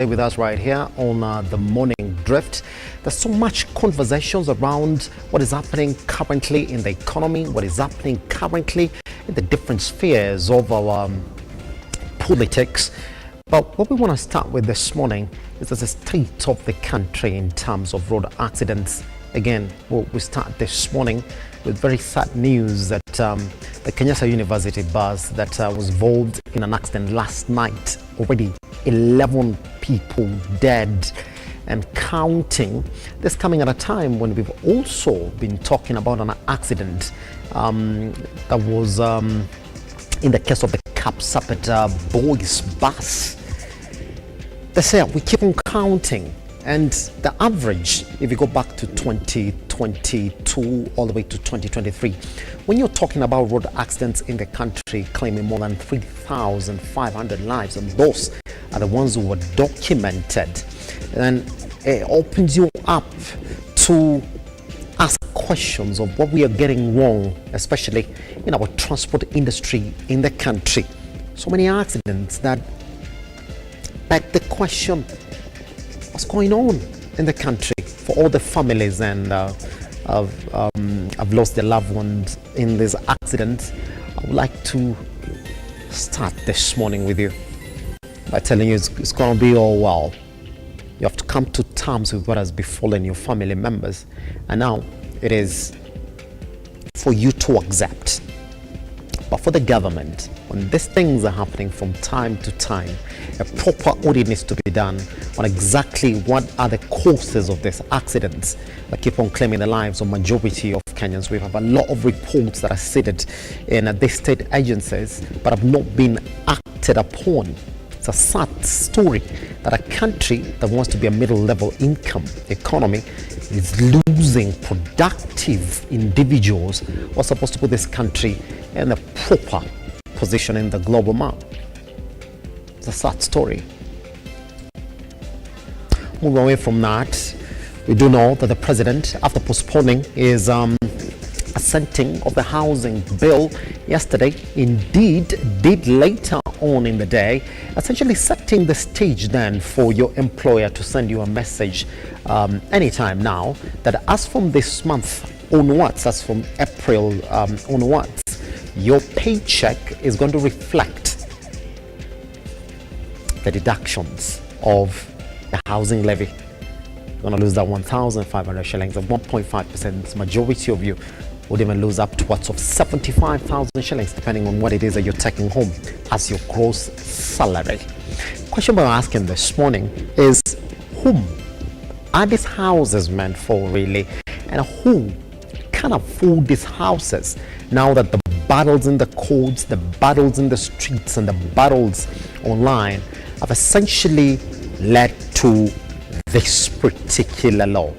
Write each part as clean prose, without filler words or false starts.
with us right here on the Morning Drift. There's so much conversations around what is happening currently in the economy, what is happening currently in the different spheres of our politics. But what we want to start with this morning is the state of the country in terms of road accidents. Again, we start this morning with very sad news that the Kenyatta University bus that was involved in an accident last night, already 11 people dead and counting. This coming at a time when we've also been talking about an accident that was in the case of the Kapsapet boys bus. They say we keep on counting, and the average, if you go back to 2022 all the way to 2023, when you're talking about road accidents in the country claiming more than 3,500 lives, and those are the ones who were documented, and it opens you up to ask questions of what we are getting wrong, especially in our transport industry in the country. So many accidents that beg the question, what's going on in the country for all the families and I've lost their loved ones in this accident. I would like to start this morning with you by telling you it's going to be all well. You have to come to terms with what has befallen your family members, and now it is for you to accept. But for the government, when these things are happening from time to time, a proper audit needs to be done on exactly what are the causes of these accidents that keep on claiming the lives of majority of Kenyans. We have a lot of reports that are cited in these state agencies but have not been acted upon. It's a sad story that a country that wants to be a middle-level income economy is losing productive individuals who are supposed to put this country in a proper position in the global map. It's a sad story. Moving away from that, we do know that the president, after postponing his assenting of the housing bill yesterday, indeed did later on in the day, essentially setting the stage then for your employer to send you a message anytime now that as from this month onwards, as from April onwards, your paycheck is going to reflect the deductions of the housing levy. You're going to lose that 1,500 shillings, and 1.5%. Majority of you would even lose up to upwards of 75,000 shillings, depending on what it is that you're taking home as your gross salary. The question we're asking this morning is, whom are these houses meant for, really? And who can afford these houses now that the battles in the courts, the battles in the streets, and the battles online have essentially led to this particular law?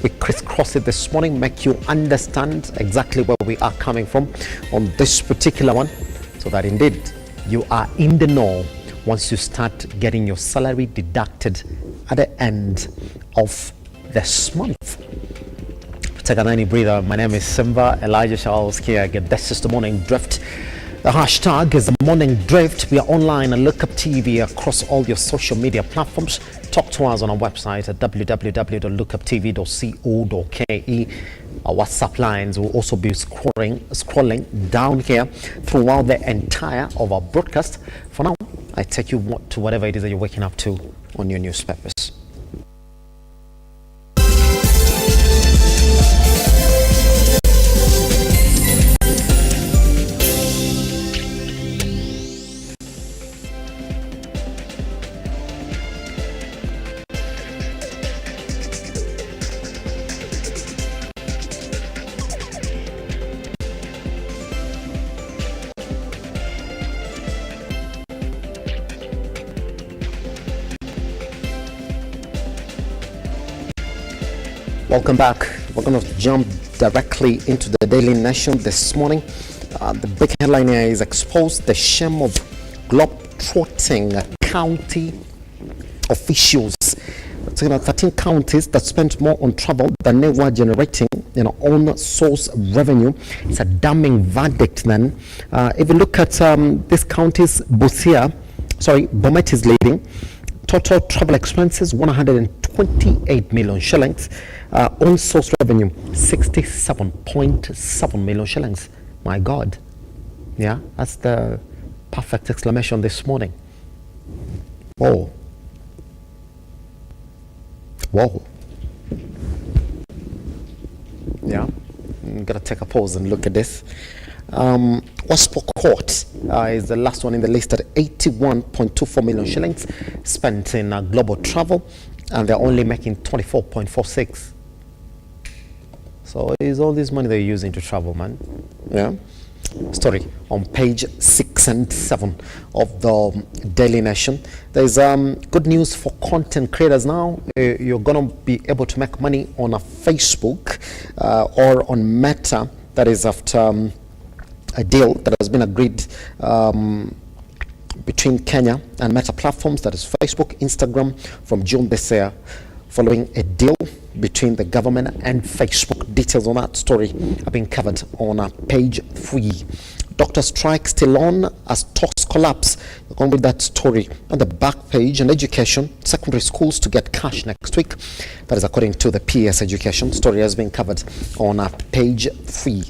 We crisscross it this morning, make you understand exactly where we are coming from on this particular one, so that indeed you are in the know once you start getting your salary deducted at the end of this month. Take a 90 breather. My name is SIMBA, Elijah Charles KIAGE. This is the Morning Drift. The hashtag is the Morning Drift. We are online on Lookuptv across all your social media platforms. Talk to us on our website at www.lookuptv.co.ke. Our WhatsApp lines will also be scrolling down here throughout the entire of our broadcast. For now, I take you to whatever it is that you're waking up to on your newspapers. Welcome back. We're going to jump directly into the Daily Nation this morning. The big headline here is exposed the shame of globe-trotting county officials. 13 counties that spent more on travel than they were generating own source revenue. It's a damning verdict then. If you look at these counties, Bomet is leading. Total travel expenses 128 million shillings. On source revenue 67.7 million shillings. My God. Yeah, that's the perfect exclamation this morning. Whoa. Whoa. Yeah, I'm gonna take a pause and look at this. Gospel Court is the last one in the list at 81.24 million shillings spent in global travel, and they're only making 24.46. So is all this money they're using to travel, man? Yeah. Story on page 6 and 7 of the Daily Nation. There's good news for content creators now. You're gonna be able to make money on a Facebook or on Meta. That is after a deal that has been agreed between Kenya and Meta platforms, that is Facebook, Instagram, from June this year, following a deal between the government and Facebook. Details on that story have been covered on page 3. Doctor strike still on as talks collapse. You're going to read that story on the back page. And education, secondary schools to get cash next week. That is according to the PS Education. Story has been covered on page 3.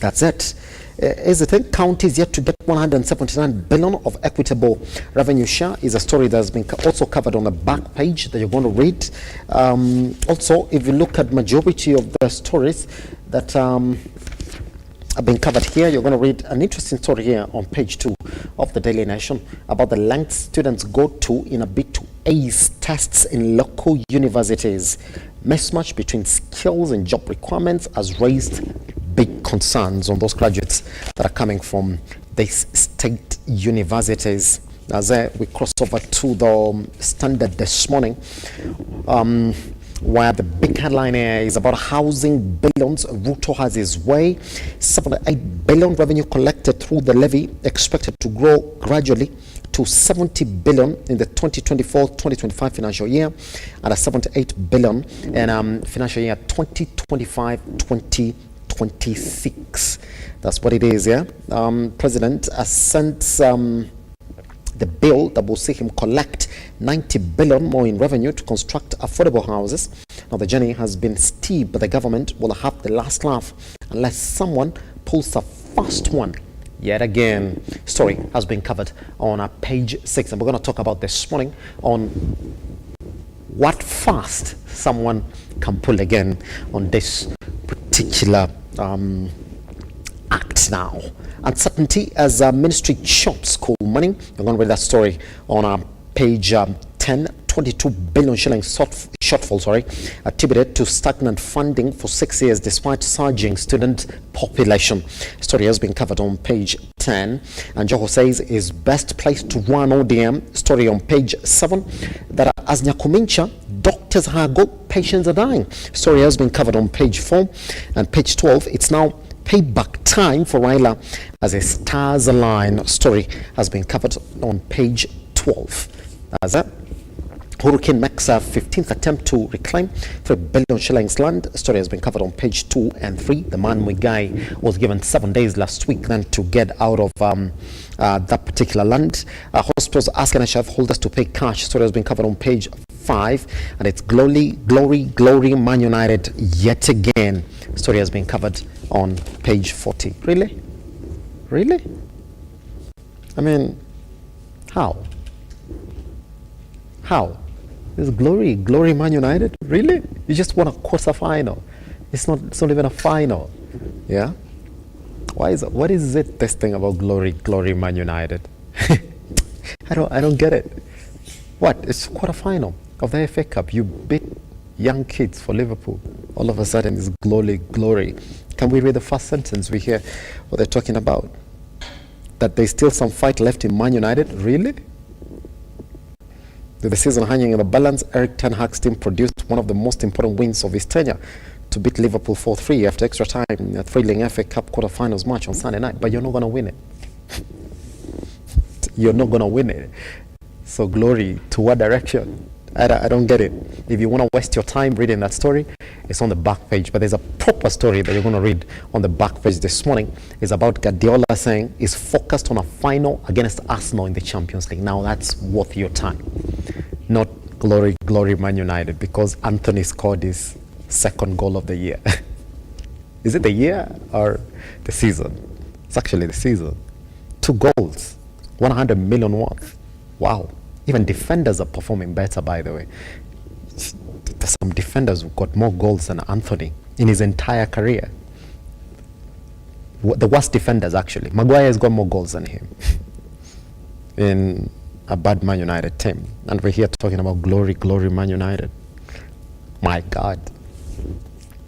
That's it. Is the thing counties yet to get 179 billion of equitable revenue share is a story that has been also covered on the back page that you're going to read. Also, if you look at majority of the stories that have been covered here, you're going to read an interesting story here on page 2 of the Daily Nation about the lengths students go to in a bid to ace tests in local universities. Mismatch between skills and job requirements has raised big concerns on those graduates that are coming from these state universities. As we cross over to the Standard this morning, where the big headline here is about housing billions. RUTO has his way. 78 billion revenue collected through the levy expected to grow gradually to 70 billion in the 2024-2025 financial year, and a 78 billion in financial year 2025-2026. That's what it is, yeah. President Assents the bill that will see him collect 90 billion more in revenue to construct affordable houses. Now the journey has been steep, but the government will have the last laugh unless someone pulls a fast one. Yet again, story has been covered on page 6, and we're going to talk about this morning on what fast someone can pull again on this particular act now. Uncertainty as ministry chops school money. You're going to read that story on page 10. 22 billion shillings shortfall, attributed to stagnant funding for 6 years despite surging student population. Story has been covered on page 10. And Joho says is best placed to run ODM. Story on page 7. That as Nyakumincha, doctors hago, patients are dying. Story has been covered on page 4. And page 12, it's now payback time for Raila as a stars align. Story has been covered on page 12. As that Hurricane makes a 15th attempt to reclaim 3 billion shillings land. Story has been covered on page 2 and 3. The man guy was given 7 days last week then to get out of that particular land. Hospitals asking NHF holders to pay cash. Story has been covered on page 5. And it's glory, Man United yet again. Story has been covered on page 40. Really? I mean, how? This glory Man United? Really? You just want a quarter final? It's not even a final. Yeah? What is it, this thing about glory Man United? I don't get it. What? It's quarter final of the FA Cup. You beat young kids for Liverpool. All of a sudden it's glory. Can we read the first sentence? We hear what they're talking about. That there's still some fight left in Man United? Really? With the season hanging in the balance, Eric Ten Hag's team produced one of the most important wins of his tenure to beat Liverpool 4-3 after extra time in a thrilling FA Cup quarter-finals match on Sunday night. But you're not going to win it. You're not going to win it. So glory to what direction? I don't get it. If you want to waste your time reading that story, it's on the back page. But there's a proper story that you're going to read on the back page this morning. It's about Guardiola saying he's focused on a final against Arsenal in the Champions League. Now that's worth your time. Not glory, glory Man United, because Anthony scored his second goal of the year. Is it the year or the season? It's actually the season. 2 goals, 100 million worth. Wow. Even defenders are performing better, by the way. There's some defenders who got more goals than Anthony in his entire career. The worst defenders, actually. Maguire has got more goals than him in a bad Man United team. And we're here talking about glory, glory Man United. My God.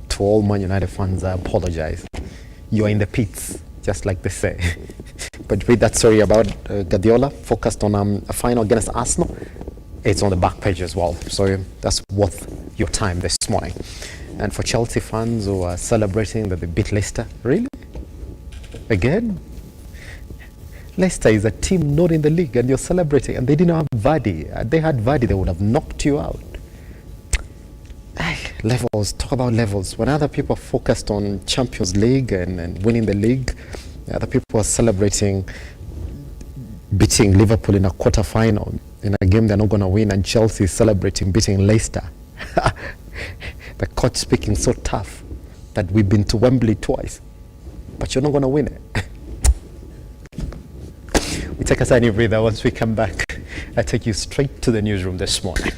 To all Man United fans, I apologize. You are in the pits, just like they say. But read that story about Guardiola, focused on a final against Arsenal. It's on the back page as well. So that's worth your time this morning. And for Chelsea fans who are celebrating that they beat Leicester, really? Again? Leicester is a team not in the league and you're celebrating, and they didn't have Vardy. They had Vardy, they would have knocked you out. Levels, talk about levels. When other people are focused on Champions League and winning the league, other people are celebrating beating Liverpool in a quarter-final in a game they're not going to win, and Chelsea is celebrating beating Leicester. The coach speaking so tough that we've been to Wembley twice, but you're not going to win it. We take a tiny breather. Once we come back, I take you straight to the newsroom this morning.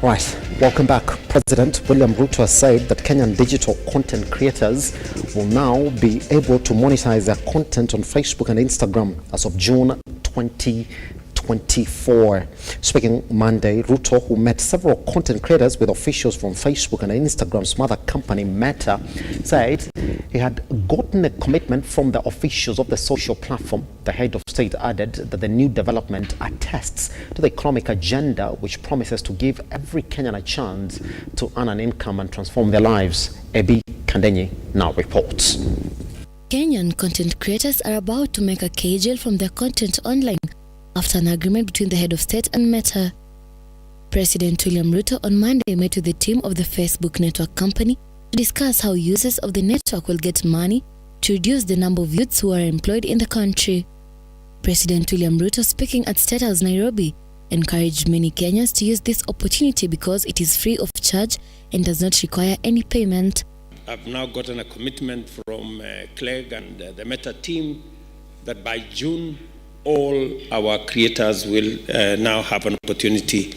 Right, welcome back. President William RUTO has said that Kenyan digital content creators will now be able to monetize their content on Facebook and Instagram as of June 2024. Speaking Monday, RUTO, who met several content creators with officials from Facebook and Instagram's mother company Meta, said he had gotten a commitment from the officials of the social platform. The head of state added that the new development attests to the economic agenda, which promises to give every Kenyan a chance to earn an income and transform their lives. Ebi Kandenyi now reports. Kenyan content creators are about to make a KIAGE from their content online after an agreement between the head of state and Meta. President William RUTO on Monday met with the team of the Facebook network company to discuss how users of the network will get money to reduce the number of youths who are employed in the country. President William RUTO, speaking at State House, Nairobi, encouraged many Kenyans to use this opportunity because it is free of charge and does not require any payment. I've now gotten a commitment from Clegg and the Meta team that by June, all our creators will now have an opportunity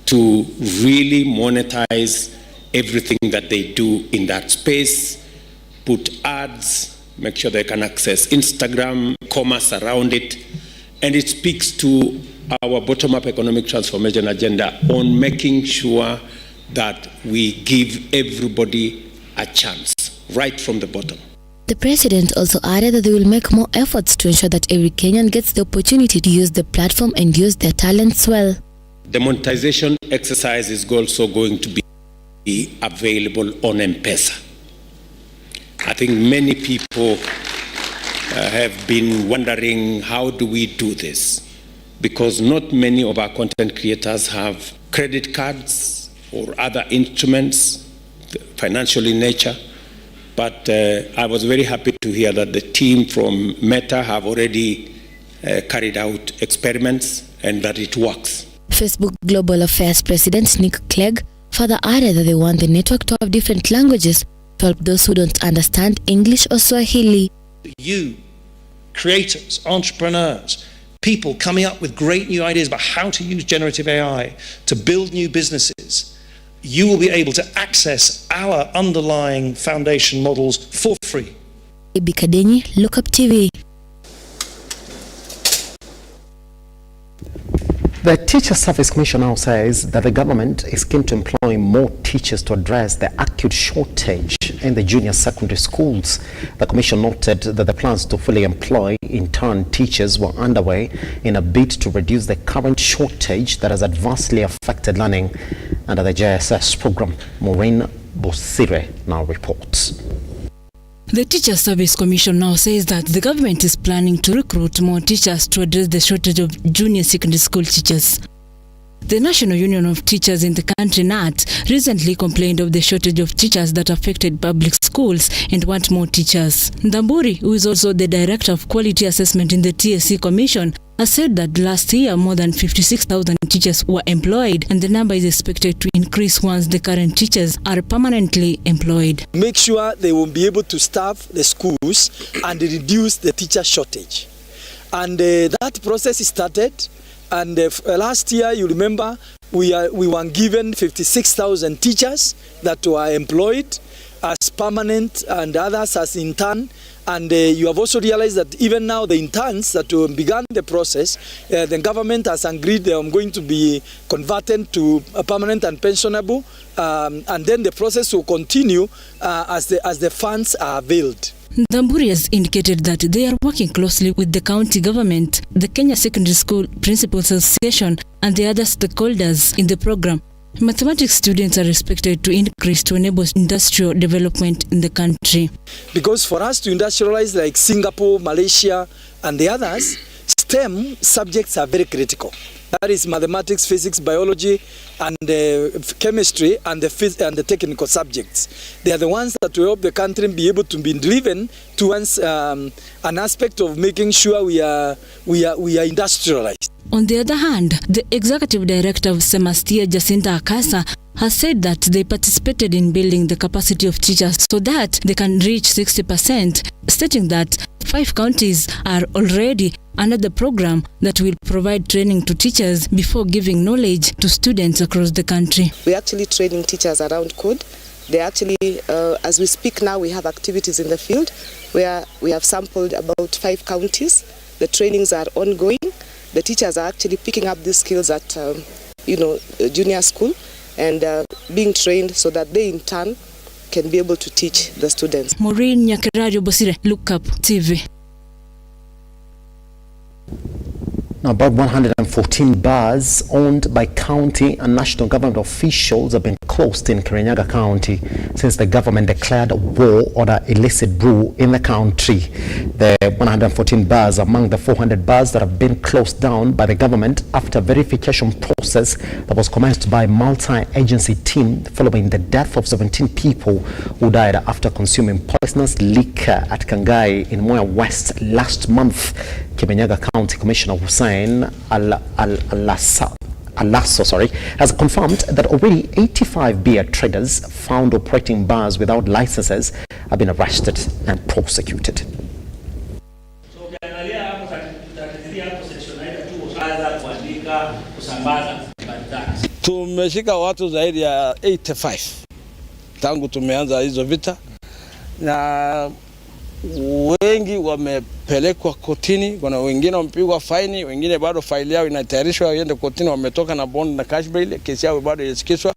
to really monetize everything that they do in that space, put ads, make sure they can access Instagram, commerce around it, and it speaks to our bottom-up economic transformation agenda on making sure that we give everybody a chance right from the bottom. The president also added that they will make more efforts to ensure that every Kenyan gets the opportunity to use the platform and use their talents well. The monetization exercise is also going to be available on M-Pesa. I think many people have been wondering, how do we do this? Because not many of our content creators have credit cards or other instruments, financial in nature. But I was very happy to hear that the team from Meta have already carried out experiments and that it works. Facebook Global Affairs President Nick Clegg further added that they want the network to have different languages to help those who don't understand English or Swahili. You, creators, entrepreneurs, people coming up with great new ideas about how to use generative AI to build new businesses, you will be able to access our underlying foundation models for free. Ebi Kandenyi, Lookuptv. The Teacher Service Commission now says that the government is keen to employ more teachers to address the acute shortage in the junior secondary schools. The commission noted that the plans to fully employ intern teachers were underway in a bid to reduce the current shortage that has adversely affected learning under the JSS program. Maureen Bosire now reports. The Teacher Service Commission now says that the government is planning to recruit more teachers to address the shortage of junior secondary school teachers. The National Union of Teachers in the country, NAT, recently complained of the shortage of teachers that affected public schools and want more teachers. Ndamburi, who is also the Director of Quality Assessment in the TSC Commission, has said that last year more than 56,000 teachers were employed, and the number is expected to increase once the current teachers are permanently employed. Make sure they will be able to staff the schools and reduce the teacher shortage. And that process is started. And last year, you remember, we were given 56,000 teachers that were employed as permanent and others as intern. And you have also realized that even now the interns that began the process, the government has agreed they are going to be converted to a permanent and pensionable, and then the process will continue as the funds are availed. Ndamburi has indicated that they are working closely with the county government, the Kenya Secondary School Principals Association, and the other stakeholders in the program. Mathematics students are expected to increase to enable industrial development in the country. Because for us to industrialize like Singapore, Malaysia, and the others, STEM subjects are very critical. That is mathematics, physics, biology, and chemistry, and the technical subjects. They are the ones that will help the country be able to be driven towards an aspect of making sure we are industrialized. On the other hand, the Executive Director of Semastia, Jacinta Akasa, has said that they participated in building the capacity of teachers so that they can reach 60%, stating that 5 counties are already under the program that will provide training to teachers before giving knowledge to students across the country. We're actually training teachers around code. They actually, as we speak now, we have activities in the field where we have sampled about 5 counties. The trainings are ongoing. The teachers are actually picking up these skills at, junior school and being trained so that they in turn can be able to teach the students. Maureen Bosire, Lookuptv. Now, about 114 bars owned by county and national government officials have been closed in Kirinyaga County since the government declared war on an illicit brew in the country. The 114 bars are among the 400 bars that have been closed down by the government after a verification process that was commenced by a multi-agency team following the death of 17 people who died after consuming poisonous liquor at Kangai in Moya West last month. Kirinyaga County Commissioner Hussein Alasso has confirmed that already 85 beer traders found operating bars without licenses have been arrested and prosecuted. Tumeshika watu zaidi ya 85 tangu tumeanza hizo vita, na wengi wamepelekwa kotini. Kuna wengine wamepigwa faini, wengine bado faili yao inatayarishwa iende kotini, wametoka na bond na cash bail, kesi yao bado inasikizwa.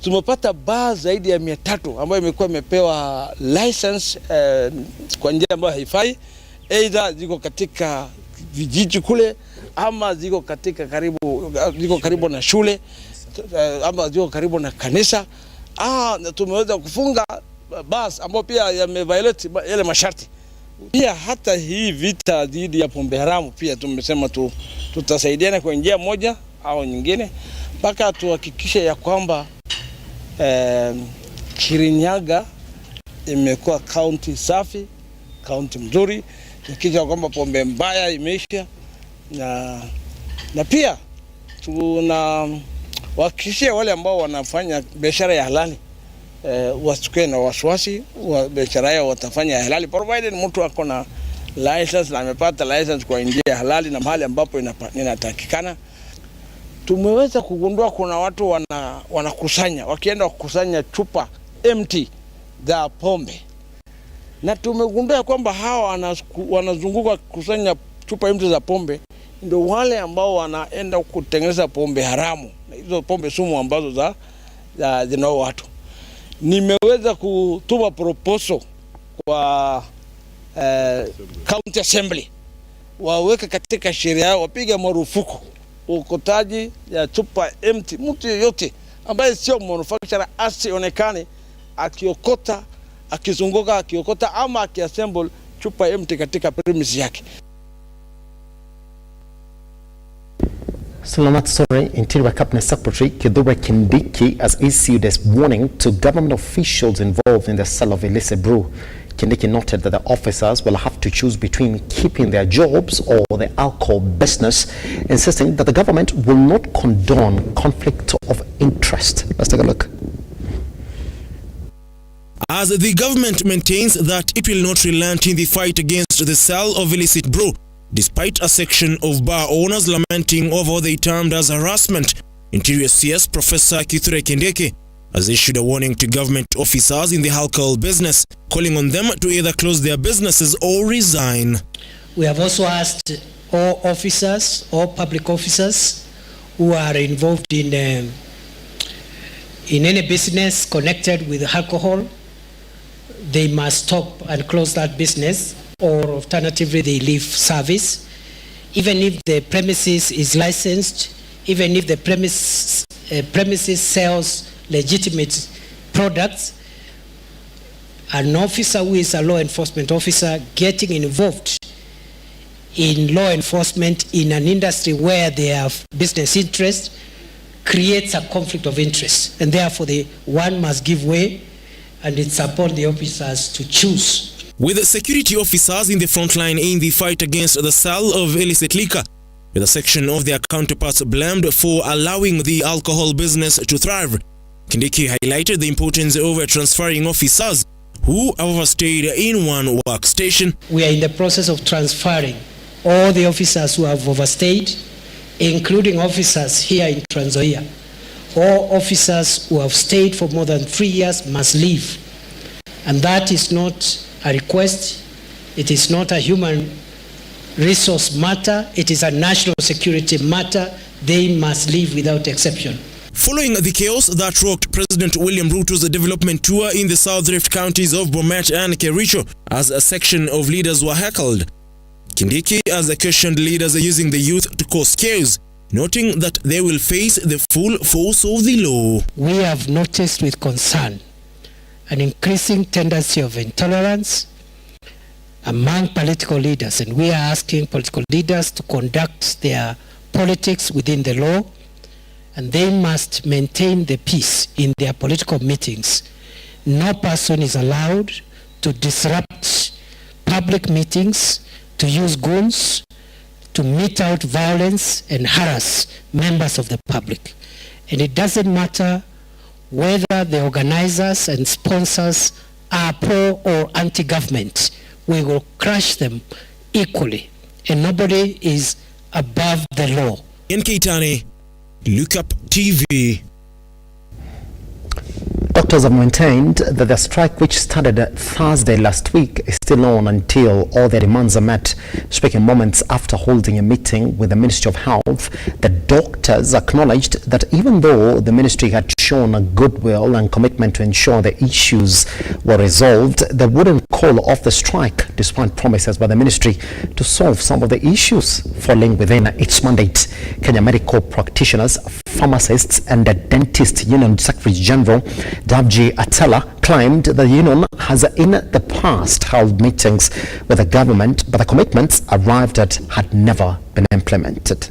Tumepata baa zaidi ya 300 ambayo imekuwa imepewa license kwa njia ambayo haifai, either ziko katika vijiji kule ama ziko karibu na shule ama ziko karibu na kanisa. Tumeweza kufunga basi ambao pia yameviolate yale masharti. Pia hata hii vita dhidi ya pombe haramu pia tumesema tutasaidiana kwa njia moja au nyingine mpaka tuhakikishe ya kwamba Kirinyaga imekuwa county safi, county mzuri, tukija kwamba pombe mbaya imeisha, na pia tunahakikishia wale ambao wanafanya biashara ya halali wasikuwe na wasiwasi, biashara yao watafanya halali provided mtu ako na license na amepata license kwa njia halali na mahali ambapo inatakikana. Tumeweza kugundua kuna watu wanakusanya, wakienda kukusanya chupa empty za pombe, na tumegundua kwamba hawa wanazunguka kukusanya chupa empty za pombe ndio wale ambao wanaenda kutengeneza pombe haramu na hizo pombe sumu ambazo zinao watu. Nimeweza kutuma proposal kwa county assembly waweke katika sheria yao, wapige marufuku ukotaji ya chupa empty. Mtu yoyote ambaye sio manufacturer asionekane akiokota, akizunguka akiokota ama akiassemble chupa empty katika premises yake. Still on that story, Interior Cabinet Secretary Kithure Kindiki has issued a warning to government officials involved in the sale of illicit brew. Kindiki noted that the officers will have to choose between keeping their jobs or the alcohol business, insisting that the government will not condone conflict of interest. Let's take a look. As the government maintains that it will not relent in the fight against the sale of illicit brew, despite a section of bar owners lamenting over what they termed as harassment, Interior CS Professor Kithure Kindiki has issued a warning to government officers in the alcohol business, calling on them to either close their businesses or resign. We have also asked all officers, all public officers who are involved in any business connected with alcohol, they must stop and close that business, or alternatively they leave service. Even if the premises is licensed, even if the premises sells legitimate products, an officer who is a law enforcement officer getting involved in law enforcement in an industry where they have business interest creates a conflict of interest, and therefore the one must give way, and it's upon the officers to choose. With security officers in the front line in the fight against the sale of illicit liquor, with a section of their counterparts blamed for allowing the alcohol business to thrive, Kindiki highlighted the importance of transferring officers who have overstayed in one workstation. We are in the process of transferring all the officers who have overstayed, including officers here in Trans Nzoia. All officers who have stayed for more than 3 years must leave. And that is not a request, it is not a human resource matter, it is a national security matter. They must leave without exception. Following the chaos that rocked President William Ruto's development tour in the South Rift counties of Bomet and Kericho, as a section of leaders were heckled, Kindiki has questioned leaders using the youth to cause chaos, noting that they will face the full force of the law. We have noticed with concern an increasing tendency of intolerance among political leaders, and we are asking political leaders to conduct their politics within the law, and they must maintain the peace in their political meetings. No person is allowed to disrupt public meetings, to use guns, to mete out violence and harass members of the public. And it doesn't matter whether the organizers and sponsors are pro or anti-government. We will crush them equally, and nobody is above the law. In Keitane, Lookuptv. Doctors have maintained that the strike, which started Thursday last week, is still on until all their demands are met. Speaking moments after holding a meeting with the Ministry of Health, the doctors acknowledged that even though the ministry had shown a goodwill and commitment to ensure the issues were resolved, they wouldn't call off the strike despite promises by the ministry to solve some of the issues falling within its mandate. Kenya Medical Practitioners, Pharmacists and the Dentist Union Secretary General Davji Atela claimed the union has in the past held meetings with the government, but the commitments arrived at had never been implemented.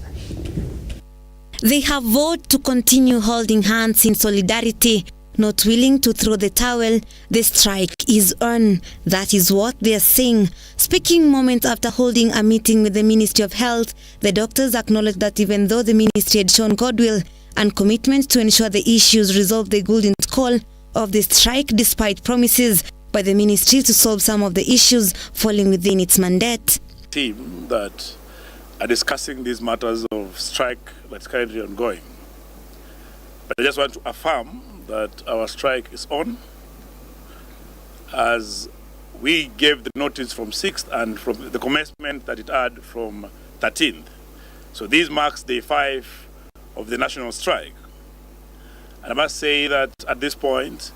They have vowed to continue holding hands in solidarity, not willing to throw the towel. The strike is on. That is what they are saying. Speaking moments after holding a meeting with the Ministry of Health, the doctors acknowledged that even though the ministry had shown goodwill and commitment to ensure the issues resolved, they couldn't call of the strike despite promises by the ministry to solve some of the issues falling within its mandate. Team that are discussing these matters of strike that's currently ongoing. But I just want to affirm that our strike is on, as we gave the notice from 6th and from the commencement that it had from 13th. So this marks day 5 of the national strike. And I must say that at this point,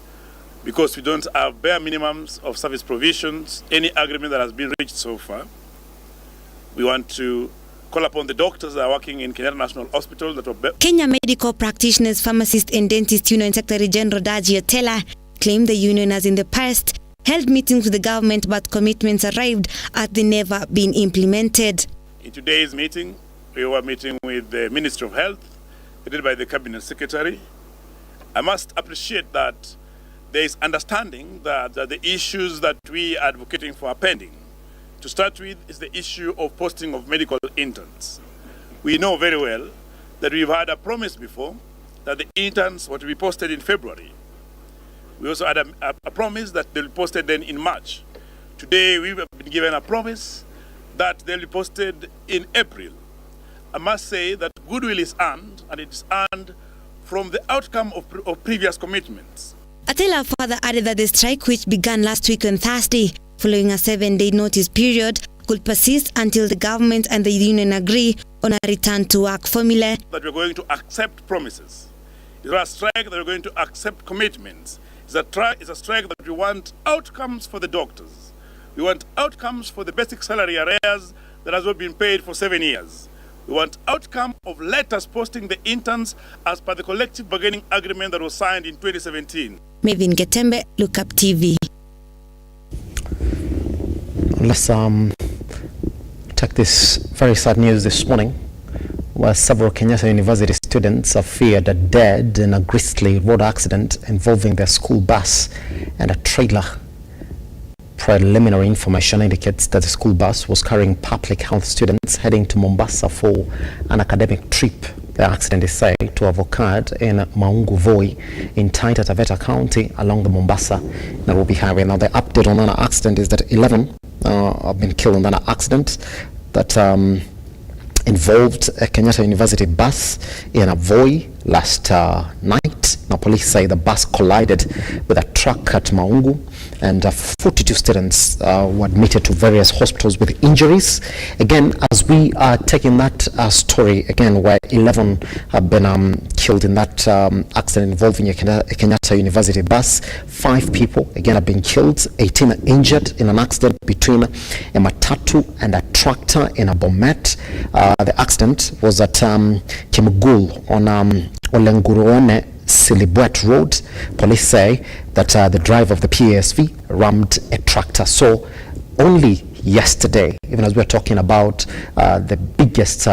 because we don't have bare minimums of service provisions, any agreement that has been reached so far, we want to call upon the doctors that are working in Kenyatta National Hospital that were Kenya Medical Practitioners, Pharmacists and Dentists Union Secretary General Daji Atela claimed the union has in the past held meetings with the government, but commitments arrived at they never been implemented. In today's meeting, we were meeting with the Ministry of Health, headed by the Cabinet Secretary. I must appreciate that there is understanding that the issues that we are advocating for are pending. To start with is the issue of posting of medical interns. We know very well that we've had a promise before that the interns were to be posted in February. We also had a promise that they'll be posted then in March. Today we've been given a promise that they'll be posted in April. I must say that goodwill is earned, and it is earned from the outcome of previous commitments. Atela further added that the strike, which began last week on Thursday, following a 7-day notice period, could persist until the government and the union agree on a return to work formula. That we're going to accept promises. It's not a strike that we're going to accept commitments. It's a strike that we want outcomes for the doctors. We want outcomes for the basic salary arrears that has not been paid for 7 years. We want outcome of letters posting the interns as per the collective bargaining agreement that was signed in 2017. Mevin Getembe, Lookuptv. Let's take this very sad news this morning, where several Kenyatta University students are feared dead in a grisly road accident involving their school bus and a trailer. Preliminary information indicates that the school bus was carrying public health students heading to Mombasa for an academic trip. The accident is said to have occurred in Maungu Voi in Taita Taveta County along the Mombasa-Nairobi highway. Now, the update on that accident is that 11 have been killed in that accident that involved a Kenyatta University bus in a Voi last night. Now, police say the bus collided with a truck at Maungu, and 42 students were admitted to various hospitals with injuries. Again, as we are taking that story, again, where 11 have been killed in that accident involving a Kenyatta University bus, 5 people, again, have been killed, 18 are injured in an accident between a matatu and a tractor in a Bomet. The accident was at Kimugul on Olenguruone Silibwet Road. Police say that the driver of the PASV rammed a tractor. So only yesterday, even as we're talking about the biggest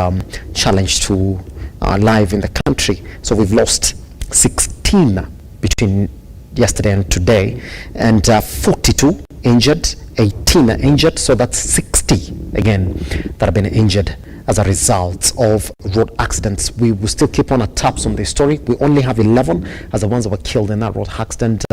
challenge to life in the country, so we've lost 16 between yesterday and today, and 42 injured, 18 injured, so that's 60 again that have been injured as a result of road accidents. We will still keep on our tabs on this story. We only have 11 as the ones that were killed in that road accident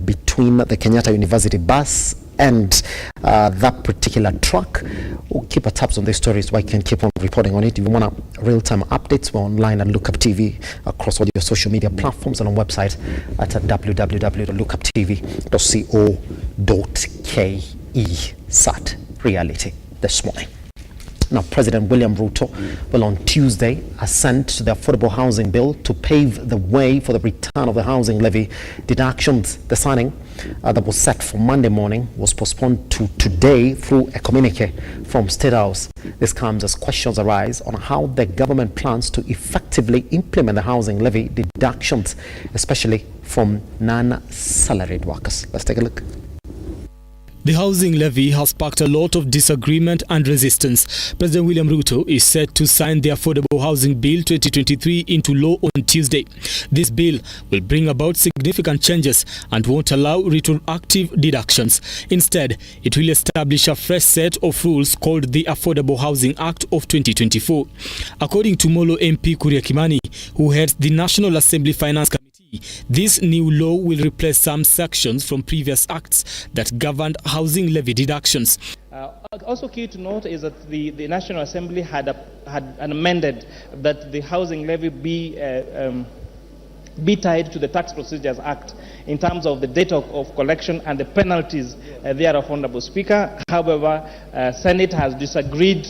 between the Kenyatta University bus and that particular truck. We'll keep our tabs on this story so I can keep on reporting on it. If you want real-time updates, we're online at Lookuptv across all your social media platforms and on website at www.lookuptv.co.ke. Sad reality this morning. Now, President William Ruto will on Tuesday assent to the Affordable Housing Bill to pave the way for the return of the housing levy deductions. The signing that was set for Monday morning was postponed to today through a communique from State House. This comes as questions arise on how the government plans to effectively implement the housing levy deductions, especially from non-salaried workers. Let's take a look. The housing levy has sparked a lot of disagreement and resistance. President William Ruto is set to sign the Affordable Housing Bill 2023 into law on Tuesday. This bill will bring about significant changes and won't allow retroactive deductions. Instead, it will establish a fresh set of rules called the Affordable Housing Act of 2024. According to Molo MP Kuria Kimani, who heads the National Assembly Finance Committee, this new law will replace some sections from previous acts that governed housing levy deductions. Also key to note is that the National Assembly had amended that the housing levy be be tied to the Tax Procedures Act in terms of the date of collection and the penalties thereof, Honorable Speaker. However, Senate has disagreed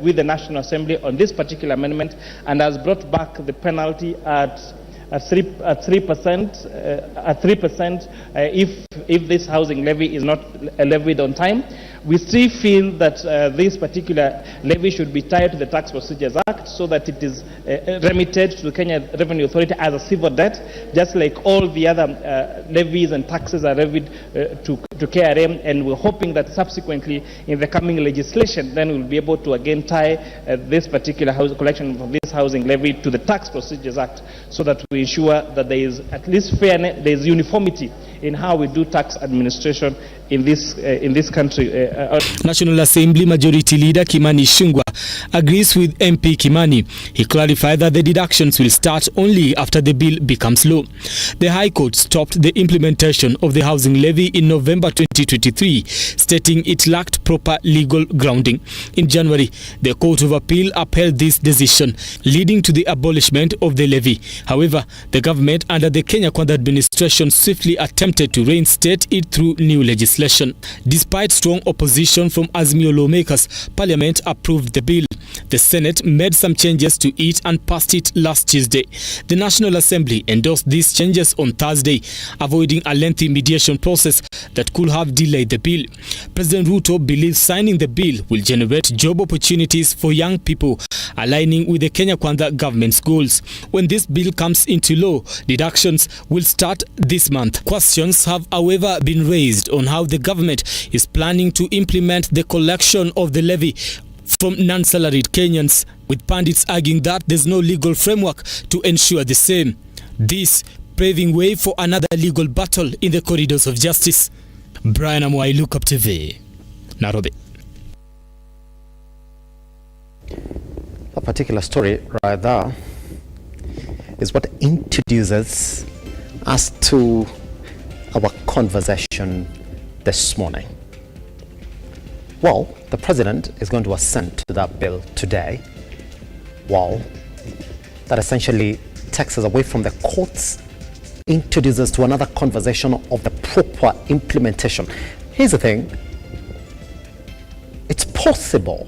with the National Assembly on this particular amendment and has brought back the penalty at 3% if this housing levy is not levied on time. We still feel that this particular levy should be tied to the Tax Procedures Act so that it is remitted to the Kenya Revenue Authority as a civil debt, just like all the other levies and taxes are levied to KRM, and we're hoping that subsequently in the coming legislation then we'll be able to again tie this particular collection of this housing levy to the Tax Procedures Act so that we ensure that there is at least fairness, there is uniformity in how we do tax administration in this country. National Assembly Majority Leader Kimani Ichung'wah agrees with MP Kimani. He clarified that the deductions will start only after the bill becomes law. The High Court stopped the implementation of the housing levy in November 2023, stating it lacked proper legal grounding. In January, the Court of Appeal upheld this decision, leading to the abolishment of the levy. However, the government under the Kenya Kwanza administration swiftly attempted to reinstate it through new legislation. Despite strong opposition from Azimio lawmakers, Parliament approved the bill. The Senate made some changes to it and passed it last Tuesday. The National Assembly endorsed these changes on Thursday, avoiding a lengthy mediation process that could have delayed the bill. President Ruto believes signing the bill will generate job opportunities for young people, aligning with the Kenya Kwanza government's goals. When this bill comes into law, deductions will start this month. Questions have, however, been raised on how the government is planning to implement the collection of the levy from non-salaried Kenyans, with pundits arguing that there's no legal framework to ensure the same. This paving way for another legal battle in the corridors of justice. Brian Amwai, Lookuptv, Nairobi. A particular story right there is what introduces us to our conversation this morning. Well, the president is going to assent to that bill today. Well, that essentially takes us away from the courts, introduces to another conversation of the proper implementation. Here's the thing. It's possible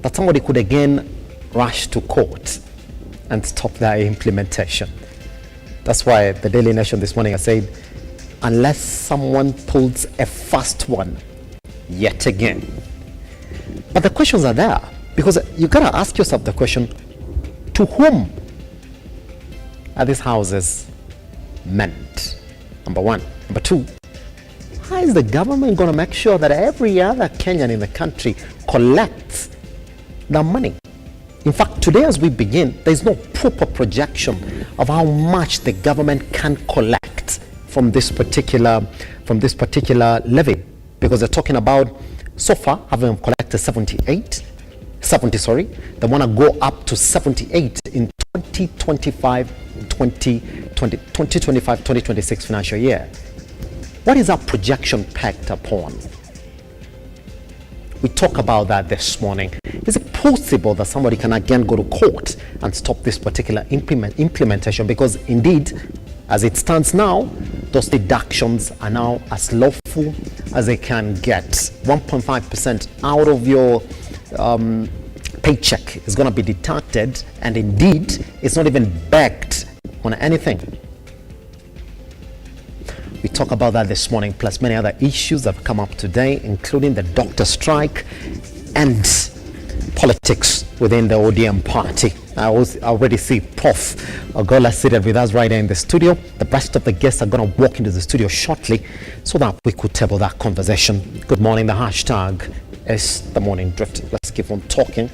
that somebody could again rush to court and stop their implementation. That's why the Daily Nation this morning has said, unless someone pulls a fast one yet again. But the questions are there, because you gotta ask yourself the question, to whom are these houses meant? Number one. Number two, how is the government gonna make sure that every other Kenyan in the country collects the money? In fact, today as we begin, there's no proper projection of how much the government can collect from this particular levy, because they're talking about so far having collected 70. They want to go up to 78 in 2025-2026 financial year. What is our projection pegged upon? We talk about that this morning. Is it possible that somebody can again go to court and stop this particular implementation? Because indeed, as it stands now, those deductions are now as lawful as they can get. 1.5% out of your paycheck is going to be deducted, and indeed, it's not even backed on anything. We talk about that this morning, plus many other issues that have come up today, including the doctor strike and politics within the ODM party. I already see Prof. Ogola seated with us right here in the studio. The rest of the guests are going to walk into the studio shortly so that we could table that conversation. Good morning. The hashtag is The Morning Drift. Let's keep on talking.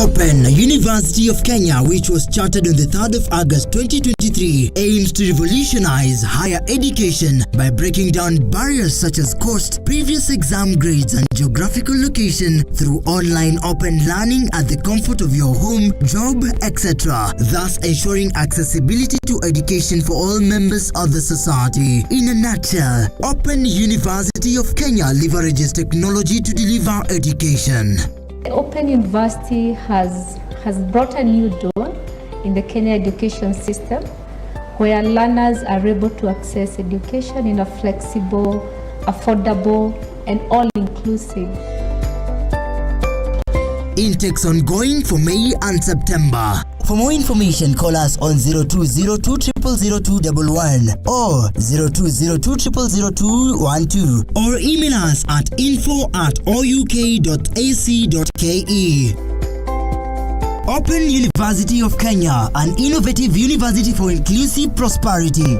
Open University of Kenya, which was chartered on the 3rd of August 2023, aims to revolutionize higher education by breaking down barriers such as cost, previous exam grades, and geographical location through online open learning at the comfort of your home, job, etc., thus ensuring accessibility to education for all members of the society. In a nutshell, Open University of Kenya leverages technology to deliver education. Open University has brought a new door in the Kenya education system, where learners are able to access education in a flexible, affordable, and all-inclusive. Intakes ongoing for May and September. For more information, call us on 0202000211 or 0202000212 or email us at info@ouk.ac.ke. Open University of Kenya, an innovative university for inclusive prosperity.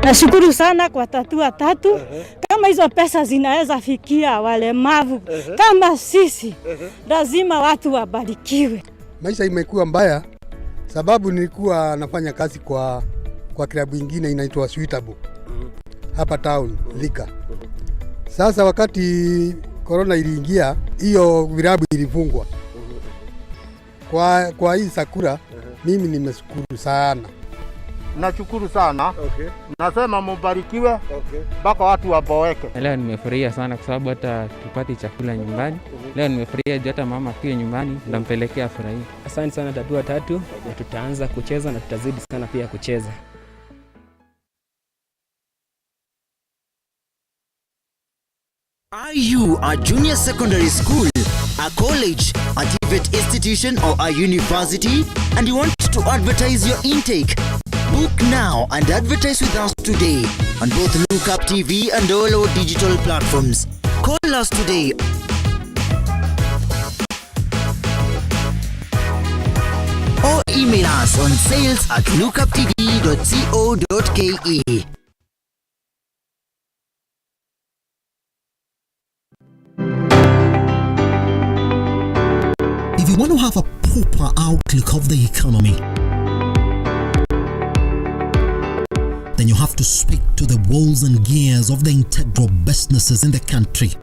Nashukuru sana kwa tatua tatu. Kama hizo pesa zinaweza fikia walemavu kama sisi, lazima watu wabarikiwe. Maisha imekuwa mbaya sababu nilikuwa nafanya kazi kwa klabu nyingine inaitwa Suitable hapa town Thika. Sasa wakati corona iliingia, hiyo vilabu ilifungwa. Kwa hii Sakura mimi nimeshukuru sana. Nashukuru sana. Nasema mubarikiwe mpaka watu waboeke. Leo nimefurahia sana kwa sababu hata tupati chakula nyumbani. Leo nimefurahia hata mama pia nyumbani ndampelekea furahi. Asante sana tatua tatu, na tutaanza kucheza na tutazidi sana pia kucheza. Are you a junior secondary school, a college, a TVET institution, or a university, and you want to advertise your intake? Book now and advertise with us today on both Lookuptv and all our digital platforms. Call us today. Or email us on sales@lookuptv.co.ke. If you want to have a proper outlook of the economy, then you have to speak to the wheels and gears of the integral businesses in the country.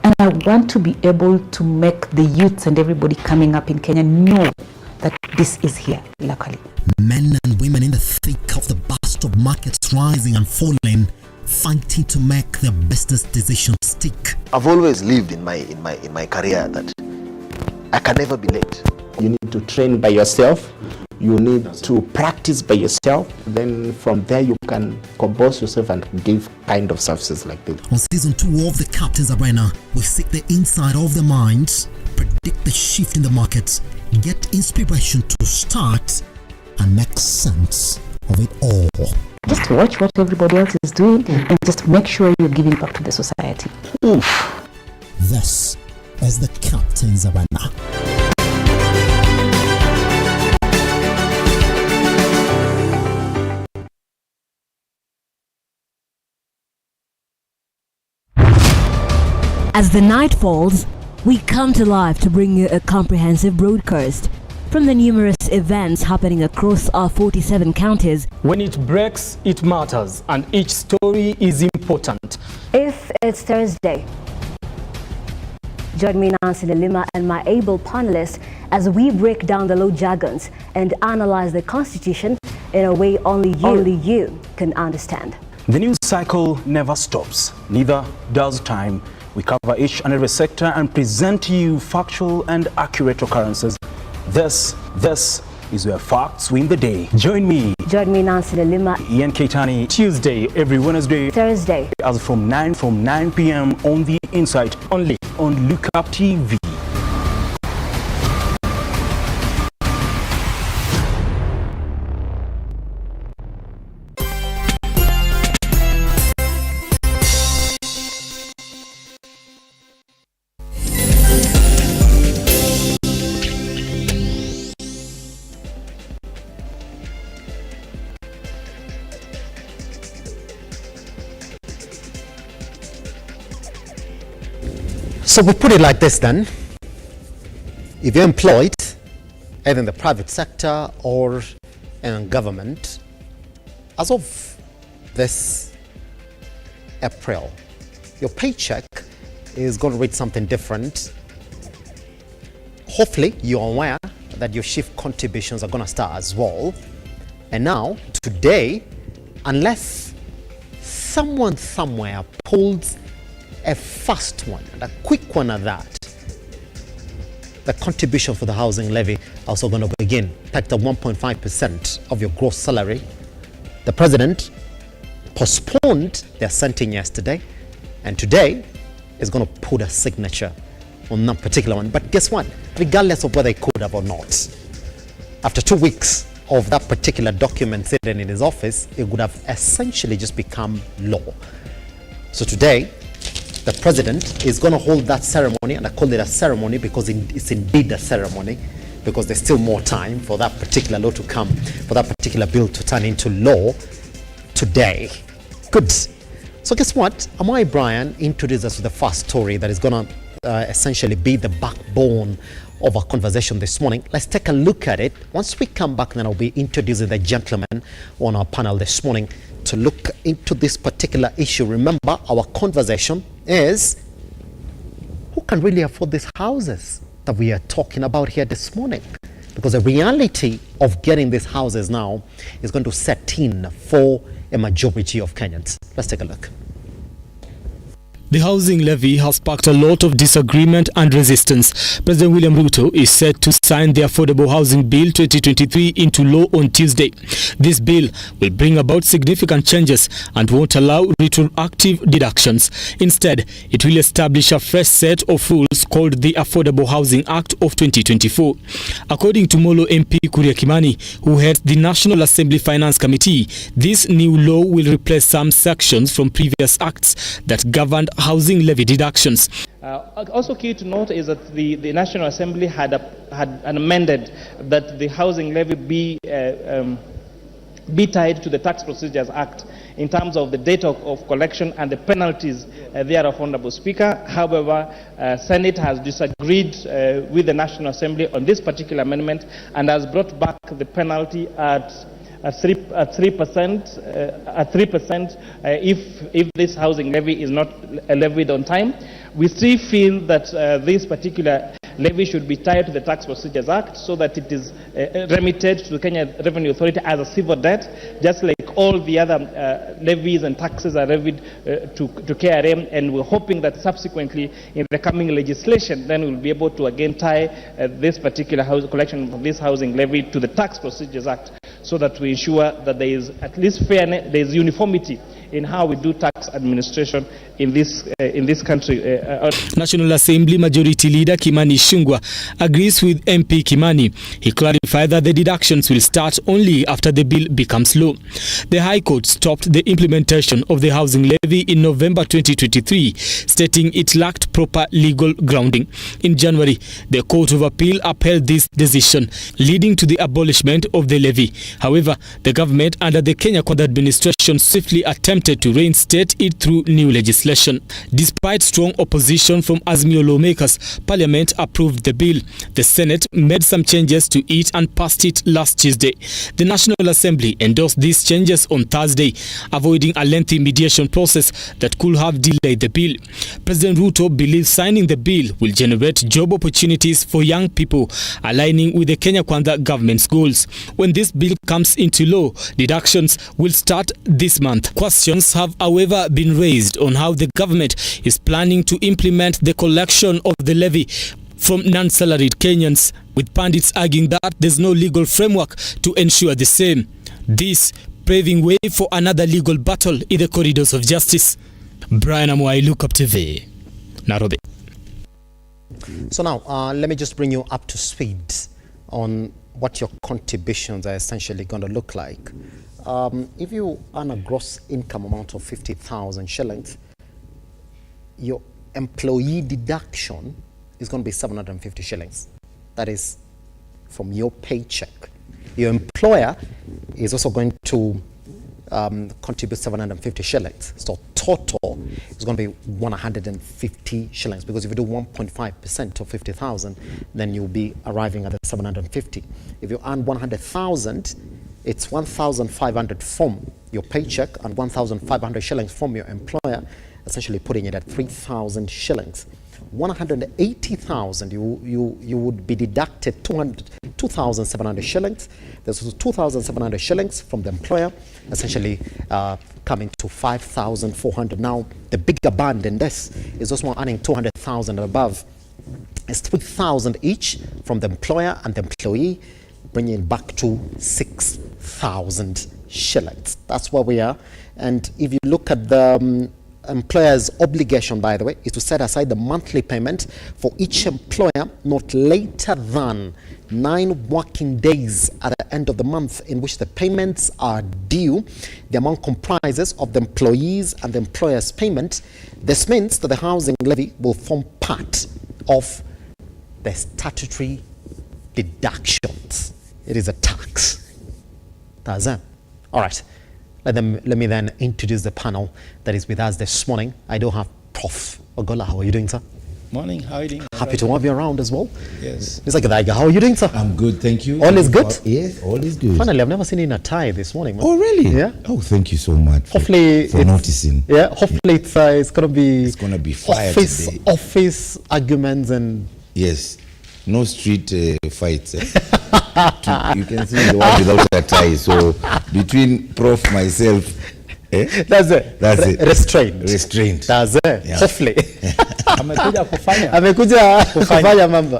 And I want to be able to make the youths and everybody coming up in Kenya know that this is here locally. Men and women in the thick of the bust of markets rising and falling, fighting to make their business decisions stick. I've always lived in my career that I can never be late. You need to train by yourself. You need to practice by yourself. Then from there you can compose yourself and give kind of services like this. On season 2 of the Captain's Arena, we seek the inside of the minds, predict the shift in the markets, get inspiration to start and make sense of it all. Just watch what everybody else is doing and just make sure you're giving back to the society. Oof. This is the Captain's Arena. As the night falls, we come to life to bring you a comprehensive broadcast from the numerous events happening across our 47 counties. When it breaks, it matters, and each story is important. If it's Thursday, join me, Nancy Lima, and my able panelists as we break down the law jargons and analyze the Constitution in a way only you can understand. The news cycle never stops, neither does time. We cover each and every sector and present to you factual and accurate occurrences. This is where facts win the day. Join me, Nancy Lima, Ian Keitani, Tuesday, every Wednesday, Thursday, as from 9 p.m. on The Insight, only on Lookuptv. So we put it like this then. If you're employed, either in the private sector or in government, as of this April, your paycheck is going to read something different. Hopefully, you're aware that your shift contributions are going to start as well. And now, today, unless someone somewhere pulls a fast one, and a quick one at that, the contribution for the housing levy also going to begin, pegged at 1.5% of your gross salary. The president postponed their sentencing yesterday, and today is going to put a signature on that particular one. But guess what? Regardless of whether he could have or not, after 2 weeks of that particular document sitting in his office, it would have essentially just become law. So today, the president is going to hold that ceremony, and I call it a ceremony because it's indeed a ceremony, because there's still more time for that particular law to come, for that particular bill to turn into law today. Good. So guess what? Amai Brian introduced us to the first story that is going to essentially be the backbone of our conversation this morning. Let's take a look at it. Once we come back, then I'll be introducing the gentleman on our panel this morning to look into this particular issue. Remember, our conversation is who can really afford these houses that we are talking about here this morning? Because the reality of getting these houses now is going to set in for a majority of Kenyans. Let's take a look. The housing levy has sparked a lot of disagreement and resistance. President William Ruto is set to sign the Affordable Housing Bill 2023 into law on Tuesday. This bill will bring about significant changes and won't allow retroactive deductions. Instead, it will establish a fresh set of rules called the Affordable Housing Act of 2024. According to Molo MP Kuria Kimani, who heads the National Assembly Finance Committee, this new law will replace some sections from previous acts that governed housing levy deductions. Also key to note is that the National Assembly had amended that the housing levy be tied to the Tax Procedures Act in terms of the date of collection and the penalties thereof, Honourable Speaker. However, Senate has disagreed with the National Assembly on this particular amendment and has brought back the penalty at 3% if this housing levy is not levied on time. We still feel that this particular levy should be tied to the Tax Procedures Act so that it is remitted to the Kenya Revenue Authority as a civil debt, just like all the other levies and taxes are levied to KRM, and we're hoping that subsequently in the coming legislation then we'll be able to again tie this particular collection of this housing levy to the Tax Procedures Act, so that we ensure that there is at least fairness, there is uniformity in how we do tax administration in this country. National Assembly Majority Leader Kimani Ichung'wah agrees with MP Kimani. He clarified that the deductions will start only after the bill becomes law. The High Court stopped the implementation of the housing levy in November 2023, stating it lacked proper legal grounding. In January, the Court of Appeal upheld this decision, leading to the abolishment of the levy. However, the government under the Kenya Kwanza administration swiftly attempted to reinstate it through new legislation. Despite strong opposition from azimio lawmakers, Parliament approved the bill. The Senate made some changes to it and passed it last Tuesday. The National Assembly endorsed these changes on Thursday, avoiding a lengthy mediation process that could have delayed the bill. President Ruto believes signing the bill will generate job opportunities for young people, aligning with the Kenya Kwanza government's goals. When this bill comes into law, deductions will start this month. Questions have, however, been raised on how the government is planning to implement the collection of the levy from non-salaried Kenyans, with pundits arguing that there's no legal framework to ensure the same. This paving way for another legal battle in the corridors of justice. Brian Amwai, Lookuptv, Nairobi. So now, let me just bring you up to speed on what your contributions are essentially going to look like. If you earn a gross income amount of 50,000 shillings, your employee deduction is going to be 750 shillings. That is from your paycheck. Your employer is also going to contribute 750 shillings. So total is going to be 150 shillings, because if you do 1.5% of 50,000, then you'll be arriving at the 750. If you earn 100,000, it's 1,500 from your paycheck and 1,500 shillings from your employer, essentially putting it at 3,000 shillings. 180,000, you would be deducted 2,700 shillings. There's 2,700 shillings from the employer, essentially coming to 5,400. Now, the bigger band in this is those one earning 200,000 and above. It's 3,000 each from the employer and the employee, bringing it back to 6,000 shillings. That's where we are. And if you look at the employer's obligation, by the way, is to set aside the monthly payment for each employer not later than 9 working days at the end of the month in which the payments are due. The amount comprises of the employees and the employer's payment. This means that the housing levy will form part of the statutory deductions. It is a tax. That's it. All right. Let me then introduce the panel that is with us this morning. I do have Prof. Ogola. How are you doing, sir? Morning. How are you doing? Happy to have you around as well. Yes. Mr. Gadaiga, how are you doing, sir? I'm good, thank you. All is good? Yes, all is good. Finally, I've never seen you in a tie this morning, man. Oh, really? Yeah. Oh, thank you so much hopefully for noticing. Yeah, hopefully it's going to be fire today. Office arguments and... Yes. No street fights. You can see the one without a tie. So between Prof, myself, that's it. That's it. Restraint. That's it. Yeah. Hopefully. Amekuja kufanya. Amekuja kufanya mambo.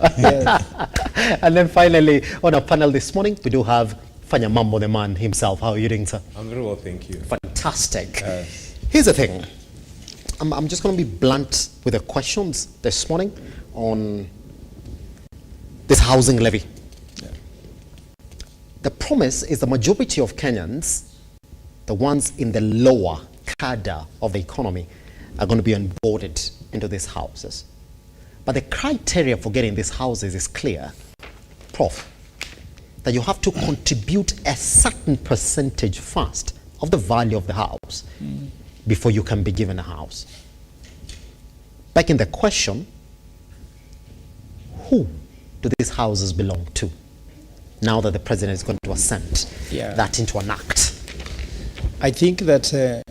And then finally, on our panel this morning, we do have Fanya Mambo, the man himself. How are you doing, sir? I'm very well, thank you. Fantastic. Here's the thing. I'm just going to be blunt with the questions this morning on this housing levy. The promise is the majority of Kenyans, the ones in the lower cadre of the economy, are going to be onboarded into these houses. But the criteria for getting these houses is clear, Prof, that you have to contribute a certain percentage first of the value of the house before you can be given a house. Begging the question, who do these houses belong to, now that the president is going to assent that into an act? I think that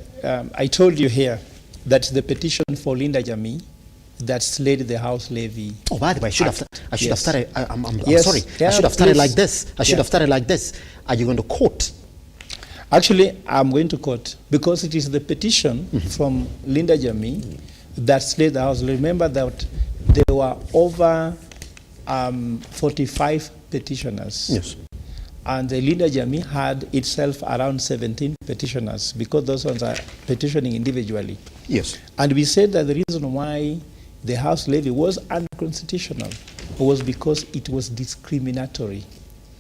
I told you here that the petition for Linda Jamii that slayed the house levy. Oh, by the way, I should have started. I'm Yes. sorry. Yeah, I should have started please. like this. I should have started like this. Are you going to court? Actually, I'm going to court because it is the petition from Linda Jamii that slayed the house. Remember that there were over 45 petitioners. Yes. And the Linda Jamii had itself around 17 petitioners because those ones are petitioning individually. Yes. And we said that the reason why the house levy was unconstitutional was because it was discriminatory.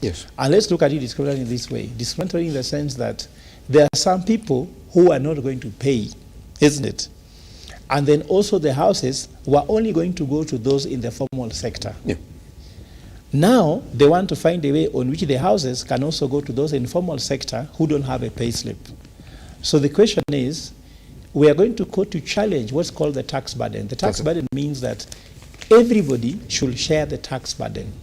Yes. And let's look at it discriminatory in this way. Discriminatory in the sense that there are some people who are not going to pay, isn't it? And then also the houses were only going to go to those in the formal sector. Yeah. Now they want to find a way on which the houses can also go to those in formal sector who don't have a pay slip. So the question is, we are going to court to challenge what's called the tax burden. The tax burden means that everybody should share the tax burden.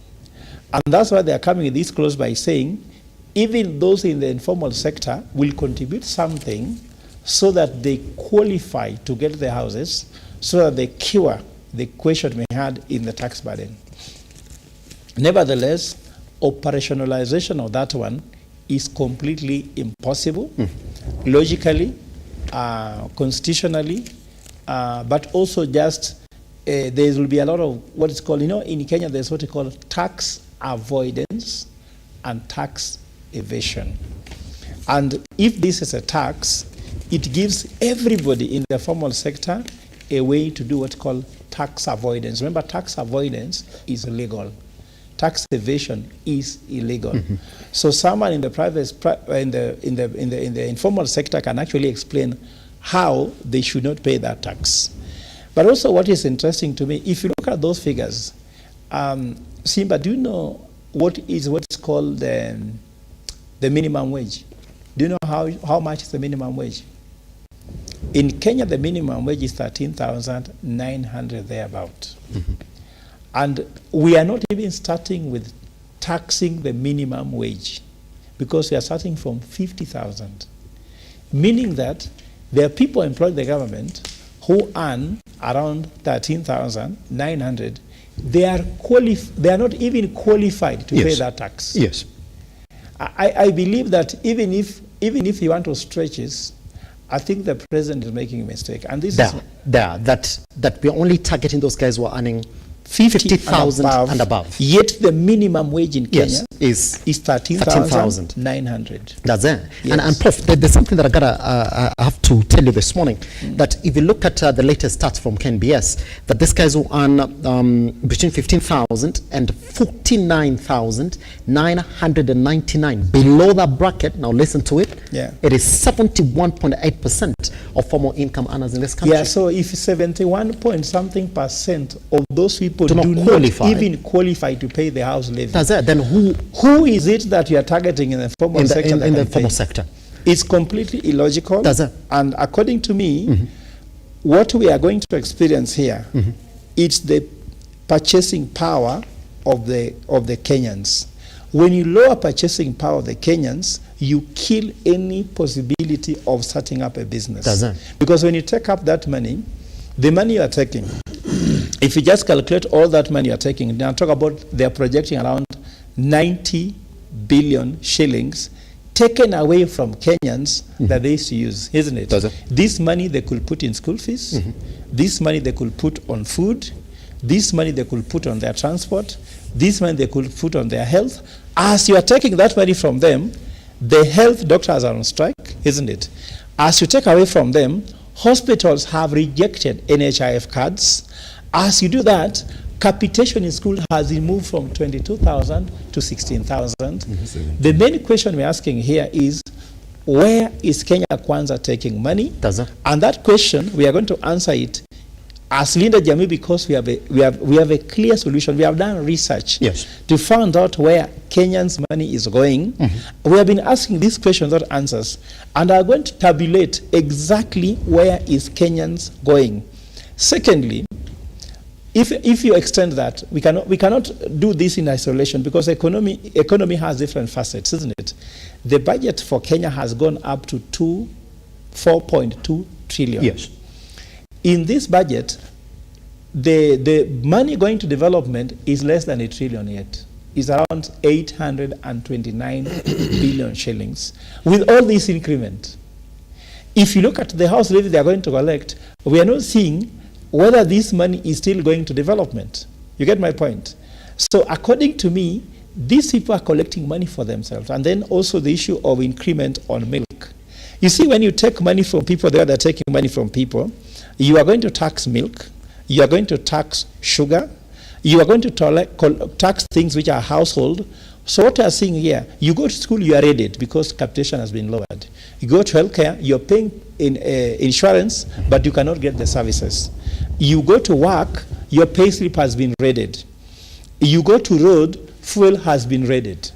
And that's why they are coming in this clause by saying, even those in the informal sector will contribute something so that they qualify to get the houses, so that they cure the question we had in the tax burden. Nevertheless, operationalization of that one is completely impossible, logically, constitutionally, but also just there will be a lot of what is called, in Kenya there's what is called tax avoidance and tax evasion. And if this is a tax, it gives everybody in the formal sector a way to do what's called tax avoidance. Remember, tax avoidance is illegal. Tax evasion is illegal. So someone in the in the informal sector can actually explain how they should not pay that tax. But also, what is interesting to me, if you look at those figures, SIMBA, do you know what's called the minimum wage? Do you know how much is the minimum wage? In Kenya, the minimum wage is 13,900 thereabout. And we are not even starting with taxing the minimum wage, because we are starting from 50,000. Meaning that there are people employed in the government who earn around 13,900. They are not even qualified to pay that tax. Yes. I believe that even if you want to stretch this, I think the president is making a mistake. And this is that we're only targeting those guys who are earning 50,000 and above. Yet the minimum wage in Kenya is 13,900. That's it. Yes. And Prof, there's something that I have to tell you this morning, that if you look at the latest stats from KNBS, that these guys who earn between 15,000 and 49,999, below that bracket, now listen to it, it is 71.8% of formal income earners in this country. Yeah, so if 71% of those people do not even qualify to pay the house levy, that's it. Then who is it that you are targeting in the formal sector? In the formal sector. It's completely illogical. That's it. And according to me, what we are going to experience here, it's the purchasing power of the Kenyans. When you lower purchasing power of the Kenyans, you kill any possibility of starting up a business. That's it. Because when you take up that money, the money you are taking, if you just calculate all that money you are taking, now talk about they are projecting around 90 billion shillings taken away from Kenyans that they used to use, isn't it? This money they could put in school fees, this money they could put on food, this money they could put on their transport, this money they could put on their health. As you are taking that money from them, the health doctors are on strike, isn't it? As you take away from them, hospitals have rejected NHIF cards. As you do that, capitation in school has been moved from 22,000 to 16,000. The main question we're asking here is, where is Kenya Kwanza taking money? And that question, we are going to answer it as Linda Jamii, because we have a clear solution. We have done research to find out where Kenyans' money is going. We have been asking these questions without answers, and are going to tabulate exactly where is Kenyans going. Secondly, if you extend that, we cannot do this in isolation, because economy has different facets, isn't it? The budget for Kenya has gone up to 4.2 trillion. Yes. In this budget, the money going to development is less than $1 trillion yet. It's around 829 billion shillings. With all this increment, if you look at the house levy they are going to collect, we are not seeing whether this money is still going to development. You get my point? So according to me, these people are collecting money for themselves. And then also the issue of increment on milk. You see, when you take money from people, they're taking money from people, you are going to tax milk, you are going to tax sugar, you are going to tax things which are household. So what we are seeing here, you go to school, you are rated because capitation has been lowered. You go to healthcare, you're paying insurance, but you cannot get the services. You go to work, your pay slip has been raided. You go to road, fuel has been raided.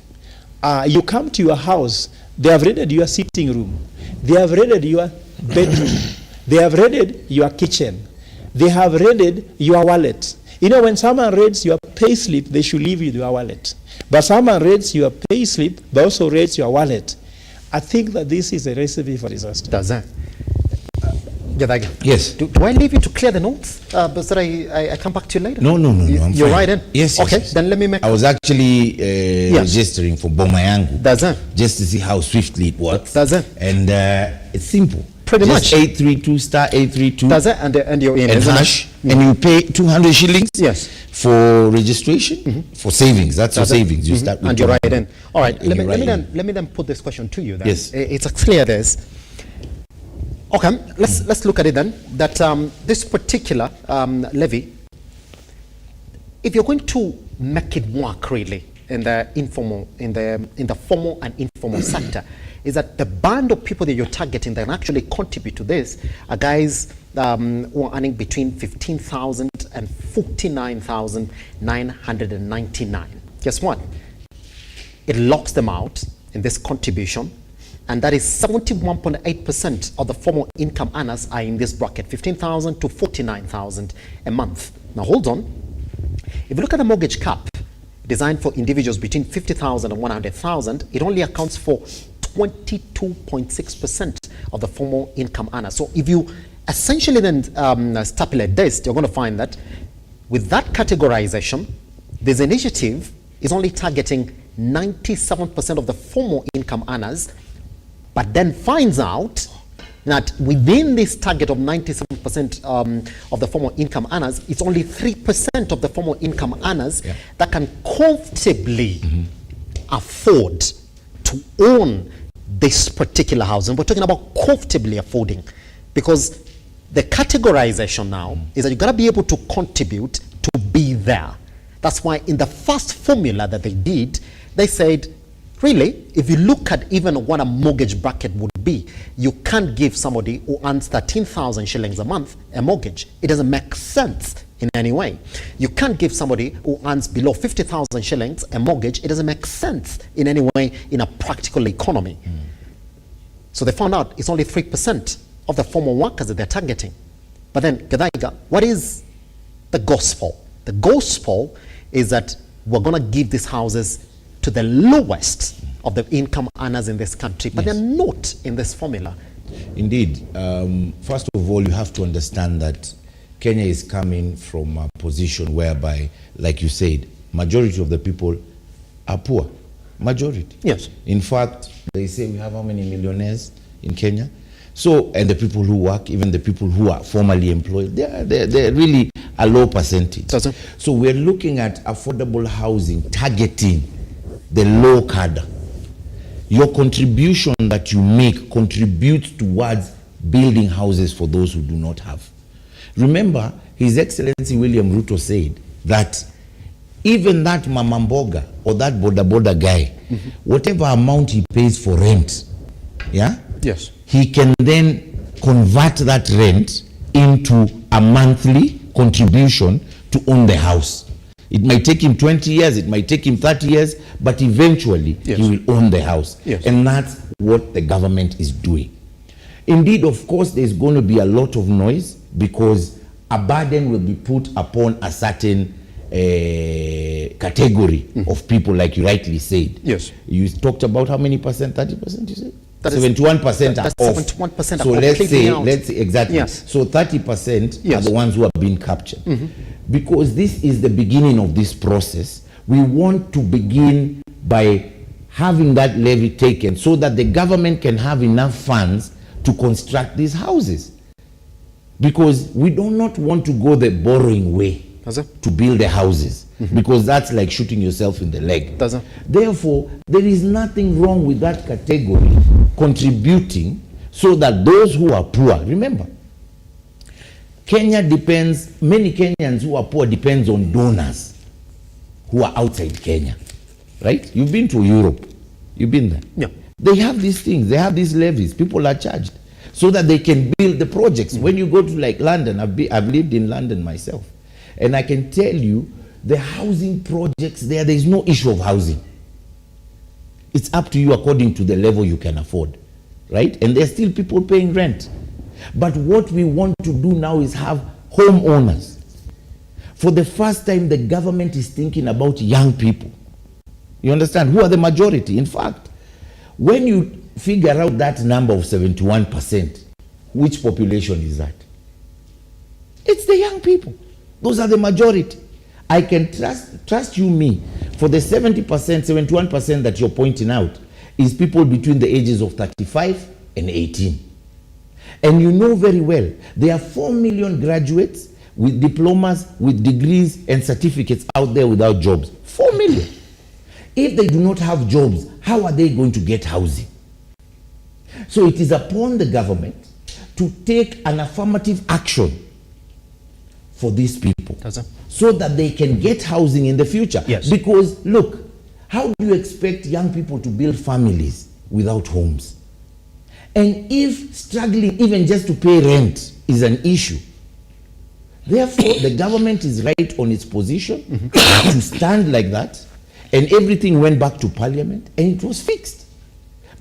You come to your house, they have raided your sitting room. They have raided your bedroom. They have raided your kitchen. They have raided your wallet. You know, when someone raids your pay slip, they should leave you with your wallet. But someone raids your pay slip, but also raids your wallet. I think that this is a recipe for disaster. Does that? Yes. Do I leave you to clear the notes? But that I come back to you later? No. You're right in? Yes. Okay, yes. then let me make... I was actually registering for Boma Yangu. Does that? Just to see how swiftly it works. Does that? And it's simple. Pretty just much. 832 star 832. Does that? And you're in, and hash. And you pay 200 shillings for registration, for savings. That's your savings. You start with and you're right in. All right, let me then put this question to you then. Yes. It's clear this. Okay, let's look at it then. That this particular levy, if you're going to make it work really in the informal, in the formal and informal sector, is that the band of people that you're targeting that actually contribute to this are guys who are earning between 15,000 and 49,999. Guess what? It locks them out in this contribution and that is 71.8% of the formal income earners are in this bracket, 15,000 to 49,000 a month. Now hold on. If you look at the mortgage cap designed for individuals between 50,000 and 100,000, it only accounts for 22.6% of the formal income earners. So if you essentially then stipulate this, you're going to find that with that categorization, this initiative is only targeting 97% of the formal income earners, but then finds out that within this target of 97% of the formal income earners, it's only 3% of the formal income earners that can comfortably afford to own this particular house. And we're talking about comfortably affording, because the categorization now is that you gotta be able to contribute to be there. That's why in the first formula that they did, they said, really, if you look at even what a mortgage bracket would be, you can't give somebody who earns 13,000 shillings a month a mortgage. It doesn't make sense in any way. You can't give somebody who earns below 50,000 shillings a mortgage. It doesn't make sense in any way in a practical economy. So they found out it's only 3% of the formal workers that they're targeting. But then, Gadaiga, what is the gospel? The gospel is that we're going to give these houses to the lowest of the income earners in this country, but they're not in this formula. Indeed. First of all, you have to understand that Kenya is coming from a position whereby, like you said, majority of the people are poor. Majority. Yes. In fact, they say we have how many millionaires in Kenya? So, and the people who work, even the people who are formally employed, they're really a low percentage. So we're looking at affordable housing targeting the low cadre. Your contribution that you make contributes towards building houses for those who do not have. Remember, His Excellency William Ruto said that even that mamamboga or that boda guy, whatever amount he pays for rent, he can then convert that rent into a monthly contribution to own the house. It might take him 20 years, it might take him 30 years, but eventually he will own the house. And that's what the government is doing. Indeed, of course, there's going to be a lot of noise because a burden will be put upon a certain category of people, like you rightly said. Yes. You talked about how many percent? 30%, you said? 71% are off. 71% so let's say exactly. Yes. So 30% are the ones who are being captured. Because this is the beginning of this process. We want to begin by having that levy taken so that the government can have enough funds to construct these houses. Because we do not want to go the borrowing way to build the houses. Because that's like shooting yourself in the leg. Therefore, there is nothing wrong with that category contributing so that those who are poor, remember, Kenya depends, many Kenyans who are poor depends on donors who are outside Kenya, right? You've been to Europe, you've been there. Yeah. They have these things, they have these levies, people are charged so that they can build the projects. When you go to like London, I've lived in London myself, and I can tell you, the housing projects there is no issue of housing. It's up to you according to the level you can afford, right? And there's still people paying rent. But what we want to do now is have homeowners. For the first time, the government is thinking about young people. You understand? Who are the majority? In fact, when you figure out that number of 71%, which population is that? It's the young people. Those are the majority. I can trust you me, for the 70%, 71% that you're pointing out is people between the ages of 35 and 18. And you know very well, there are 4 million graduates with diplomas, with degrees and certificates out there without jobs. 4 million. If they do not have jobs, how are they going to get housing? So it is upon the government to take an affirmative action for these people so that they can get housing in the future. Yes. Because look, how do you expect young people to build families without homes? And if struggling even just to pay rent is an issue, therefore the government is right on its position to stand like that, and everything went back to parliament and it was fixed.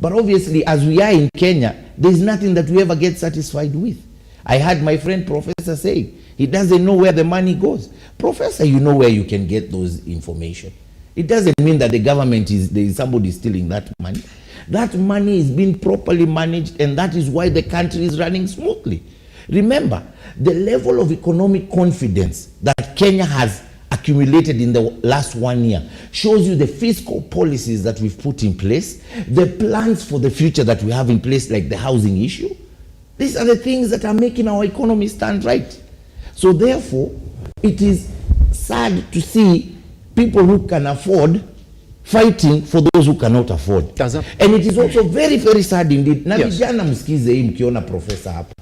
But obviously, as we are in Kenya, there is nothing that we ever get satisfied with. I heard my friend Professor say, he doesn't know where the money goes. Professor, you know where you can get those information. It doesn't mean that the government there is somebody stealing that money. That money is being properly managed, and that is why the country is running smoothly. Remember, the level of economic confidence that Kenya has accumulated in the last 1 year shows you the fiscal policies that we've put in place, the plans for the future that we have in place, like the housing issue. These are the things that are making our economy stand right. So therefore, it is sad to see people who can afford fighting for those who cannot afford. And it is also very, very sad indeed. Na vijana msikize hii mkiona professor hapa.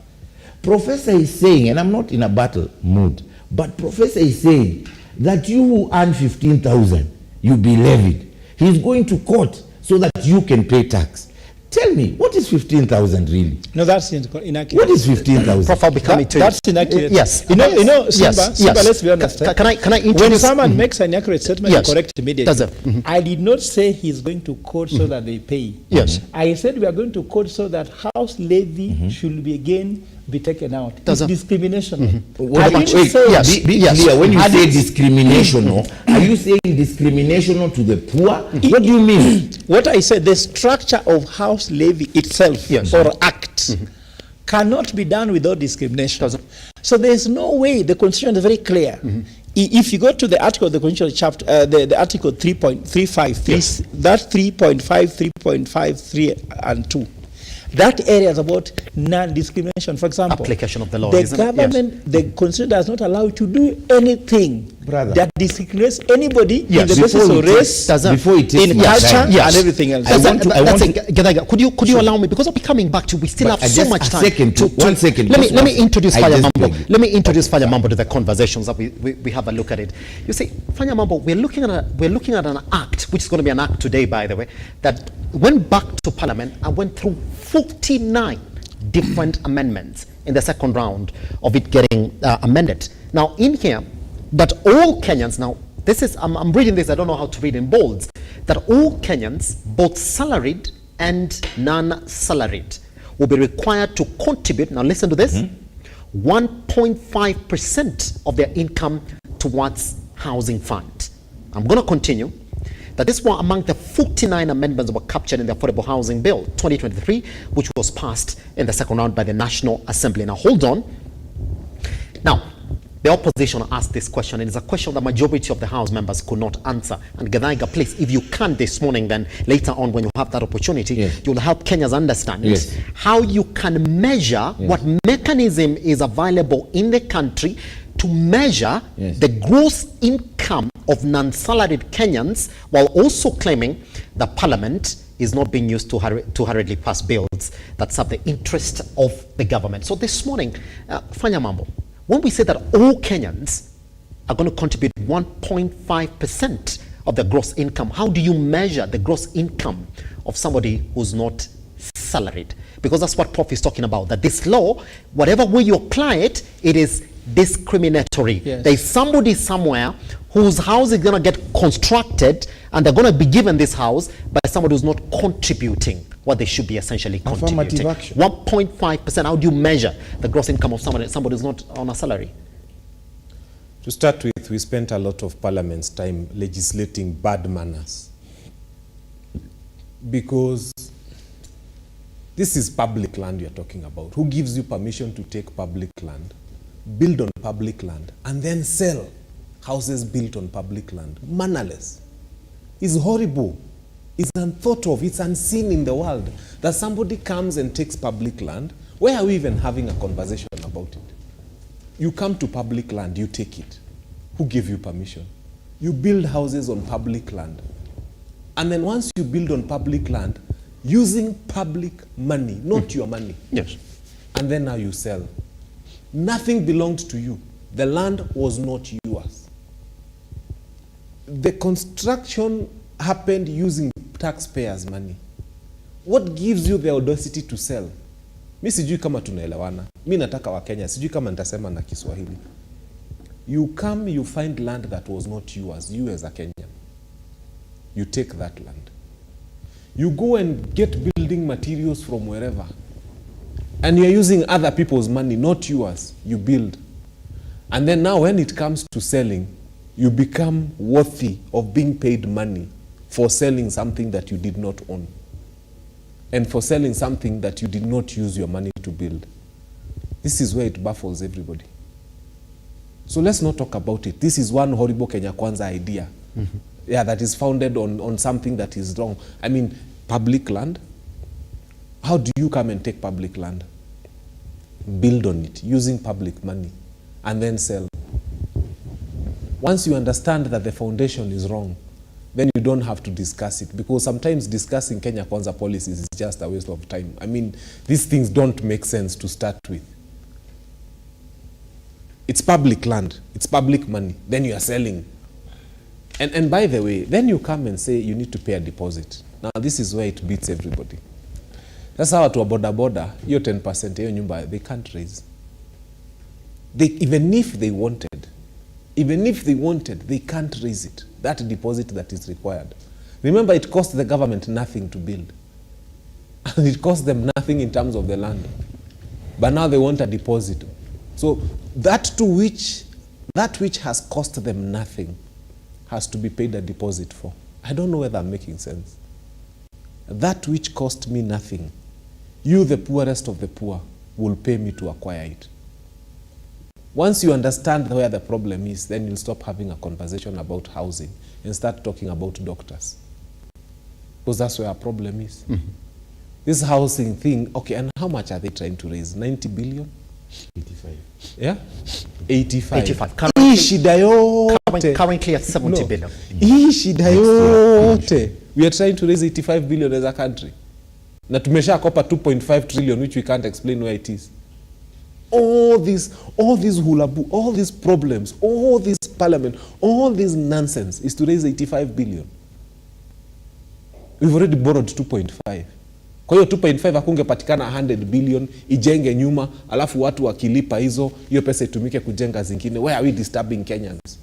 Professor is saying, and I'm not in a battle mood, but Professor is saying that you who earn 15,000, you be levied. He's going to court so that you can pay tax. Tell me, what is 15,000 really? No, that's inaccurate. What is 15,000? That's inaccurate. Yes. Simba, let's be honest. Can I introduce? When someone makes an accurate statement, you correct immediately. I did not say he's going to court so that they pay. Yes. I said we are going to court so that house levy should be taken out. It's discrimination. Be clear, when you say discrimination, are you saying discrimination to the poor? What do you mean? What I said, the structure of house levy itself or act cannot be done without discrimination. So there's no way. The Constitution is very clear. If you go to the article of the Constitution chapter, the article 3.35, that 3.5, 3.5, 3 and 2. That area is about non-discrimination. For example, application of the law. The government, the Constitution does not allow you to do anything that discriminates anybody in the basis of race, in culture, and everything else. Could you allow me, because I'll be coming back to, we still have so much time. One second. Let me introduce Fanya Mambo. Let me introduce Fanya Mambo to the conversations that we have a look at it. You see, Fanya Mambo, we're looking at an act, which is going to be an act today, by the way, that went back to Parliament and went through 49 different amendments in the second round of it getting amended. Now, in here, that all Kenyans, now, this is, I'm reading this, I don't know how to read in bolds, that all Kenyans, both salaried and non-salaried, will be required to contribute, now listen to this, 1.5% of their income towards housing fund. I'm going to continue. That this was among the 49 amendments that were captured in the Affordable Housing Bill 2023, which was passed in the second round by the National Assembly. Now, hold on. Now, the opposition asked this question, and it's a question the majority of the House members could not answer. And Gadaiga, please, if you can this morning, then later on when you have that opportunity, you'll help Kenyans understand how you can measure what mechanism is available in the country to measure the gross income of non-salaried Kenyans, while also claiming that Parliament is not being used to hurriedly pass bills that serve the interest of the government. So this morning, Fanya Mambo, when we say that all Kenyans are going to contribute 1.5% of the gross income, how do you measure the gross income of somebody who's not salaried? Because that's what Prof is talking about, that this law, whatever way you apply it, it is discriminatory. There's somebody somewhere whose house is going to get constructed and they're going to be given this house by somebody who's not contributing what they should be essentially contributing. 1.5%, how do you measure the gross income of somebody who's not on a salary? To start with, we spent a lot of Parliament's time legislating bad manners, because this is public land you're talking about. Who gives you permission to take public land, build on public land, and then sell houses built on public land? Mannerless. It's horrible. It's unthought of. It's unseen in the world that somebody comes and takes public land. Where are we even having a conversation about it? You come to public land, you take it. Who gave you permission? You build houses on public land. And then once you build on public land, using public money, not your money. Yes. And then now you sell. Nothing belonged to you. The land was not yours. The construction happened using taxpayers' money. What gives you the audacity to sell? Mi sijui kama tunaelewana. Mi nataka wa Kenya, sijui kama nitasema na Kiswahili. You come, you find land that was not yours, you as a Kenyan. You take that land. You go and get building materials from wherever. And you're using other people's money, not yours. You build. And then now when it comes to selling, you become worthy of being paid money for selling something that you did not own. And for selling something that you did not use your money to build. This is where it baffles everybody. So let's not talk about it. This is one horrible Kenya Kwanza idea. Yeah, that is founded on something that is wrong. I mean, public land. How do you come and take public land? Build on it using public money and then sell. Once you understand that the foundation is wrong, then you don't have to discuss it, because sometimes discussing Kenya Kwanza policies is just a waste of time. I mean, these things don't make sense to start with. It's public land, it's public money, then you are selling. And by the way, then you come and say you need to pay a deposit. Now this is where it beats everybody. That's how to a boda, your 10%, your nyumba, they can't raise. Even if they wanted, they can't raise it. That deposit that is required. Remember, it cost the government nothing to build. And it cost them nothing in terms of the land. But now they want a deposit. So that which has cost them nothing has to be paid a deposit for. I don't know whether I'm making sense. That which cost me nothing, you, the poorest of the poor, will pay me to acquire it. Once you understand where the problem is, then you'll stop having a conversation about housing and start talking about doctors. Because that's where our problem is. This housing thing, okay, and how much are they trying to raise? 90 billion? 85. Yeah? 85. 85. Currently at 70 billion. We are trying to raise 85 billion as a country. Na tumesha kopa 2.5 trillion, which we can't explain where it is. All this hulabu, all these problems, all this parliament, all this nonsense is to raise 85 billion. We've already borrowed 2.5. Kwa hiyo 2.5 hakungepatikana 100 billion, ijenge nyuma, alafu watu wakilipa hizo pesa itumike kujenga zingine. Why are we disturbing Kenyans?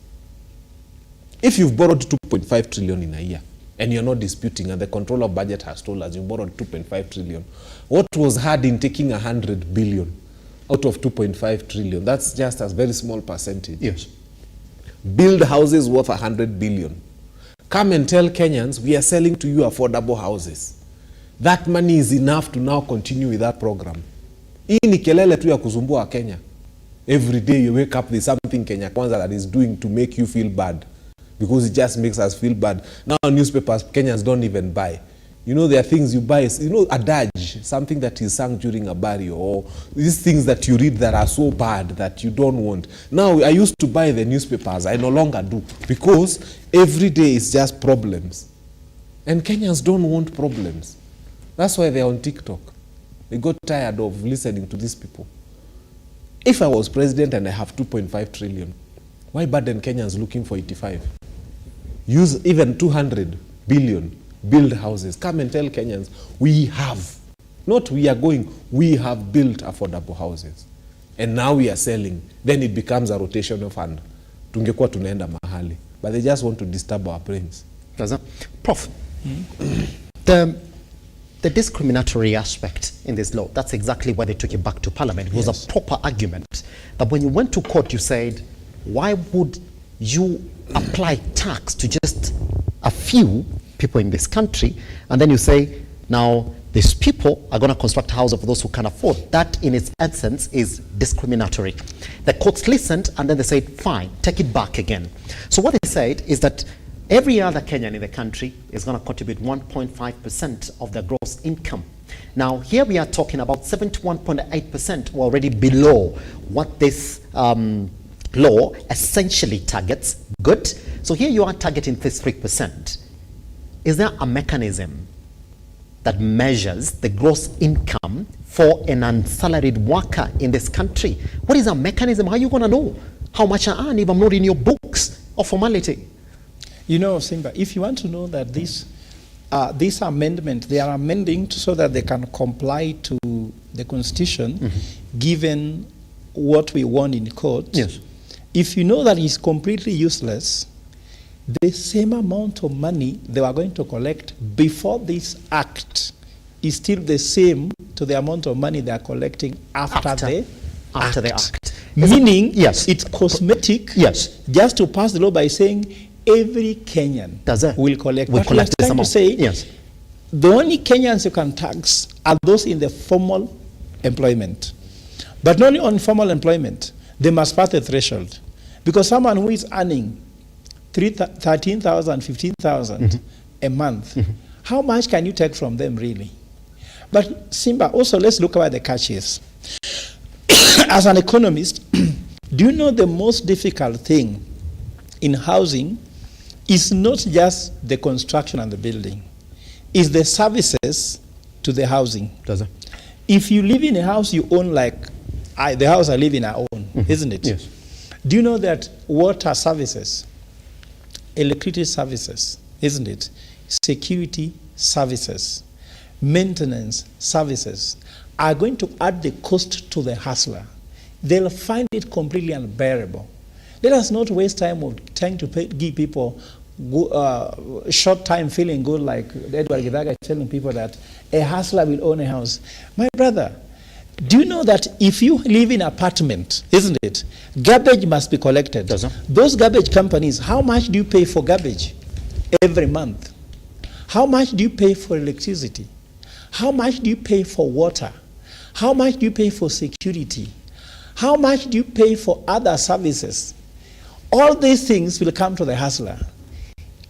If you've borrowed 2.5 trillion in a year, and you're not disputing, and the controller of budget has told us you borrowed 2.5 trillion, what was hard in taking 100 billion out of 2.5 trillion? That's just a very small percentage. Yes. Build houses worth 100 billion. Come and tell Kenyans, we are selling to you affordable houses. That money is enough to now continue with that program. Hii ni kelele tu ya kuzumbua Kenya. Every day you wake up, there's something Kenya Kwanza that is doing to make you feel bad. Because it just makes us feel bad. Now newspapers, Kenyans don't even buy. You know, there are things you buy, you know, adage, something that is sung during a burial, or these things that you read that are so bad that you don't want. Now, I used to buy the newspapers, I no longer do, because every day is just problems. And Kenyans don't want problems. That's why they're on TikTok. They got tired of listening to these people. If I was president and I have 2.5 trillion, why burden Kenyans looking for 85? Use even 200 billion, build houses. Come and tell Kenyans, we have, not we are going, we have built affordable houses. And now we are selling. Then it becomes a rotational fund. Tungekuwa tunaenda mahali. But they just want to disturb our brains. Prof, the discriminatory aspect in this law, that's exactly why they took it back to Parliament. It was a proper argument that when you went to court, you said, why would you apply tax to just a few people in this country? And then you say, now these people are going to construct houses for those who can afford. That in its essence is discriminatory. The courts listened and then they said, fine, take it back again. So what they said is that every other Kenyan in the country is going to contribute 1.5% of their gross income. Now, here we are talking about 71.8% were already below what this law essentially targets. Good. So here you are targeting this 3%. Is there a mechanism that measures the gross income for an unsalaried worker in this country? What is a mechanism? How are you going to know how much I earn if I'm not in your books of formality? You know, Simba, if you want to know that this amendment, they are amending so that they can comply to the Constitution, given what we won in court. Yes. If you know that it's completely useless, the same amount of money they were going to collect before this act is still the same to the amount of money they are collecting after the act. Meaning, yes, it's cosmetic. Yes, just to pass the law by saying every Kenyan will collect. What we are trying to say, yes, the only Kenyans you can tax are those in the formal employment, but not only on formal employment. They must pass the threshold, because someone who is earning 13,000, 15,000 a month, how much can you take from them really? But SIMBA, also let's look at where the catch is. As an economist, do you know the most difficult thing in housing is not just the construction and the building, it's the services to the housing. Does it? If you live in a house you own, like the house I live in I own, isn't it? Yes. Do you know that water services, electricity services, isn't it? Security services, maintenance services are going to add the cost to the hustler. They'll find it completely unbearable. Let us not waste time of trying to give people short time feeling good, like Edward Gidaga telling people that a hustler will own a house. My brother, do you know that if you live in an apartment, isn't it, garbage must be collected? Those garbage companies, how much do you pay for garbage every month? How much do you pay for electricity? How much do you pay for water? How much do you pay for security? How much do you pay for other services? All these things will come to the hustler.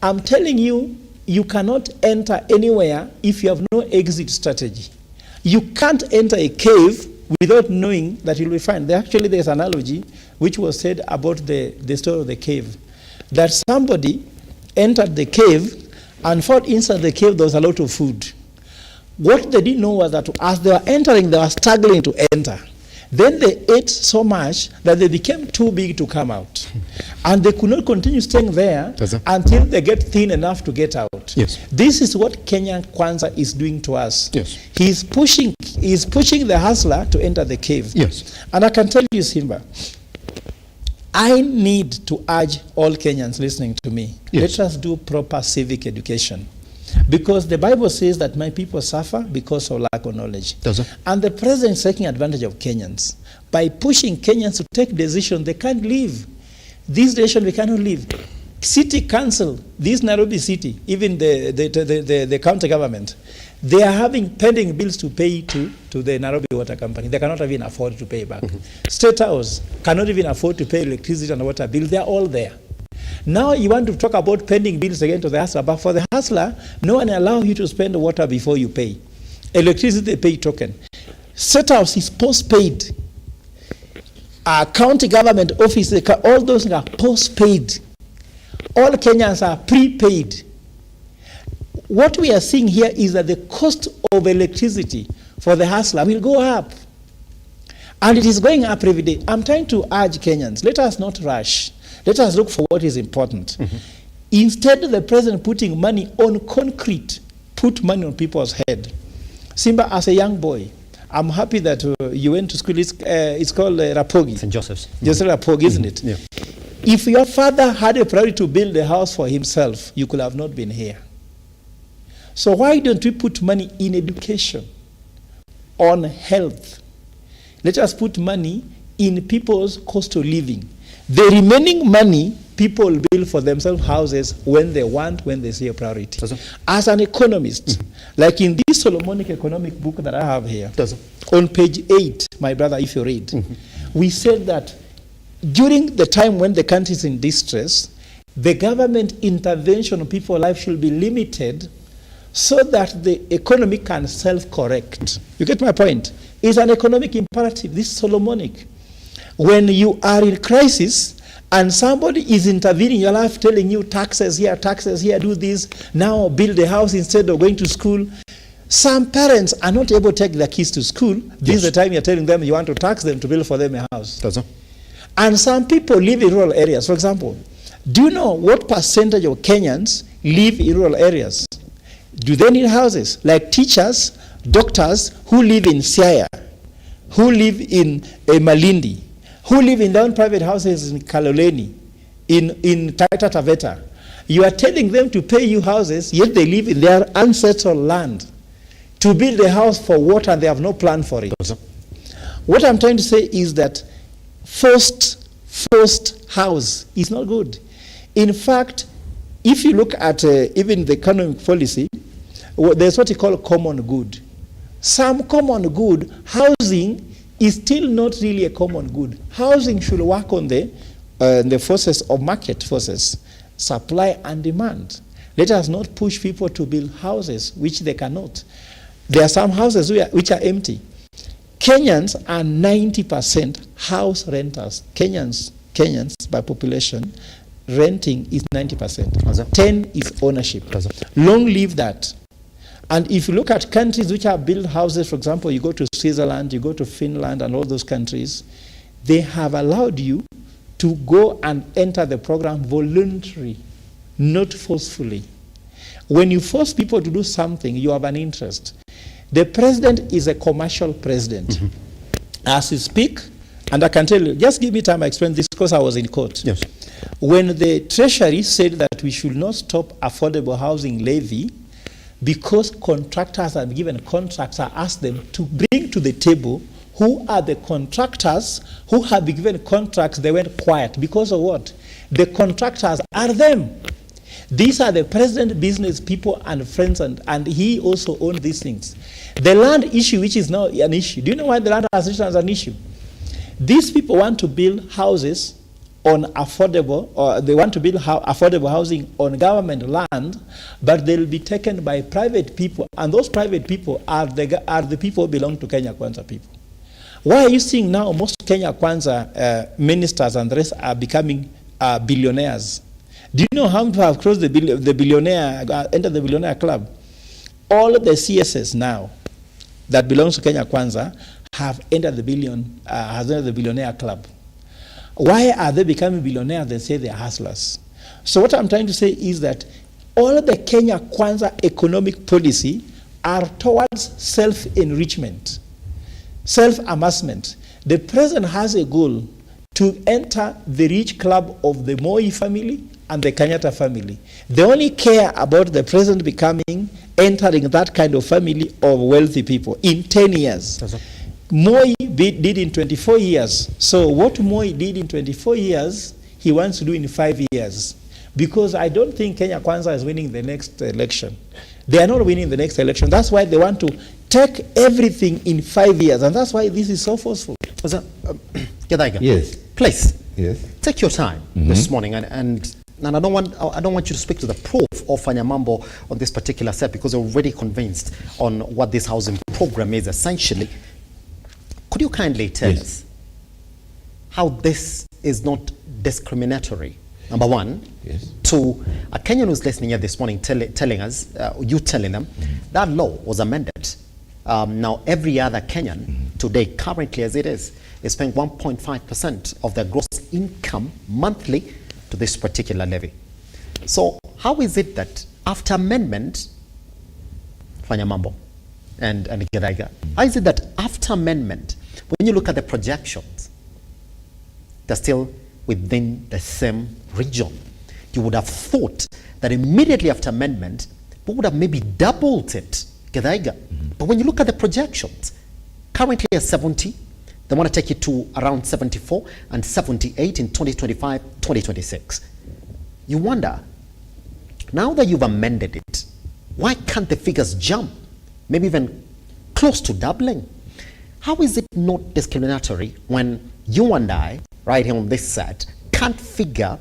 I'm telling you, you cannot enter anywhere if you have no exit strategy. You can't enter a cave without knowing that you'll be fine. Actually, there's an analogy which was said about the story of the cave, that somebody entered the cave and found inside the cave there was a lot of food. What they didn't know was that as they were entering, they were struggling to enter. Then they ate so much that they became too big to come out. And they could not continue staying there until they get thin enough to get out. Yes. This is what Kenya Kwanza is doing to us. Yes. He's pushing the hustler to enter the cave. Yes. And I can tell you, SIMBA, I need to urge all Kenyans listening to me, let us do proper civic education. Because the Bible says that my people suffer because of lack of knowledge. And the president is taking advantage of Kenyans by pushing Kenyans to take decisions they can't live. This decision we cannot live. City council, this Nairobi city, even the county government, they are having pending bills to pay to the Nairobi Water Company. They cannot even afford to pay back. State House cannot even afford to pay electricity and water bills. They are all there. Now you want to talk about pending bills again to the hustler, but for the hustler, no one allows you to spend water before you pay. Electricity, they pay token. State House is post-paid. County government office, all those are post-paid. All Kenyans are prepaid. What we are seeing here is that the cost of electricity for the hustler will go up. And it is going up every day. I'm trying to urge Kenyans, let us not rush. Let us look for what is important. Instead of the president putting money on concrete, put money on people's head. SIMBA, as a young boy, I'm happy that you went to school. It's called Rapogi. St. Joseph's. Joseph Rapogi, isn't it? Yeah. If your father had a priority to build a house for himself, you could have not been here. So why don't we put money in education, on health? Let us put money in people's cost of living. The remaining money, people will build for themselves houses when they want, when they see a priority. As an economist, like in this Solomonic economic book that I have here, on page 8, my brother, if you read, we said that during the time when the country is in distress, the government intervention on people's life should be limited so that the economy can self-correct. You get my point? It's an economic imperative. This is Solomonic. When you are in crisis and somebody is intervening in your life, telling you taxes here, do this, now build a house instead of going to school. Some parents are not able to take their kids to school. This is the time you're telling them you want to tax them to build for them a house. And some people live in rural areas. For example, do you know what percentage of Kenyans live in rural areas? Do they need houses? Like teachers, doctors who live in Siaya, who live in Malindi, who live in their own private houses in Kaloleni, in Taita Taveta. You are telling them to pay you houses, yet they live in their unsettled land. To build a house for water, they have no plan for it. What I'm trying to say is that forced house is not good. In fact, if you look at even the economic policy, there's what you call common good. Some common good, housing is still not really a common good. Housing should work on the forces of market forces, supply and demand. Let us not push people to build houses which they cannot. There are some houses which are empty. Kenyans are 90% house renters. Kenyans by population, renting is 90%. 10 is ownership. Long live that. And if you look at countries which have built houses, for example, you go to Switzerland, you go to Finland and all those countries, they have allowed you to go and enter the program voluntarily, not forcefully. When you force people to do something, you have an interest. The president is a commercial president. As you speak, and I can tell you, just give me time to explain this because I was in court. Yes. When the Treasury said that we should not stop affordable housing levy because contractors have given contracts, I asked them to bring to the table who are the contractors who have been given contracts. They went quiet because of what? The contractors are them. These are the president, business people and friends, and he also owns these things. The land issue, which is now an issue. Do you know why the land acquisition is an issue? These people want to build houses on affordable, or they want to build affordable housing on government land, but they'll be taken by private people, and those private people are the people who belong to Kenya Kwanza people. Why are you seeing now most Kenya Kwanza ministers and the rest are becoming billionaires? Do you know how many have crossed the billionaire, entered the billionaire club? All the CSS now that belongs to Kenya Kwanza have entered the billionaire club. Why are they becoming billionaires? They say they are hustlers. So what I'm trying to say is that all the Kenya Kwanza economic policy are towards self-enrichment, self-amassment. The president has a goal to enter the rich club of the Moi family and the Kenyatta family. They only care about the president entering that kind of family of wealthy people in 10 years. Moi did in 24 years. So what Moi did in 24 years, he wants to do in 5 years. Because I don't think Kenya Kwanza is winning the next election. They are not winning the next election. That's why they want to take everything in 5 years. And that's why this is so forceful. Yes. Please. Yes. Take your time this morning and I don't want you to speak to the proof of Fanyamambo on this particular set because you're already convinced on what this housing program is essentially. Could you kindly tell us how this is not discriminatory? Number one, to a Kenyan who's listening here this morning telling us, you telling them, that law was amended. Now every other Kenyan today, currently as it is paying 1.5% of their gross income monthly to this particular levy. So how is it that after amendment, Fanyamambo and Geraiga, how is it that after amendment, when you look at the projections, they're still within the same region? You would have thought that immediately after amendment, we would have maybe doubled it, Geraiga. But when you look at the projections, currently at 70, they want to take it to around 74 and 78 in 2025, 2026. You wonder, now that you've amended it, why can't the figures jump? Maybe even close to doubling? How is it not discriminatory when you and I, right here on this set, can't figure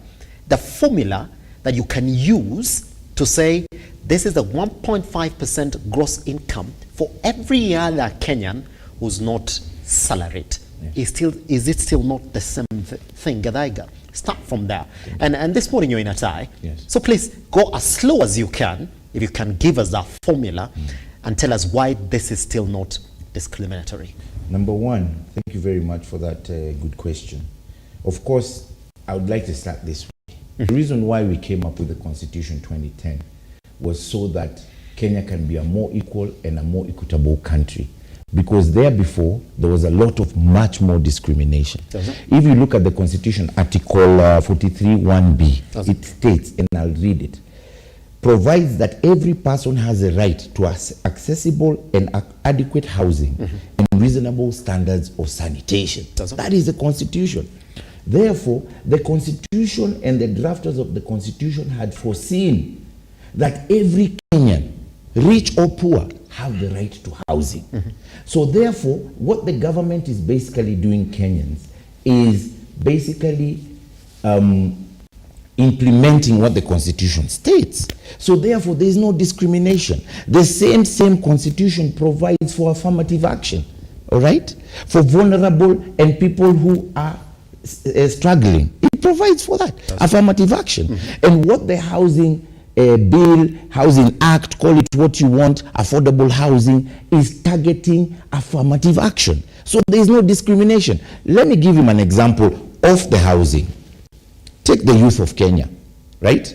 the formula that you can use to say this is a 1.5% gross income for every other Kenyan who's not salaried? Is it still not the same thing, Gadaiga? Start from there. And this morning you're in a tie. So please go as slow as you can, if you can give us that formula and tell us why this is still not discriminatory. Number one, thank you very much for that good question. Of course, I would like to start this way. The reason why we came up with the Constitution 2010 was so that Kenya can be a more equal and a more equitable country. because there before there was a lot of much more discrimination. If you look at the Constitution, Article 43(1)(b), it states, and I'll read it, provides that every person has a right to accessible and adequate housing and reasonable standards of sanitation. That is the Constitution. Therefore, the Constitution and the drafters of the Constitution had foreseen that every Kenyan, rich or poor, have the right to housing. So therefore, what the government is basically doing, Kenyans, is basically implementing what the Constitution states. So therefore, there is no discrimination. The same Constitution provides for affirmative action, all right? For vulnerable and people who are struggling. It provides for that, affirmative action. And what the housing bill, housing act, call it what you want, affordable housing, is targeting affirmative action. So there is no discrimination. Let me give you an example of the housing. Take the youth of Kenya, right?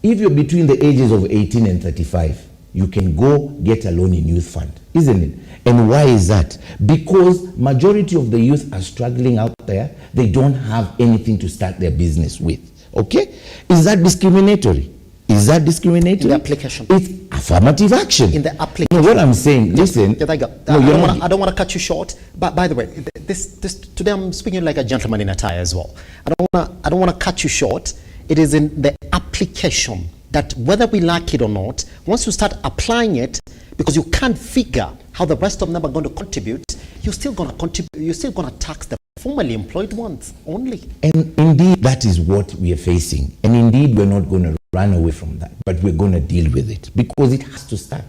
If you're between the ages of 18 and 35, you can go get a loan in youth fund, isn't it? And why is that? Because majority of the youth are struggling out there. They don't have anything to start their business with, okay? Is that discriminatory? Is that discriminatory? In the application. It's affirmative action. In the application. No, what I'm saying, listen. I don't want to cut you short, but by the way, today I'm speaking like a gentleman in a tie as well. I don't want to cut you short. It is in the application that whether we like it or not, once you start applying it, because you can't figure how the rest of them are going to contribute, you're still going to contribute. You're still going to tax the formerly employed ones only. And indeed, that is what we are facing. And indeed, we're not going to run away from that, but we're going to deal with it because it has to start.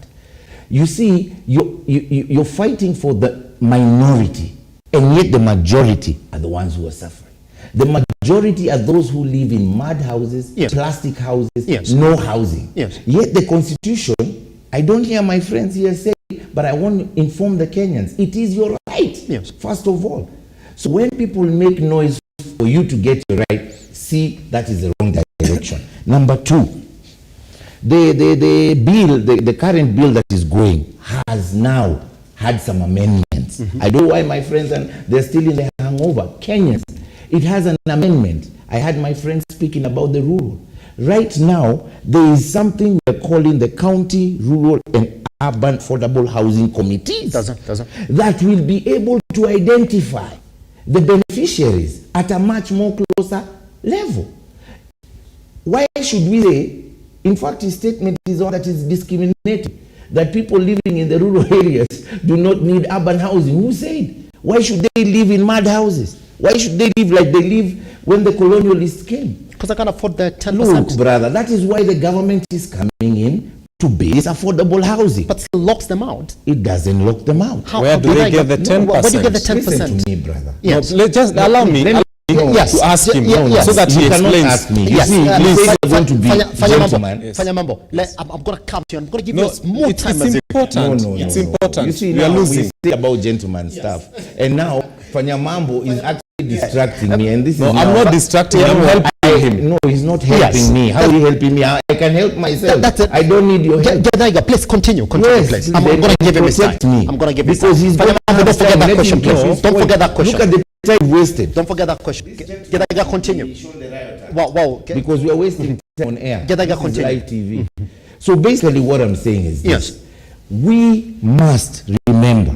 You see, you're fighting for the minority, and yet the majority are the ones who are suffering. The majority are those who live in mud houses, plastic houses, no housing. Yet the Constitution, I don't hear my friends here say, but I want to inform the Kenyans, it is your right, first of all. So when people make noise for you to get your right, see, that is the wrong direction. Number two, the bill, the current bill that is going has now had some amendments. I don't know why my friends, and they're still in the hangover. Kenyans, it has an amendment. I had my friends speaking about the rural. Right now, there is something we're calling the County Rural and Urban Affordable Housing Committees that will be able to identify the beneficiaries at a much more closer level. Why should we say, in fact, his statement is all that is discriminating, that people living in the rural areas do not need urban housing. Who said? Why should they live in mud houses? Why should they live like they live when the colonialists came? Because I can't afford the 10%. Look, brother, that is why the government is coming in to base affordable housing. But still locks them out. It doesn't lock them out. How, where do they get the 10%? Where do you get the 10%? Listen to me, brother. Yes. No, just allow me. To ask him so that he explains. Ask me. Yes. Please, you're going to be gentleman. I'm going to come to you. I'm going to give you more time. It's important. No. It's important. You see, we are losing. We say about gentleman stuff, and now Fanyamambo is actually distracting me, and this is. I'm not distracting him. I'm helping him. No, he's not helping me. How are you helping me? I can help myself. That's it. I don't need your help. Please continue. Please. I'm going to give him his time. I'm going to give him his time. Because he's going to don't forget that question, please. Don't forget that question. Look at the time wasted. Don't forget that question. Gedaiga, continue. Wow. Because we are wasting time on air. Gedaiga, continue. Live TV. So basically, what I'm saying is this. We must remember,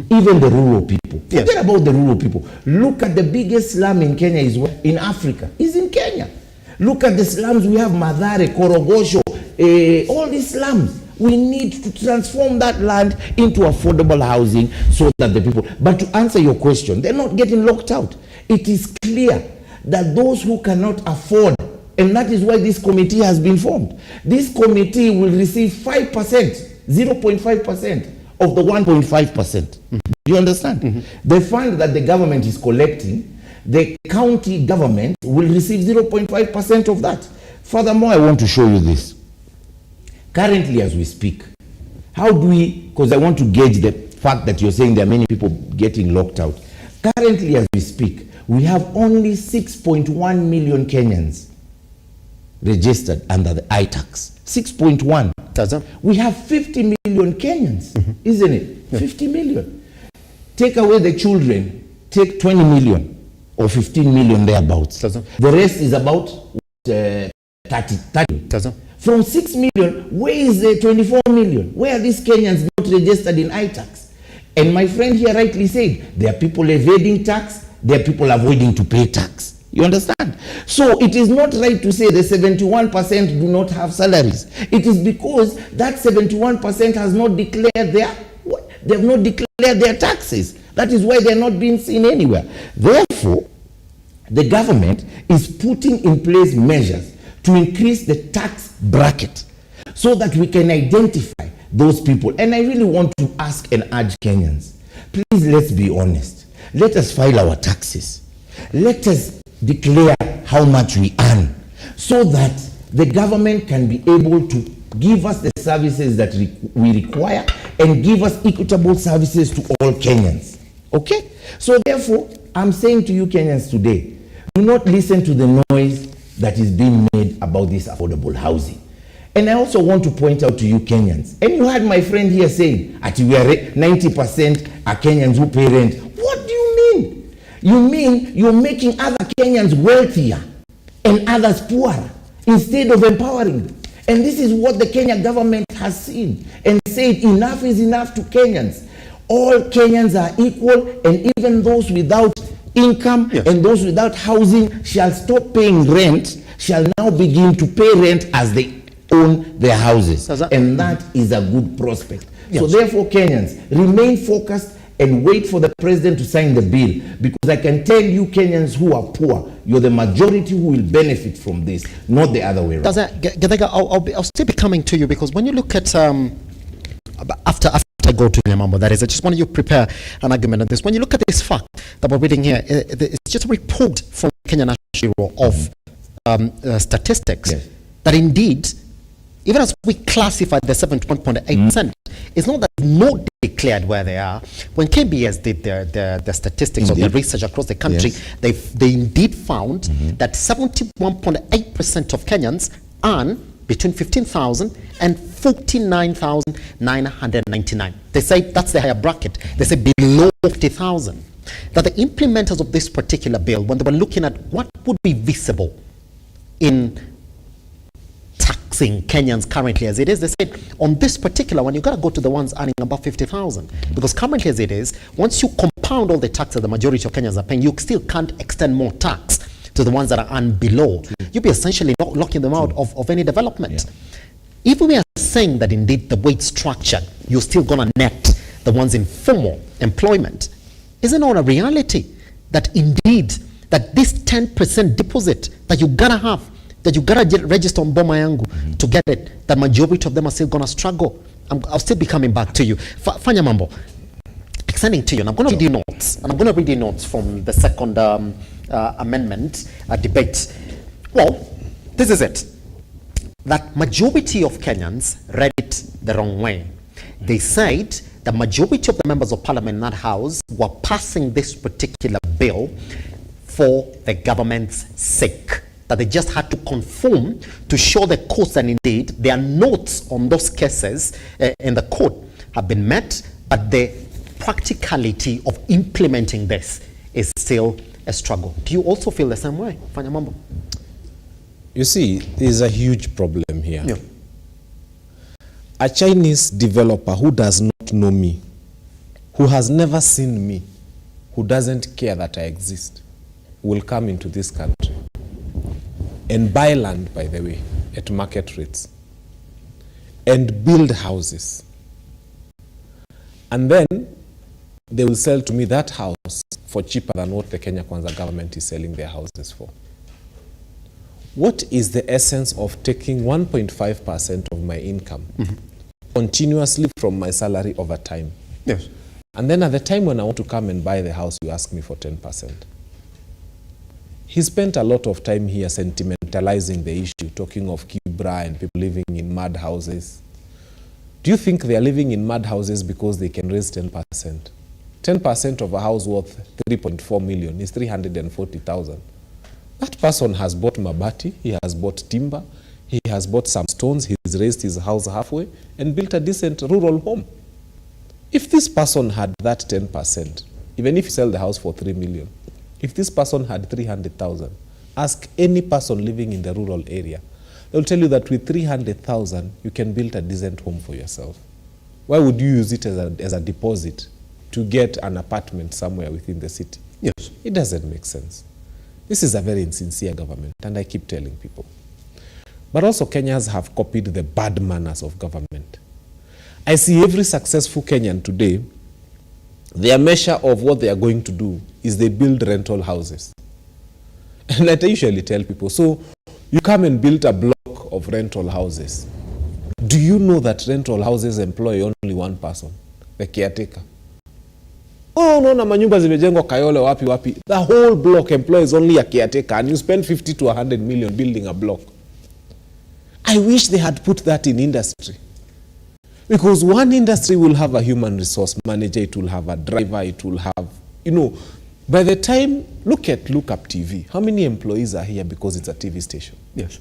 even the rural people. Forget about the rural people. Look at the biggest slum in Kenya is in Africa. Is in Kenya. Look at the slums we have, Mathare, Korogosho, all these slums. We need to transform that land into affordable housing so that the people. But to answer your question, they're not getting locked out. It is clear that those who cannot afford, and that is why this committee has been formed. This committee will receive 5%. 0.5% of the 1.5%. Do you understand? The fund that the government is collecting, the county government will receive 0.5% of that. Furthermore, I want to show you this. Currently, as we speak, how do we, because I want to gauge the fact that you're saying there are many people getting locked out. Currently, as we speak, we have only 6.1 million Kenyans registered under the iTax. 6.1. We have 50 million Kenyans, isn't it? 50 million. take away the children, take 20 million or 15 million thereabouts. The rest is about 30. From 6 million, where is the 24 million? Where are these Kenyans not registered in iTax? And my friend here rightly said, there are people evading tax, there are people avoiding to pay tax. You understand? So it is not right to say the 71% do not have salaries. It is because that 71% has not declared they have not declared their taxes. That is why they are not being seen anywhere. Therefore, the government is putting in place measures to increase the tax bracket so that we can identify those people. And I really want to ask and urge Kenyans, please, let's be honest. Let us file our taxes. Let us declare how much we earn so that the government can be able to give us the services that we require and give us equitable services to all Kenyans. Okay? So therefore, I'm saying to you Kenyans today, do not listen to the noise that is being made about this affordable housing. And I also want to point out to you Kenyans, and you heard my friend here saying, that we are 90% are Kenyans who pay rent. What do you mean? You mean you're making other Kenyans wealthier and others poorer instead of empowering them. And this is what the Kenya government has seen and said enough is enough to Kenyans. All Kenyans are equal, and even those without income and those without housing shall stop paying rent, shall now begin to pay rent as they own their houses. And that is a good prospect. So therefore, Kenyans, remain focused and wait for the president to sign the bill, because I can tell you Kenyans who are poor, you're the majority who will benefit from this, not the other way around. I'll still be coming to you, because when you look at after I go to Mambo, that is, I just want you to prepare an argument on this. When you look at this fact that we're reading here, it's just a report from Kenya National Bureau of Statistics that indeed, even as we classify the 71.8%, it's not that not declared where they are. When KBS did their statistics or their research across the country, they indeed found that 71.8% of Kenyans earn between 15,000 and 49,999. They say that's the higher bracket. They say below 50,000. That the implementers of this particular bill, when they were looking at what would be visible in taxing Kenyans currently as it is, they said on this particular one, you got to go to the ones earning above 50,000, because currently as it is, once you compound all the taxes the majority of Kenyans are paying, you still can't extend more tax to the ones that are earned below. You'll be essentially not locking them out of any development. If we are saying that indeed the way it's structured, you're still going to net the ones in formal employment, isn't it a reality that indeed that this 10% deposit that you gotta have, that you gotta register on Boma Yangu to get it, the majority of them are still gonna struggle? I'll still be coming back to you. Fanya Mambo, extending to you, and I'm gonna read you notes, and I'm gonna read you notes from the second amendment debate. Well, this is it. That majority of Kenyans read it the wrong way. They said the majority of the members of parliament in that house were passing this particular bill for the government's sake, that they just had to conform to show the courts, and indeed their notes on those cases in the court have been met, but the practicality of implementing this is still a struggle. Do you also feel the same way, Fanya Mambo? You see, there's a huge problem here. A Chinese developer who does not know me, who has never seen me, who doesn't care that I exist, will come into this country and buy land, by the way, at market rates, and build houses. And then they will sell to me that house for cheaper than what the Kenya Kwanza government is selling their houses for. What is the essence of taking 1.5% of my income continuously from my salary over time? Yes. And then at the time when I want to come and buy the house, you ask me for 10%. He spent a lot of time here sentimentalizing the issue, talking of Kibra and people living in mud houses. Do you think they are living in mud houses because they can raise 10%? 10% of a house worth 3.4 million is 340,000. That person has bought mabati, he has bought timber, he has bought some stones, he's raised his house halfway and built a decent rural home. If this person had that 10%, even if you sell the house for 3 million, if this person had 300,000, ask any person living in the rural area. They'll tell you that with 300,000, you can build a decent home for yourself. Why would you use it as a deposit to get an apartment somewhere within the city? Yes. It doesn't make sense. This is a very insincere government, and I keep telling people. But also Kenyans have copied the bad manners of government. I see every successful Kenyan today, their measure of what they are going to do is they build rental houses. And I usually tell people, so you come and build a block of rental houses. Do you know that rental houses employ only one person, the caretaker? Oh, no, na manyumba zimejengwa Kayole wapi wapi. The whole block employs only a caretaker, and you spend 50 to 100 million building a block. I wish they had put that in industry. Because one industry will have a human resource manager, it will have a driver, it will have, you know, by the time, look at Lookuptv. How many employees are here because it's a TV station? Yes.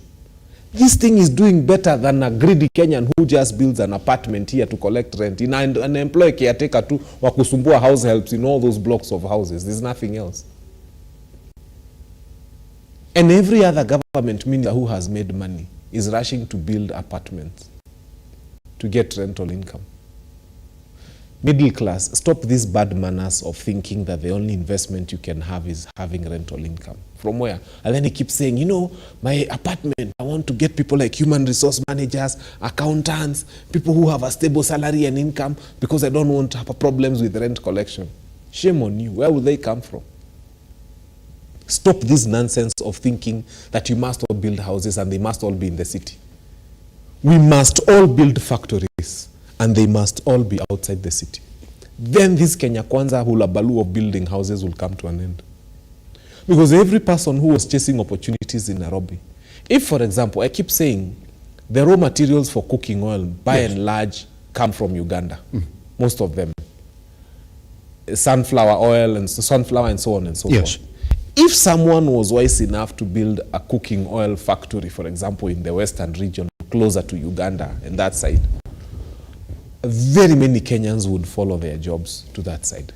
This thing is doing better than a greedy Kenyan who just builds an apartment here to collect rent. And employ caretaker too, wakusumbua house helps in all those blocks of houses. There's nothing else. And every other government minister who has made money is rushing to build apartments to get rental income. Middle class, stop these bad manners of thinking that the only investment you can have is having rental income. From where? And then he keeps saying, you know, my apartment, I want to get people like human resource managers, accountants, people who have a stable salary and income because I don't want to have problems with rent collection. Shame on you. Where will they come from? Stop this nonsense of thinking that you must all build houses and they must all be in the city. We must all build factories and they must all be outside the city. Then this Kenya Kwanza hulabaloo of building houses will come to an end. Because every person who was chasing opportunities in Nairobi, if, for example, I keep saying the raw materials for cooking oil, by and large, come from Uganda, most of them. Sunflower oil and sunflower and so on and so forth. If someone was wise enough to build a cooking oil factory, for example, in the western region, closer to Uganda and that side, very many Kenyans would follow their jobs to that side.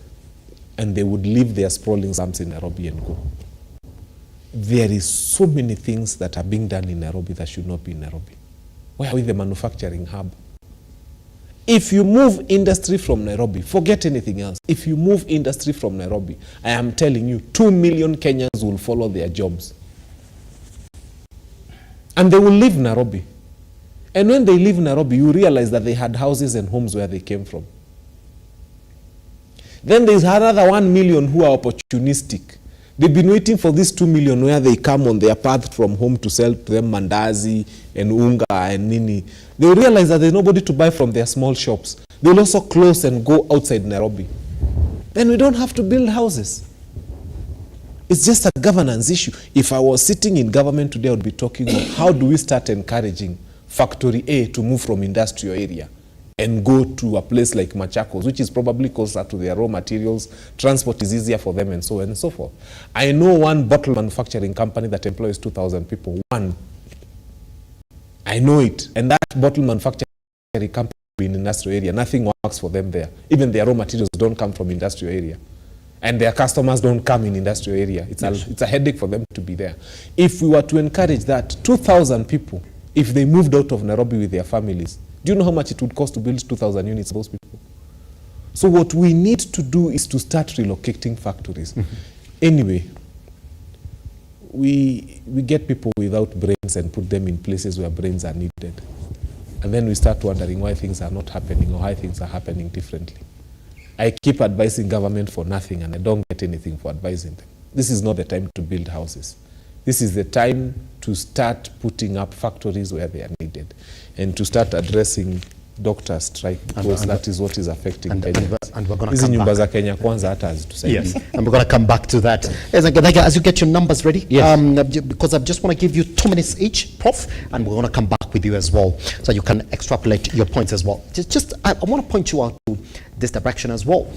And they would leave their sprawling slums in Nairobi and go. There is so many things that are being done in Nairobi that should not be in Nairobi. Where are we the manufacturing hub? If you move industry from Nairobi, forget anything else. If you move industry from Nairobi, I am telling you, 2 million Kenyans will follow their jobs. And they will leave Nairobi. And when they leave Nairobi, you realize that they had houses and homes where they came from. Then there's another 1 million who are opportunistic. They've been waiting for this 2 million where they come on their path from home to sell to them mandazi and unga and nini. They realize that there's nobody to buy from their small shops. They'll also close and go outside Nairobi. Then we don't have to build houses. It's just a governance issue. If I was sitting in government today, I would be talking about how do we start encouraging Factory A to move from industrial area and go to a place like Machakos, which is probably closer to their raw materials. Transport is easier for them and so on and so forth. I know one bottle manufacturing company that employs 2,000 people. One. I know it. And that bottle manufacturing company in industrial area, nothing works for them there. Even their raw materials don't come from industrial area. And their customers don't come in industrial area. It's a headache for them to be there. If we were to encourage that, 2,000 people, if they moved out of Nairobi with their families, do you know how much it would cost to build 2,000 units for those people? So what we need to do is to start relocating factories. Anyway, we get people without brains and put them in places where brains are needed. And then we start wondering why things are not happening or why things are happening differently. I keep advising government for nothing and I don't get anything for advising them. This is not the time to build houses. This is the time to start putting up factories where they are needed and to start addressing doctor strike, because that is what is affecting Kenya. And we're going to Hizi come nyumba back. za Kenya Kwanza hata hazitusaidii. Yes, and we're going to come back to that. Yes, as you get your numbers ready, because I just want to give you 2 minutes each, Prof, and we're going to come back with you as well, so you can extrapolate your points as well. I want to point you out to this direction as well,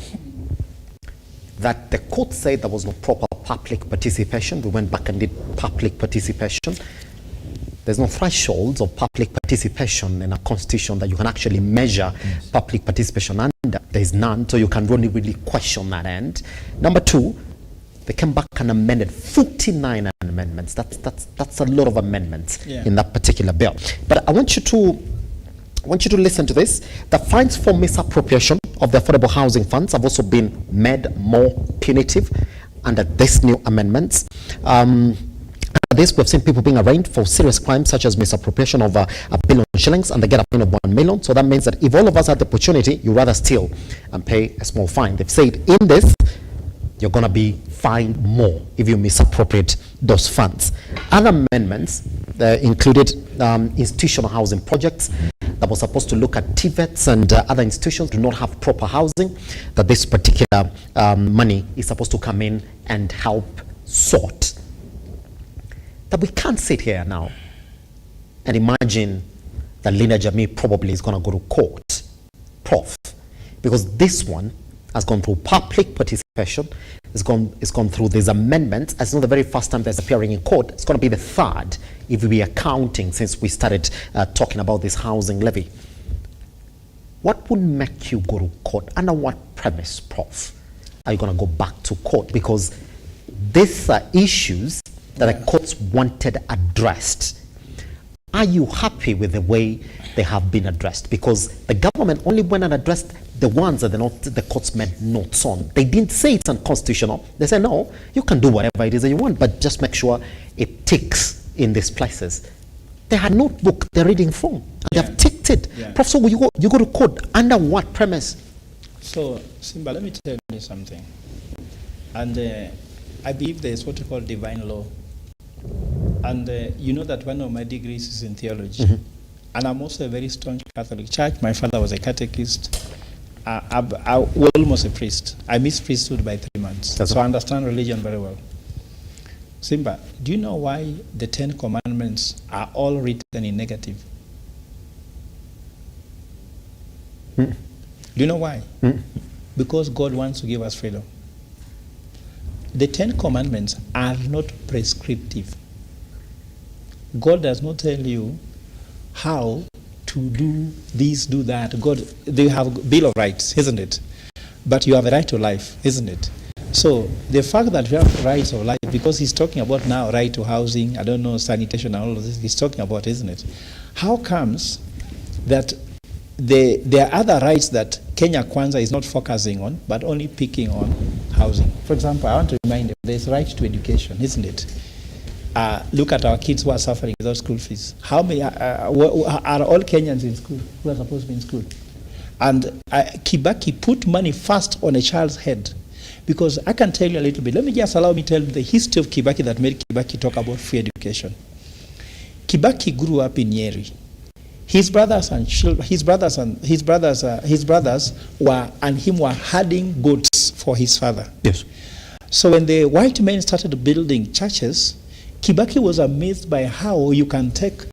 that the court said there was no proper public participation. We went back and did public participation. there's no thresholds of public participation in a constitution that you can actually measure public participation under. There's none, so you can only really question that end. Number two, they came back and amended 49 amendments. That's a lot of amendments in that particular bill. But I want you to listen to this. The fines for misappropriation of the affordable housing funds have also been made more punitive under this new amendments. This, we've seen people being arraigned for serious crimes such as misappropriation of $1 billion shillings, and they get a fine of 1 million. So that means that if all of us had the opportunity, you rather steal and pay a small fine. They've said in this, you're going to be fined more if you misappropriate those funds. Other amendments included institutional housing projects that were supposed to look at TVETs and other institutions do not have proper housing, that this particular money is supposed to come in and help sort. That we can't sit here now and imagine that Linda Jamii probably is going to go to court, because this one has gone through public participation, it's gone through these amendments. It's not the very first time that's appearing in court. It's going to be the third if we are counting since we started talking about this housing levy. What would make you go to court? Under what premise, Prof, are you going to go back to court? Because these are issues that the courts wanted addressed. Are you happy with the way they have been addressed? Because the government only went and addressed the ones that the courts made notes on. They didn't say it's unconstitutional. They said, no, you can do whatever it is that you want, but just make sure it ticks in these places. They had notebook they're reading from, and they have ticked it. Prof, so you go to court under what premise? So, Simba, let me tell you something. And I believe there is what we call divine law. And you know that one of my degrees is in theology. And I'm also a very strong Catholic church. My father was a catechist. I'm almost a priest. I missed priesthood by 3 months. So I understand religion very well. Simba, do you know why the 10 commandments are all written in negative? Do you know why? Because God wants to give us freedom. The 10 commandments are not prescriptive. God does not tell you how to do this, do that. God, they have a Bill of Rights, isn't it? But you have a right to life, isn't it? So the fact that you have rights of life, because he's talking about now right to housing, I don't know, sanitation and all of this, he's talking about, isn't it? How comes that there are other rights that Kenya Kwanza is not focusing on, but only picking on housing? For example, I want to remind you, there's right to education, isn't it? Look at our kids who are suffering without school fees. How many are all Kenyans in school who are supposed to be in school? And Kibaki put money first on a child's head, because I can tell you a little bit. Let me just allow me to tell you the history of Kibaki that made Kibaki talk about free education. Kibaki grew up in Nyeri. His brothers and him were herding goats for his father. Yes. So when the white men started building churches, Kibaki was amazed by how you can take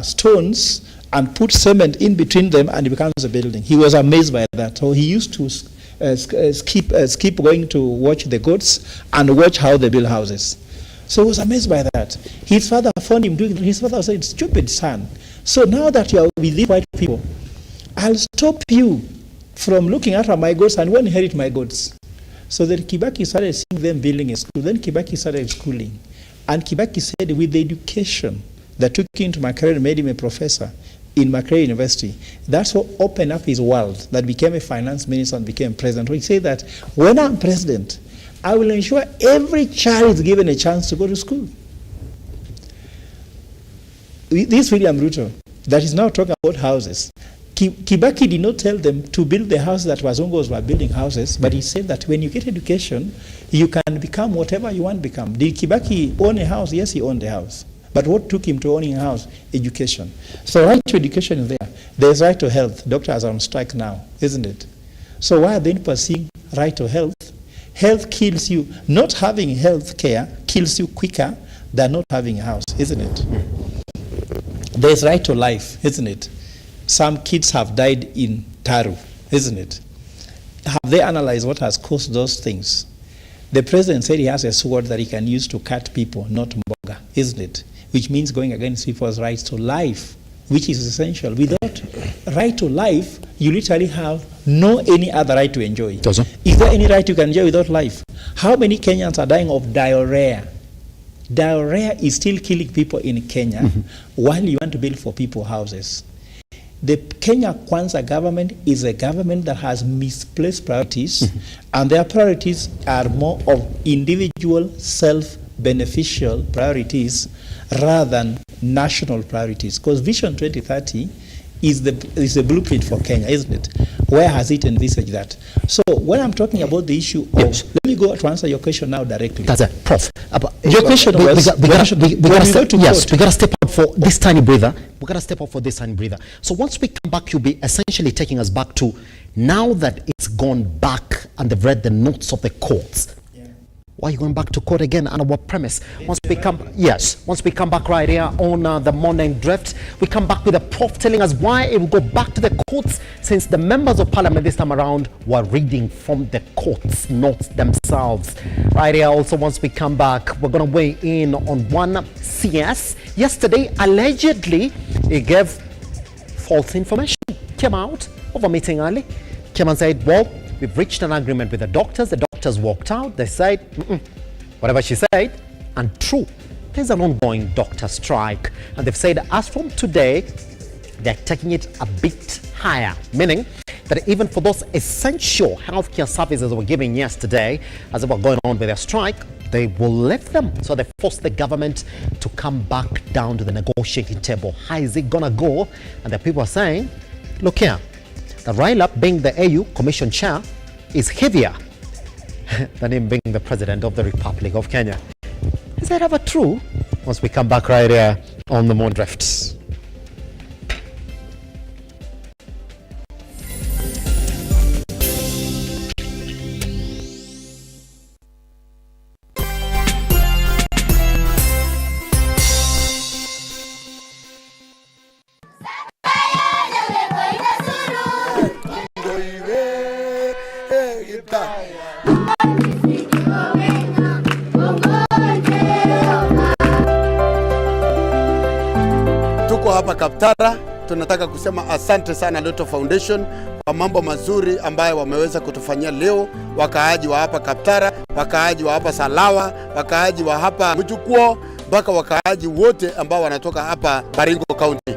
stones and put cement in between them and it becomes a building. He was amazed by that. So he used to skip going to watch the goats and watch how they build houses. So he was amazed by that. His father found him doing it. His father said, "Stupid son. So now that you are with these white people, I'll stop you from looking after my goats and won't inherit my goats." So then Kibaki started seeing them building a school. Then Kibaki started schooling. And Kibaki said, with the education that took him to Makerere and made him a professor in Makerere University, that's what opened up his world, that became a finance minister and became president. He said that when I'm president, I will ensure every child is given a chance to go to school. This William Ruto that is now talking about houses, Kibaki did not tell them to build the house that Wazungos were building houses, but he said that when you get education, you can become whatever you want to become. Did Kibaki own a house? Yes, he owned a house. But what took him to owning a house? Education. So right to education is there. There's right to health. Doctors are on strike now, isn't it? So why are they pursuing right to health? Health kills you. Not having health care kills you quicker than not having a house, isn't it? There's right to life, isn't it? Some kids have died in Taru, isn't it? Have they analyzed what has caused those things? The president said he has a sword that he can use to cut people, not mboga, isn't it? which means going against people's rights to life, which is essential. Without right to life, you literally have no any other right to enjoy. Is there any right you can enjoy without life? How many Kenyans are dying of diarrhea? Diarrhea is still killing people in Kenya while you want to build for people houses. The Kenya Kwanza government is a government that has misplaced priorities, and their priorities are more of individual self-beneficial priorities rather than national priorities. Because Vision 2030 is the blueprint for Kenya, isn't it? Where has it envisaged that? So when I'm talking about the issue of, let me go to answer your question now directly. That's it, Prof. Your question was, we got to step up for this tiny breather. We got to step up for this tiny breather. So once we come back, you'll be essentially taking us back to now that it's gone back and they've read the notes of the courts. Why are you going back to court again on our premise? Once we come back right here on the morning drift, we come back with a prof telling us why it will go back to the courts, since the members of parliament this time around were reading from the courts notes themselves. Right here also, once we come back, we're going to weigh in on one CS. Yesterday, allegedly, he gave false information. Came out of a meeting early. Came and said, well, we've reached an agreement with the doctors. The doctors walked out. They said, whatever she said, and true. There's an ongoing doctor strike. And they've said, as from today, they're taking it a bit higher. Meaning that even for those essential healthcare services that were given yesterday, as they were going on with their strike, they will lift them. So they forced the government to come back down to the negotiating table. How is it going to go? And the people are saying, look here, that Raila, being the AU Commission Chair, is heavier than him being the President of the Republic of Kenya. Is that ever true? Once we come back right here on the Morning Drift. Tuko hapa Kaptara, tunataka kusema asante sana RUTO Foundation kwa mambo mazuri ambayo wameweza kutufanyia leo. Wakaaji wa hapa Kaptara, wakaaji wa hapa Salawa, wakaaji wa hapa Mjukuo, mpaka wakaaji wote ambao wanatoka hapa Baringo County.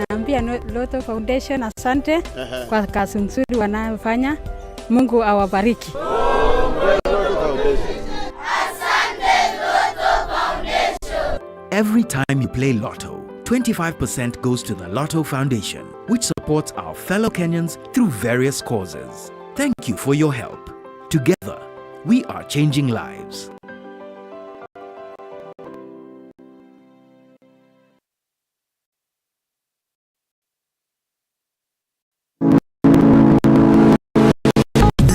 Naambia RUTO Foundation asante kwa kazi nzuri wanayofanya. Mungu awabariki. Every time you play Lotto, 25% goes to the RUTO Foundation, which supports our fellow Kenyans through various causes. Thank you for your help. Together, we are changing lives.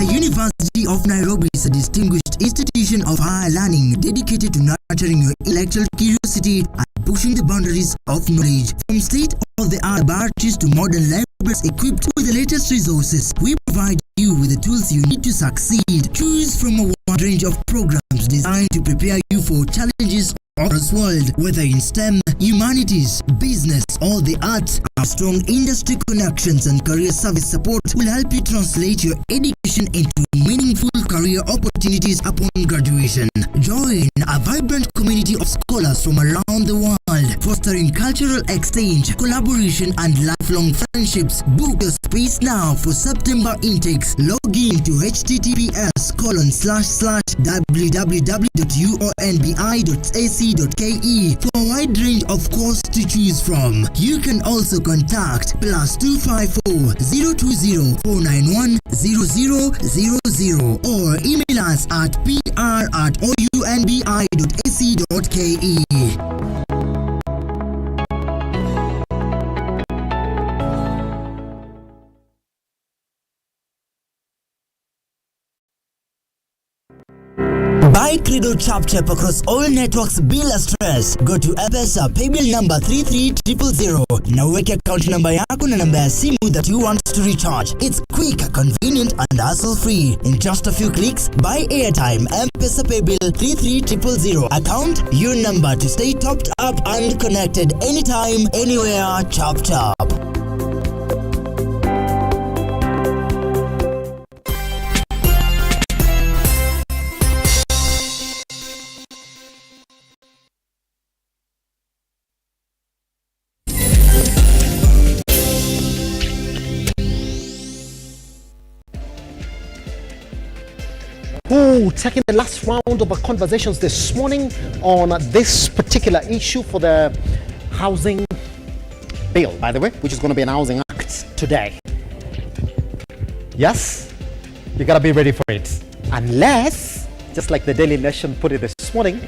University of Nairobi is a distinguished institution of higher learning dedicated to nurturing your intellectual curiosity and pushing the boundaries of knowledge. From state-of-the-art laboratories to modern libraries equipped with the latest resources, we provide you with the tools you need to succeed. Choose from a wide range of programs designed to prepare you for challenges of this world, whether in STEM, humanities, business, or the arts. Our strong industry connections and career service support will help you translate your education into meaningful career opportunities upon graduation. Join a vibrant community of scholars from around the world, fostering cultural exchange, collaboration, and lifelong friendships. Book your space now for September intakes. Log in to https://www.uonbi.ac.ke for a wide range of courses to choose from. You can also contact +254 020 491 0000 or email us at pr@ounbi.ac.ke. Buy Credo Chap Chap across all networks bila stress. Go to M-Pesa paybill number 33000 na uweke account number yako na namba ya simu that you want to recharge. It's quick, convenient and hassle-free. In just a few clicks, buy airtime. M-Pesa paybill 33000. Account your number to stay topped up and connected anytime, anywhere. Chap Chap. Taking the last round of our conversations this morning on this particular issue for the housing bill, by the way, which is going to be an housing act today. Yes, you got to be ready for it. Unless, just like the Daily Nation put it this morning,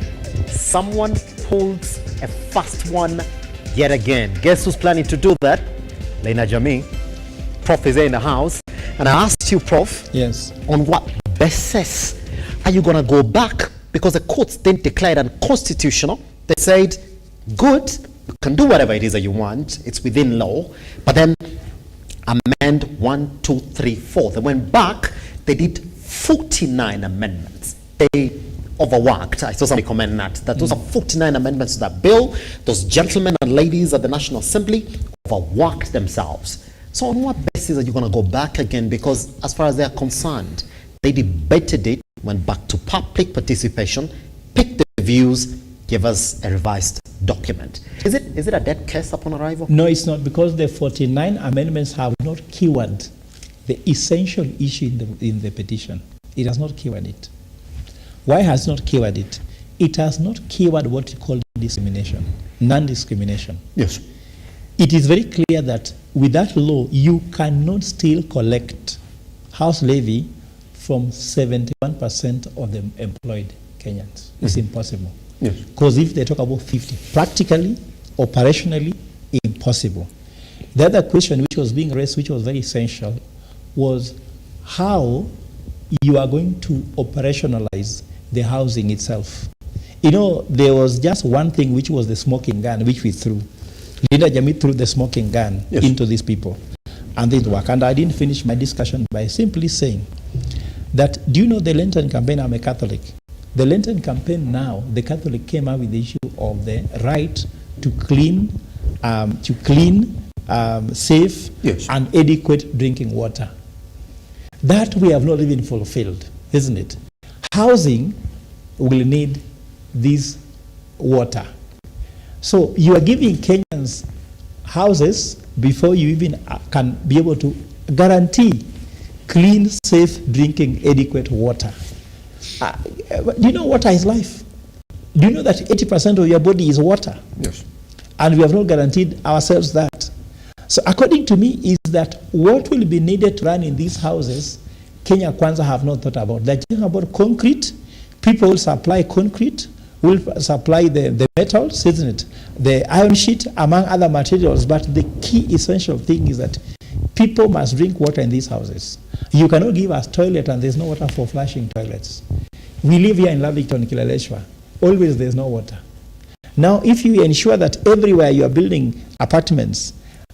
someone pulls a fast one yet again. Guess who's planning to do that? Lena Jamie. Prof is there in the house. And I asked you, Prof, yes, on what basis are you going to go back? Because the courts didn't declare it unconstitutional. They said, good, you can do whatever it is that you want. It's within law. But then amend 1, 2, 3, 4. They went back. They did 49 amendments. They overworked. I saw somebody comment that those are 49 amendments to that bill. Those gentlemen and ladies at the National Assembly overworked themselves. So on what basis are you going to go back again? Because as far as they're concerned, they debated it, went back to public participation, picked the views, gave us a revised document. Is it a dead case upon arrival? No, it's not, because the 49 amendments have not cured the essential issue in the petition. It has not cured it. Why has not cured it? It has not cured what you call discrimination, non-discrimination. Yes. It is very clear that with that law, you cannot still collect house levy from 71% of the employed Kenyans. It's impossible. Yes. Because if they talk about 50, practically, operationally, impossible. The other question which was being raised, which was very essential, was how you are going to operationalize the housing itself. You know, there was just one thing, which was the smoking gun, which we threw. Leader Jamit threw the smoking gun into these people, and it worked. And I didn't finish my discussion by simply saying that, do you know the Lenten campaign? I'm a Catholic. The Lenten campaign now, the Catholic came out with the issue of the right to clean, safe, and adequate drinking water. That we have not even fulfilled, isn't it? Housing will need this water. So you are giving Kenyans houses before you even can be able to guarantee clean, safe drinking, adequate water. Do you know water is life? Do you know that 80% of your body is water? Yes. And we have not guaranteed ourselves that. So according to me, is that what will be needed to run in these houses, Kenya Kwanza have not thought about. They're talking about concrete. People will supply concrete, will supply the metals, isn't it? The iron sheet, among other materials. But the key essential thing is that people must drink water in these houses. You cannot give us toilet and there's no water for flushing toilets. We live here in Lavington, Kilaleshwa. Always there's no water. Now, if you ensure that everywhere you are building apartments,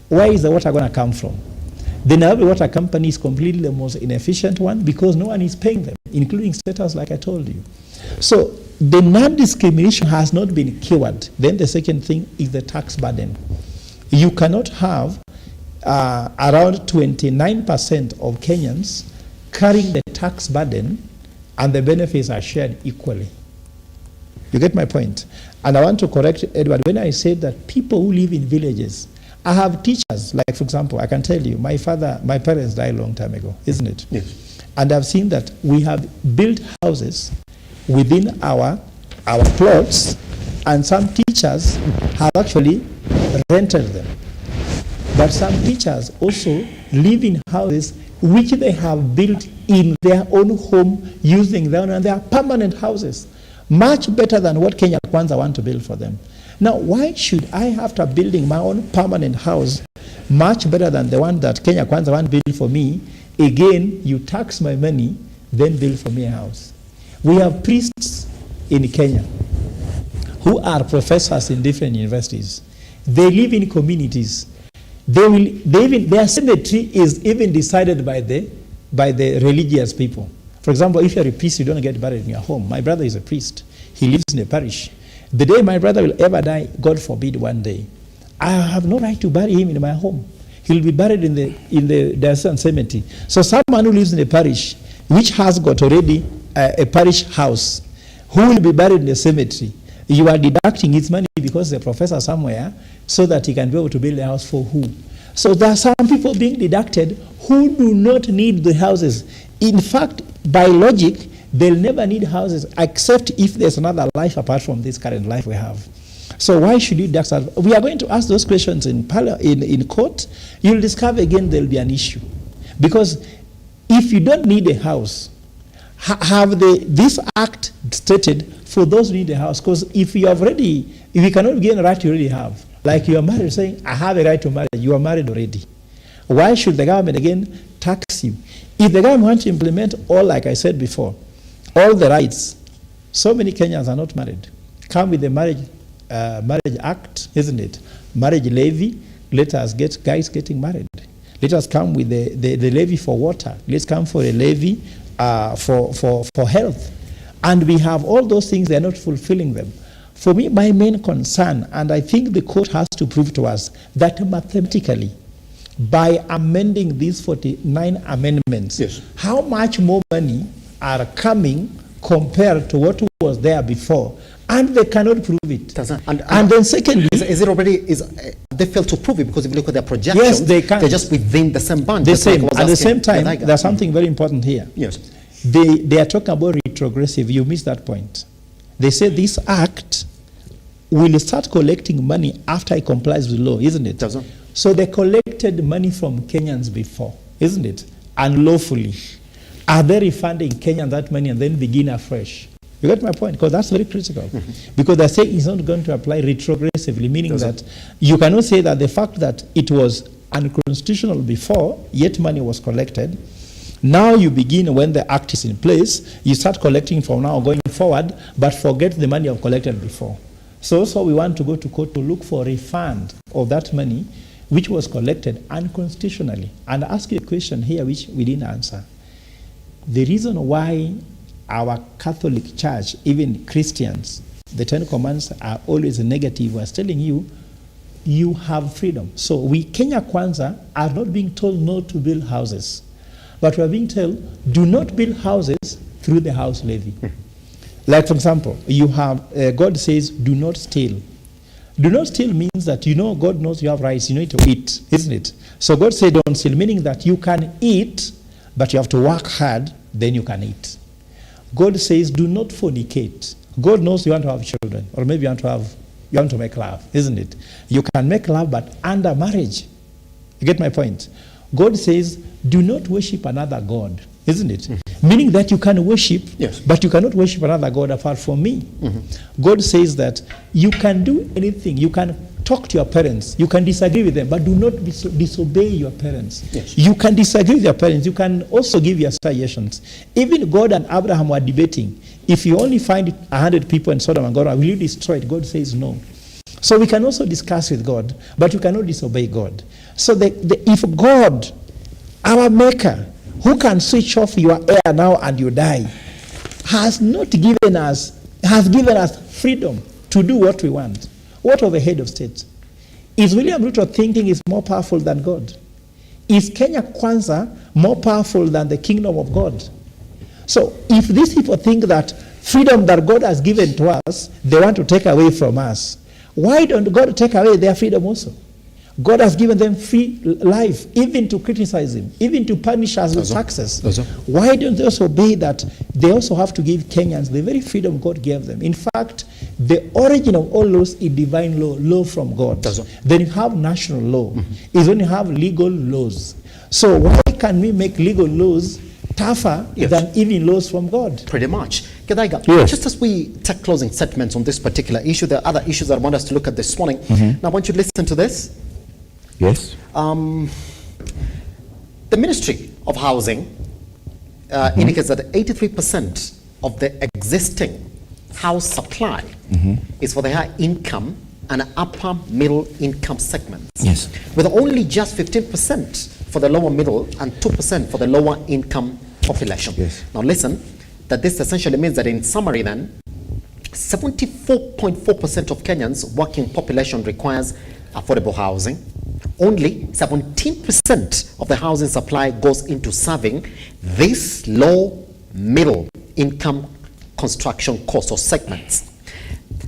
where is the water going to come from? The Nairobi Water Company is completely the most inefficient one because no one is paying them, including status, like I told you. So the non-discrimination has not been cured. Then the second thing is the tax burden. You cannot have around 29% of Kenyans carrying the tax burden and the benefits are shared equally. You get my point? And I want to correct Edward when I said that people who live in villages, I have teachers, like for example, I can tell you, my parents died a long time ago, isn't it? Yes. And I've seen that we have built houses within our plots, and some teachers have actually rented them. But some teachers also live in houses which they have built in their own home using them, and they are permanent houses, much better than what Kenya Kwanza want to build for them. Now, why should I, after building my own permanent house, much better than the one that Kenya Kwanza want to build for me, again, you tax my money, then build for me a house? We have priests in Kenya who are professors in different universities, they live in communities. Their cemetery is even decided by the religious people. For example, if you're a priest, you don't get buried in your home. My brother is a priest. He lives in a parish. The day my brother will ever die, God forbid one day, I have no right to bury him in my home. He'll be buried in the Assents cemetery. So someone who lives in a parish, which has got already a parish house, who will be buried in the cemetery, you are deducting his money because the professor somewhere, so that he can be able to build a house for who? So there are some people being deducted who do not need the houses. In fact, by logic, they'll never need houses except if there's another life apart from this current life we have. So why should you deduct that? We are going to ask those questions in court. You'll discover again there'll be an issue. Because if you don't need a house, have this act stated for those who need a house. Because if you cannot gain a right you already have, like you are married saying, I have a right to marry, you are married already. Why should the government again tax you? If the government wants to implement all, like I said before, all the rights, so many Kenyans are not married. Come with the marriage act, isn't it? Marriage levy, let us get guys getting married. Let us come with the levy for water. Let's come for a levy for health. And we have all those things, they're not fulfilling them. For me, my main concern, and I think the court has to prove to us, that mathematically, by amending these 49 amendments, yes, how much more money are coming compared to what was there before, and they cannot prove it. And then secondly, is it already, they fail to prove it because if you look at their projections, yes, they can't. They're just within the same band. At the same time, there's something very important here. Yes. They are talking about retrogressive. You missed that point. They say this act will start collecting money after it complies with law, isn't it? So they collected money from Kenyans before, isn't it? Unlawfully. Are they refunding Kenyans that money and then begin afresh? You get my point? Because that's very critical. Because they're saying it's not going to apply retrogressively, meaning that you cannot say that the fact that it was unconstitutional before, yet money was collected. Now you begin, when the act is in place, you start collecting from now going forward, but forget the money you've collected before. So we want to go to court to look for a refund of that money which was collected unconstitutionally. And ask you a question here which we didn't answer. The reason why our Catholic Church, even Christians, the Ten Commandments are always negative, was telling you, you have freedom. So we, Kenya Kwanza, are not being told not to build houses. But we are being told, do not build houses through the house levy. Like, for example, you have, God says, do not steal. Do not steal means that God knows you have rights, you need to eat, isn't it? So God said don't steal, meaning that you can eat, but you have to work hard, then you can eat. God says do not fornicate. God knows you want to have children, or maybe you want to make love, isn't it? You can make love, but under marriage. You get my point? God says do not worship another God, isn't it? Meaning that you can worship, yes, but you cannot worship another God apart from me. God says that you can do anything. You can talk to your parents. You can disagree with them, but do not disobey your parents. Yes. You can disagree with your parents. You can also give your suggestions. Even God and Abraham were debating. If you only find 100 people in Sodom and Gomorrah, will you destroy it? God says no. So we can also discuss with God, but you cannot disobey God. So if God, our maker, who can switch off your air now and you die, has given us freedom to do what we want. What of a head of state? Is William Ruto thinking is more powerful than God? Is Kenya Kwanza more powerful than the kingdom of God? So if these people think that freedom that God has given to us, they want to take away from us, why don't God take away their freedom also? God has given them free life, even to criticize him, even to punish us with taxes. Why don't they also obey that? They also have to give Kenyans the very freedom God gave them. In fact, the origin of all laws is divine law from God. Then you have national law. Is when you have legal laws. So why can we make legal laws tougher than even laws from God? Pretty much. Gedaiga, just as we take closing statements on this particular issue, there are other issues that I want us to look at this morning. Now I want you to listen to this. Yes. The Ministry of Housing indicates that 83% of the existing house supply is for the high income and upper middle income segments. Yes. With only just 15% for the lower middle and 2% for the lower income population. Yes. Now listen, that this essentially means that in summary then, 74.4% of Kenyans' working population requires affordable housing. Only 17% of the housing supply goes into serving this low middle income construction cost or segments.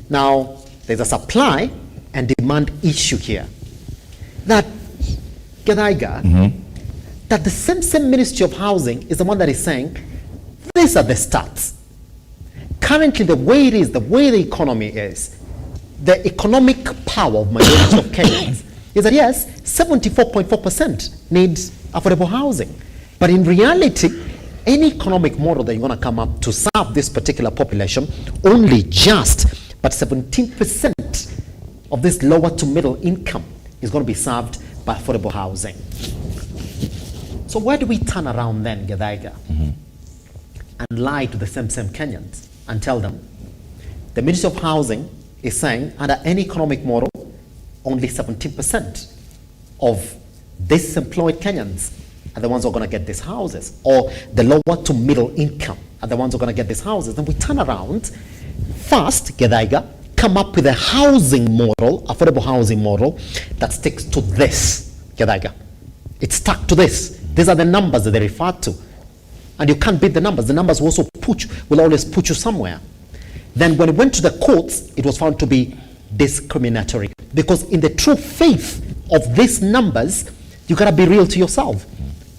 Now, there's a supply and demand issue here. That, Gedaiga, that the same Ministry of Housing is the one that is saying, these are the stats. Currently, the way it is, the way the economy is, the economic power of majority of Kenyans is that yes, 74.4% needs affordable housing. But in reality, any economic model that you're going to come up to serve this particular population, only just, but 17% of this lower to middle income is going to be served by affordable housing. So where do we turn around then, Gedaiga, and lie to the same Kenyans and tell them the Ministry of Housing is saying under any economic model, only 17% of disemployed Kenyans are the ones who are going to get these houses, or the lower to middle income are the ones who are going to get these houses. Then we turn around, first, Gedaiga, come up with a housing model, affordable housing model, that sticks to this, Gedaiga. It's stuck to this. These are the numbers that they refer to. And you can't beat the numbers. The numbers will also will always put you somewhere. Then when it went to the courts, it was found to be discriminatory. Because in the true faith of these numbers, you gotta be real to yourself.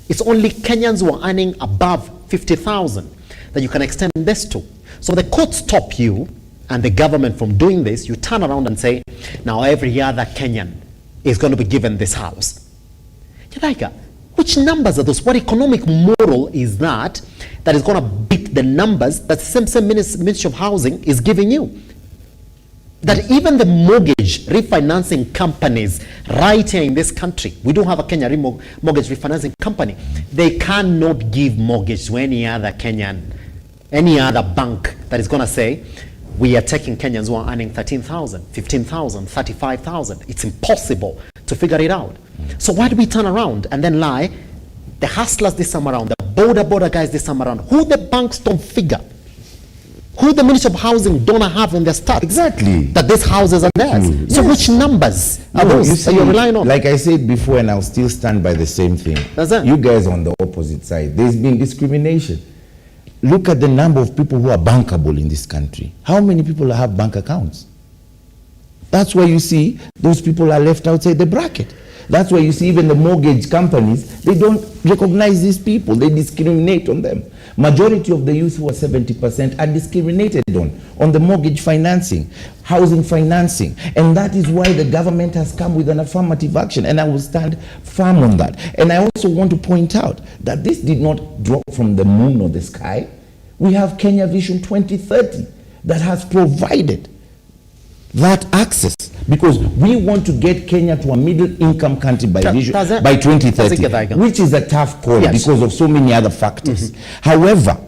It's only Kenyans who are earning above 50,000 that you can extend this to. So the courts stop you and the government from doing this. You turn around and say, now every other Kenyan is going to be given this house. Gedaiga, which numbers are those? What economic model is that is going to beat the numbers that the same Ministry of Housing is giving you? That even the mortgage refinancing companies right here in this country, we don't have a Kenya mortgage refinancing company, they cannot give mortgage to any other Kenyan, any other bank that is going to say, we are taking Kenyans who are earning 13,000, 15,000, 35,000. It's impossible to figure it out. So why do we turn around and then lie? The hustlers this time around, the border guys this time around, who the banks don't figure, who the Ministry of Housing don't have in their stats. Exactly. That these houses are theirs. So yes. Which numbers are those that you're relying on? Like I said before, and I'll still stand by the same thing. That's it. You guys on the opposite side, there's been discrimination. Look at the number of people who are bankable in this country. How many people have bank accounts? That's why you see those people are left outside the bracket. That's why you see even the mortgage companies, they don't recognize these people. They discriminate on them. Majority of the youth who are 70% are discriminated on the mortgage financing, housing financing. And that is why the government has come with an affirmative action. And I will stand firm on that. And I also want to point out that this did not drop from the moon or the sky. We have Kenya Vision 2030 that has provided that access, because we want to get Kenya to a middle income country by 2030, which is a tough call because of so many other factors. However,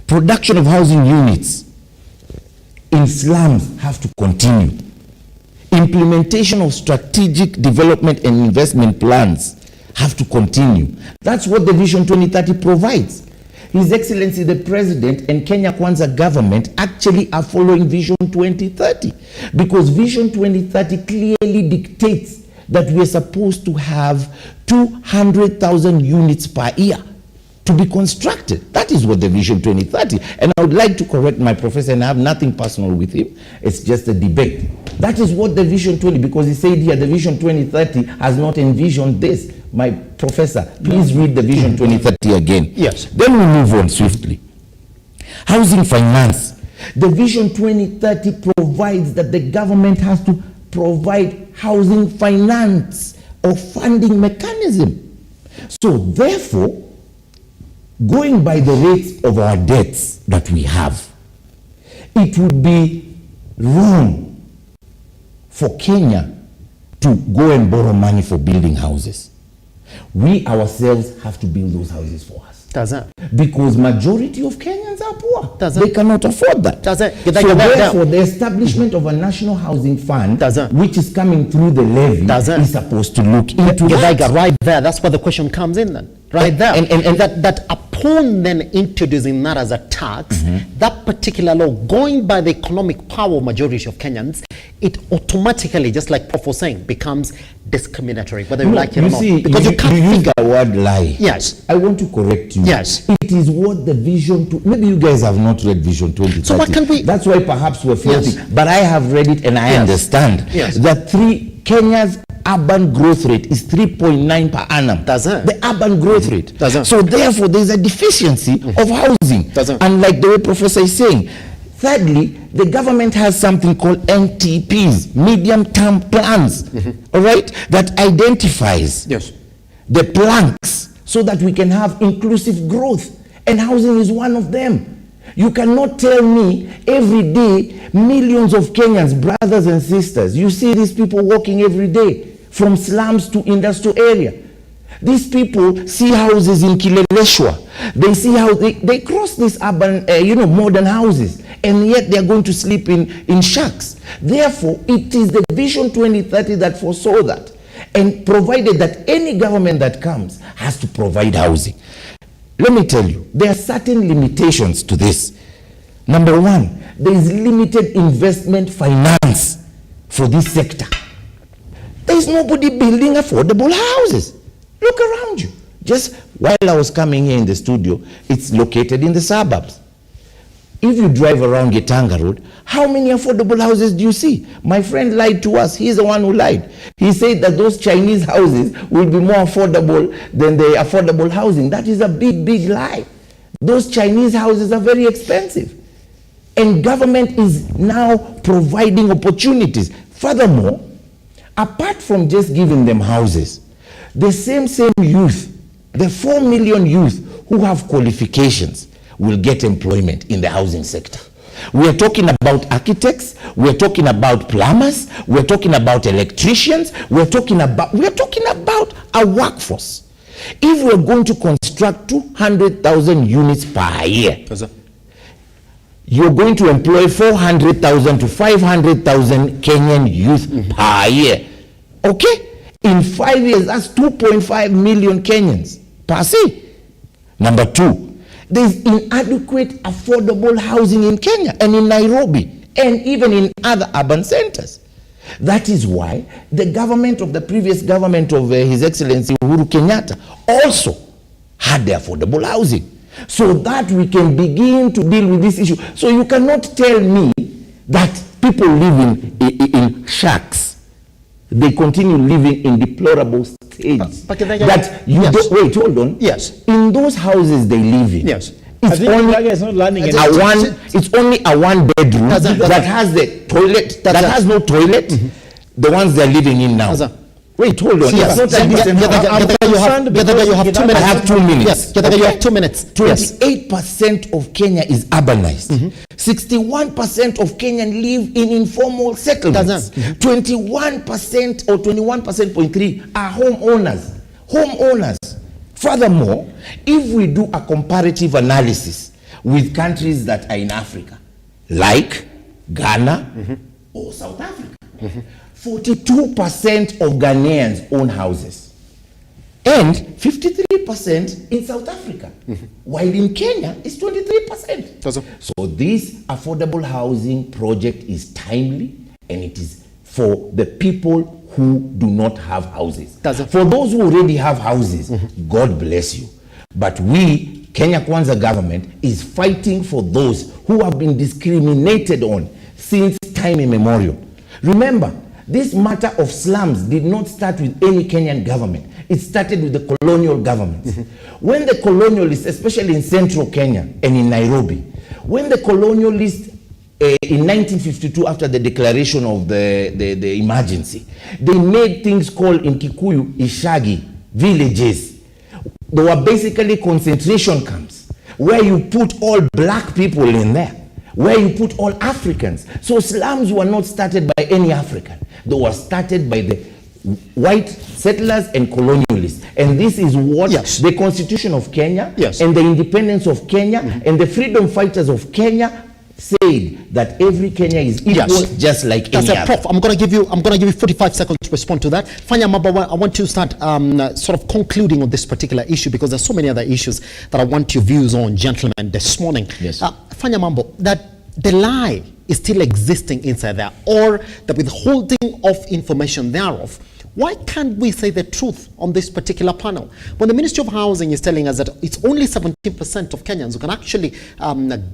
production of housing units in slums have to continue. Implementation of strategic development and investment plans have to continue. That's what the Vision 2030 provides. His Excellency the President and Kenya Kwanza government actually are following Vision 2030, because Vision 2030 clearly dictates that we are supposed to have 200,000 units per year to be constructed. That is what the Vision 2030. And I would like to correct my professor, and I have nothing personal with him. It's just a debate. That is what the Vision 20, because he said here the Vision 2030 has not envisioned this. My professor, please read the Vision 2030 again. Yes. Then we move on swiftly. Housing finance. The Vision 2030 provides that the government has to provide housing finance or funding mechanism. So therefore, going by the rates of our debts that we have, it would be wrong for Kenya to go and borrow money for building houses. We ourselves have to build those houses for us. Because majority of Kenyans are poor. They cannot afford that. So therefore, the establishment of a national housing fund, which is coming through the levy, is supposed to look into that. Right there, that's where the question comes in then. Right there. And that upon then introducing that as a tax, that particular law, going by the economic power of majority of Kenyans, it automatically, just like Prof was saying, becomes discriminatory, whether you like it or not. Because you can't use the word lie. Yes. I want to correct you. Yes. It is what the vision, maybe you guys have not read Vision 2030. So what can we? That's why perhaps we're floating. Yes. But I have read it and I understand that Kenya's urban growth rate is 3.9 per annum. The urban growth rate. So therefore, there's a deficiency of housing. And like the way Professor is saying, thirdly, the government has something called MTPs, medium-term plans, all right, that identifies the planks so that we can have inclusive growth. And housing is one of them. You cannot tell me every day millions of Kenyans, brothers and sisters, you see these people walking every day from slums to industrial area. These people see houses in Kileleshwa. They see how they cross these urban, modern houses, and yet they are going to sleep in shacks. Therefore, it is the Vision 2030 that foresaw that and provided that any government that comes has to provide housing. Let me tell you, there are certain limitations to this. Number one, there is limited investment finance for this sector. There is nobody building affordable houses. Look around you. Just while I was coming here in the studio, it's located in the suburbs. If you drive around Getanga Road, how many affordable houses do you see? My friend lied to us. He's the one who lied. He said that those Chinese houses will be more affordable than the affordable housing. That is a big, big lie. Those Chinese houses are very expensive. And government is now providing opportunities. Furthermore, apart from just giving them houses, the same youth, the 4 million youth who have qualifications, will get employment in the housing sector. We are talking about architects, we are talking about plumbers, we are talking about electricians, we are talking about a workforce. If we are going to construct 200,000 units per year, you're going to employ 400,000 to 500,000 Kenyan youth per year. Okay? In 5 years, that's 2.5 million Kenyans per se. Number two, there is inadequate affordable housing in Kenya and in Nairobi and even in other urban centers. That is why the government of the previous government of His Excellency Uhuru Kenyatta also had the affordable housing so that we can begin to deal with this issue. So you cannot tell me that people live in shacks. They continue living in deplorable stages. That you don't, wait, hold on. Yes. In those houses they live in. Yes. It's only a one bedroom that has the toilet, that has no toilet. The ones they're living in now. Wait, hold on. Yes. You have 2 minutes. I have 2 minutes. Yes. You have 2 minutes. 28% of Kenya is urbanized. 61% of Kenyans live in informal settlements. 21% or 21.3% are homeowners. Furthermore, if we do a comparative analysis with countries that are in Africa, like Ghana or South Africa, 42% of Ghanaians own houses and 53% in South Africa, while in Kenya it's 23%. So this affordable housing project is timely and it is for the people who do not have houses. For those who already have houses, God bless you. But we, Kenya Kwanza government, is fighting for those who have been discriminated on since time immemorial. Remember, this matter of slums did not start with any Kenyan government. It started with the colonial governments. When the colonialists, especially in central Kenya and in Nairobi, when the colonialists in 1952, after the declaration of the emergency, they made things called in Kikuyu Ishagi villages. They were basically concentration camps where you put all black people in there, where you put all Africans. So slums were not started by any African. They were started by the white settlers and colonialists. And this is what the Constitution of Kenya and the independence of Kenya and the freedom fighters of Kenya said that every Kenya is equal, just like any other. Prof, I'm going to give you 45 seconds to respond to that. Fanya Mamba, I want to start sort of concluding on this particular issue, because there's so many other issues that I want your views on, gentlemen, this morning. Yes. Fanya Mambo, that the lie is still existing inside there, or the withholding of information thereof. Why can't we say the truth on this particular panel? When the Ministry of Housing is telling us that it's only 17% of Kenyans who can actually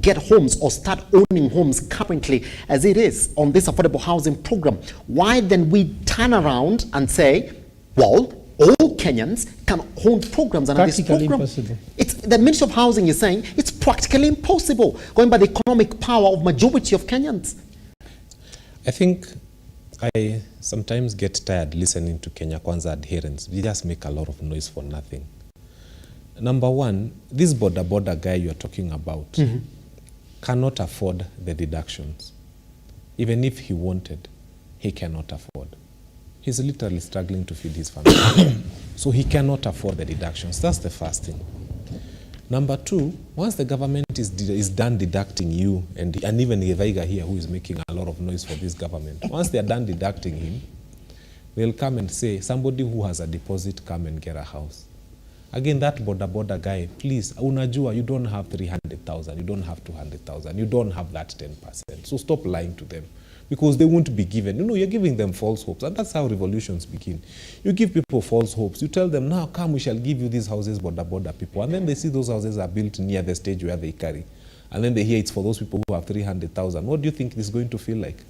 get homes or start owning homes currently as it is on this affordable housing program, why then we turn around and say, well, all Kenyans can own programs under this program? Impossible. It's, the Ministry of Housing is saying it's practically impossible, going by the economic power of majority of Kenyans. I think I sometimes get tired listening to Kenya Kwanza adherents. We just make a lot of noise for nothing. Number one, this border guy you're talking about cannot afford the deductions. Even if he wanted, he cannot afford. He's literally struggling to feed his family. So he cannot afford the deductions. That's the first thing. Number two, once the government is done deducting you, and even Githaiga here, who is making a lot of noise for this government, once they are done deducting him, they'll come and say, somebody who has a deposit, come and get a house. Again, that border guy, please, unajua, you don't have 300,000, you don't have 200,000, you don't have that 10%. So stop lying to them, because they won't be given. You know, you're giving them false hopes, and that's how revolutions begin. You give people false hopes. You tell them, now come, we shall give you these houses, border people. And then they see those houses are built near the stage where they carry. And then they hear it's for those people who have 300,000. What do you think this is going to feel like?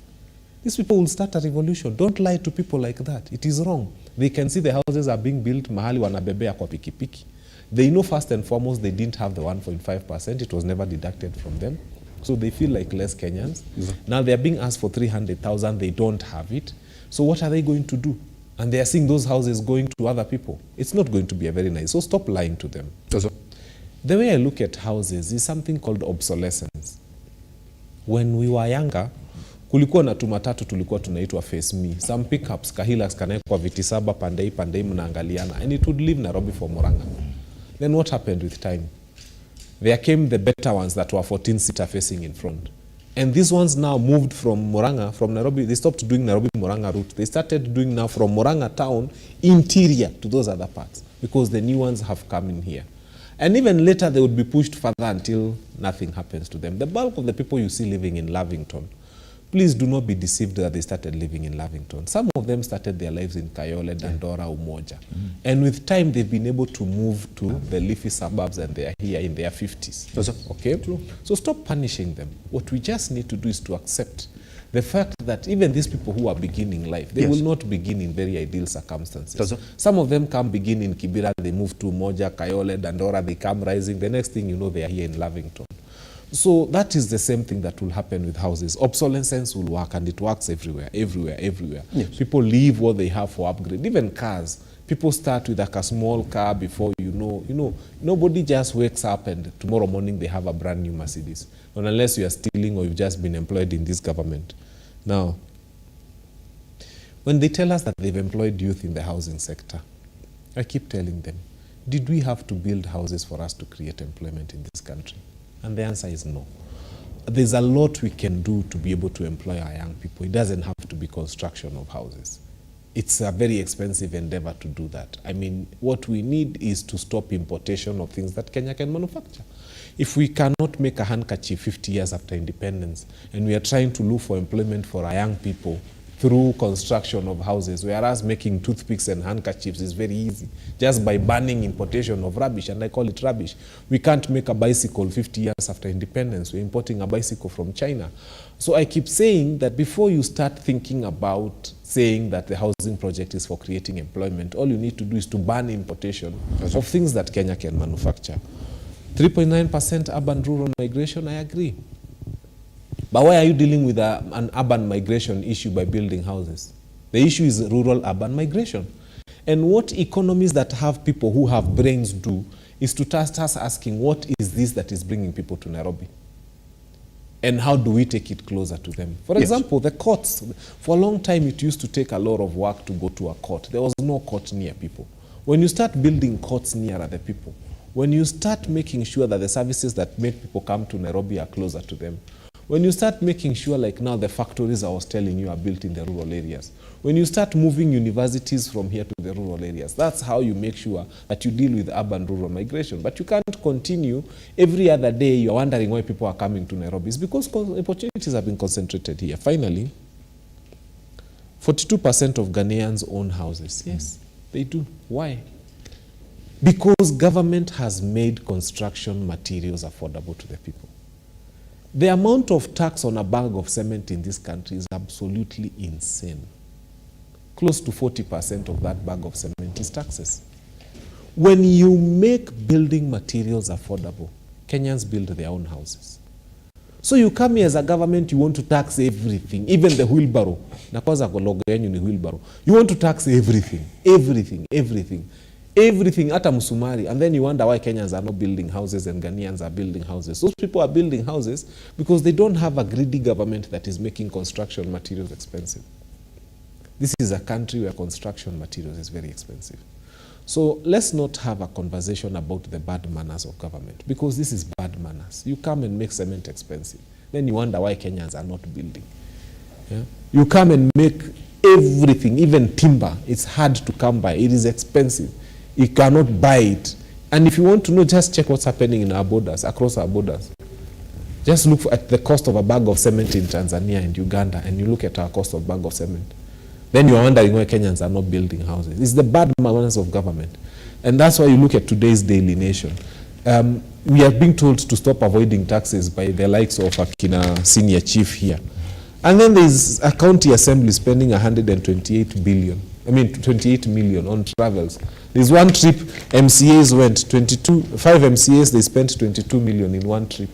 These people will start a revolution. Don't lie to people like that. It is wrong. They can see the houses are being built mahali wanabebea kwa pikipiki. They know first and foremost they didn't have the 1.5%. It was never deducted from them. So they feel like less Kenyans. Now they're being asked for 300,000. They don't have it. So what are they going to do? And they are seeing those houses going to other people. It's not going to be a very nice. So stop lying to them. The way I look at houses is something called obsolescence. When we were younger, kulikuwa na tumatatu tulikuwa tunaitwa face me. Some pickups, Kahilax kanekwa viti saba pandei mnaangaliana. And it would leave Nairobi for Murang'a. Then what happened with time? There came the better ones that were 14-seater facing in front. And these ones now moved from Murang'a, from Nairobi. They stopped doing Nairobi-Murang'a route. They started doing now from Murang'a town interior to those other parts, because the new ones have come in here. And even later they would be pushed further until nothing happens to them. The bulk of the people you see living in Lavington, please do not be deceived that they started living in Lavington. Some of them started their lives in Kayole, Dandora, Umoja. And with time, they've been able to move to the leafy suburbs, and they are here in their 50s. Okay? True. So stop punishing them. What we just need to do is to accept the fact that even these people who are beginning life, they will not begin in very ideal circumstances. Some of them come begin in Kibera, they move to Umoja, Kayole, Dandora, they come rising. The next thing you know, they are here in Lavington. So that is the same thing that will happen with houses. Obsolescence will work, and it works everywhere. Yes. People leave what they have for upgrade. Even cars. People start with like a small car before you know, nobody just wakes up and tomorrow morning they have a brand new Mercedes. And unless you are stealing or you've just been employed in this government. Now, when they tell us that they've employed youth in the housing sector, I keep telling them, did we have to build houses for us to create employment in this country? And the answer is no. There's a lot we can do to be able to employ our young people. It doesn't have to be construction of houses. It's a very expensive endeavor to do that. I mean, what we need is to stop importation of things that Kenya can manufacture. If we cannot make a handkerchief 50 years after independence, and we are trying to look for employment for our young people through construction of houses, whereas making toothpicks and handkerchiefs is very easy, just by banning importation of rubbish, and I call it rubbish. We can't make a bicycle 50 years after independence. We're importing a bicycle from China. So I keep saying that before you start thinking about saying that the housing project is for creating employment, all you need to do is to ban importation of things that Kenya can manufacture. 3.9% urban-rural migration, I agree. But why are you dealing with an urban migration issue by building houses? The issue is rural-urban migration. And what economies that have people who have brains do is to start us asking, what is this that is bringing people to Nairobi? And how do we take it closer to them? For example, the courts. For a long time, it used to take a lot of work to go to a court. There was no court near people. When you start building courts nearer the people, when you start making sure that the services that make people come to Nairobi are closer to them, when you start making sure, like now, the factories I was telling you are built in the rural areas, when you start moving universities from here to the rural areas, that's how you make sure that you deal with urban-rural migration. But you can't continue every other day you're wondering why people are coming to Nairobi. It's because opportunities have been concentrated here. Finally, 42% of Ghanaians own houses. Yes, they do. Why? Because government has made construction materials affordable to the people. The amount of tax on a bag of cement in this country is absolutely insane. Close to 40% of that bag of cement is taxes. When you make building materials affordable, Kenyans build their own houses. So you come here as a government, you want to tax everything, even the wheelbarrow. Na kwanza logo yenyu ni wheelbarrow. You want to tax everything, everything, hata musumari, and then you wonder why Kenyans are not building houses and Ghanaians are building houses. Those people are building houses because they don't have a greedy government that is making construction materials expensive. This is a country where construction materials is very expensive. So let's not have a conversation about the bad manners of government, because this is bad manners. You come and make cement expensive, then you wonder why Kenyans are not building. Yeah? You come and make everything, even timber, it's hard to come by, it is expensive. You cannot buy it. And if you want to know, just check what's happening in our borders, across our borders. Just look at the cost of a bag of cement in Tanzania and Uganda, and you look at our cost of bag of cement. Then you're wondering why Kenyans are not building houses. It's the bad manners of government. And that's why you look at today's Daily Nation. We are being told to stop avoiding taxes by the likes of Akina senior chief here. And then there's a county assembly spending 128 billion. 28 million on travels. There's one trip, MCAs went 5 MCAs, they spent 22 million in one trip.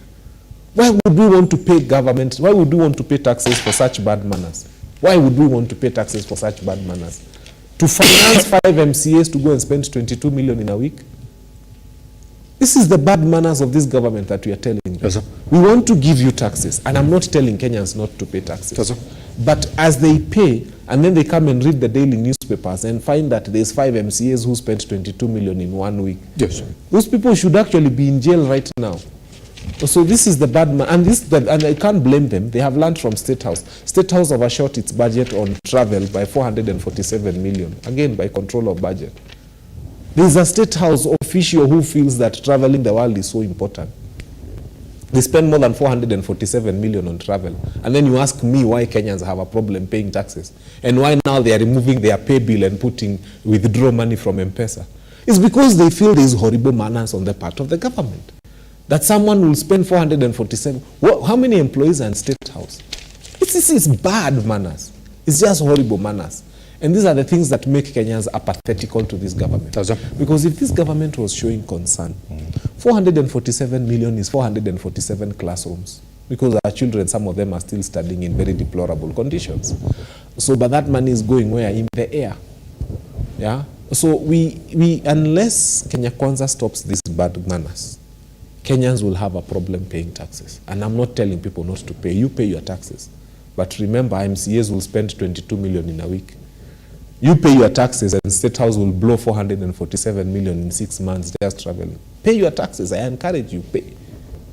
Why would we want to pay government? Why would we want to pay taxes for such bad manners? Why would we want to pay taxes for such bad manners? To finance 5 MCAs to go and spend 22 million in a week? This is the bad manners of this government that we are telling you. Yes, we want to give you taxes, and I'm not telling Kenyans not to pay taxes. Yes, but as they pay, and then they come and read the daily newspapers and find that there's 5 MCAs who spent 22 million in 1 week. Yes. Those people should actually be in jail right now. So this is the bad man, and I can't blame them. They have learned from State House. State House overshot its budget on travel by 447 million, again by control of budget. There's a State House official who feels that traveling the world is so important. They spend more than 447 million on travel. And then you ask me why Kenyans have a problem paying taxes, and why now they are removing their pay bill and withdraw money from M-Pesa. It's because they feel there's horrible manners on the part of the government. That someone will spend 447. How many employees are in State House? It's bad manners. It's just horrible manners. And these are the things that make Kenyans apathetical to this government. Because if this government was showing concern, 447 million is 447 classrooms. Because our children, some of them are still studying in very deplorable conditions. So, but that money is going where? In the air. Yeah? So unless Kenya Kwanza stops these bad manners, Kenyans will have a problem paying taxes. And I'm not telling people not to pay. You pay your taxes. But remember, MCAs will spend 22 million in a week. You pay your taxes and State House will blow 447 million in 6 months just traveling. Pay your taxes. I encourage you,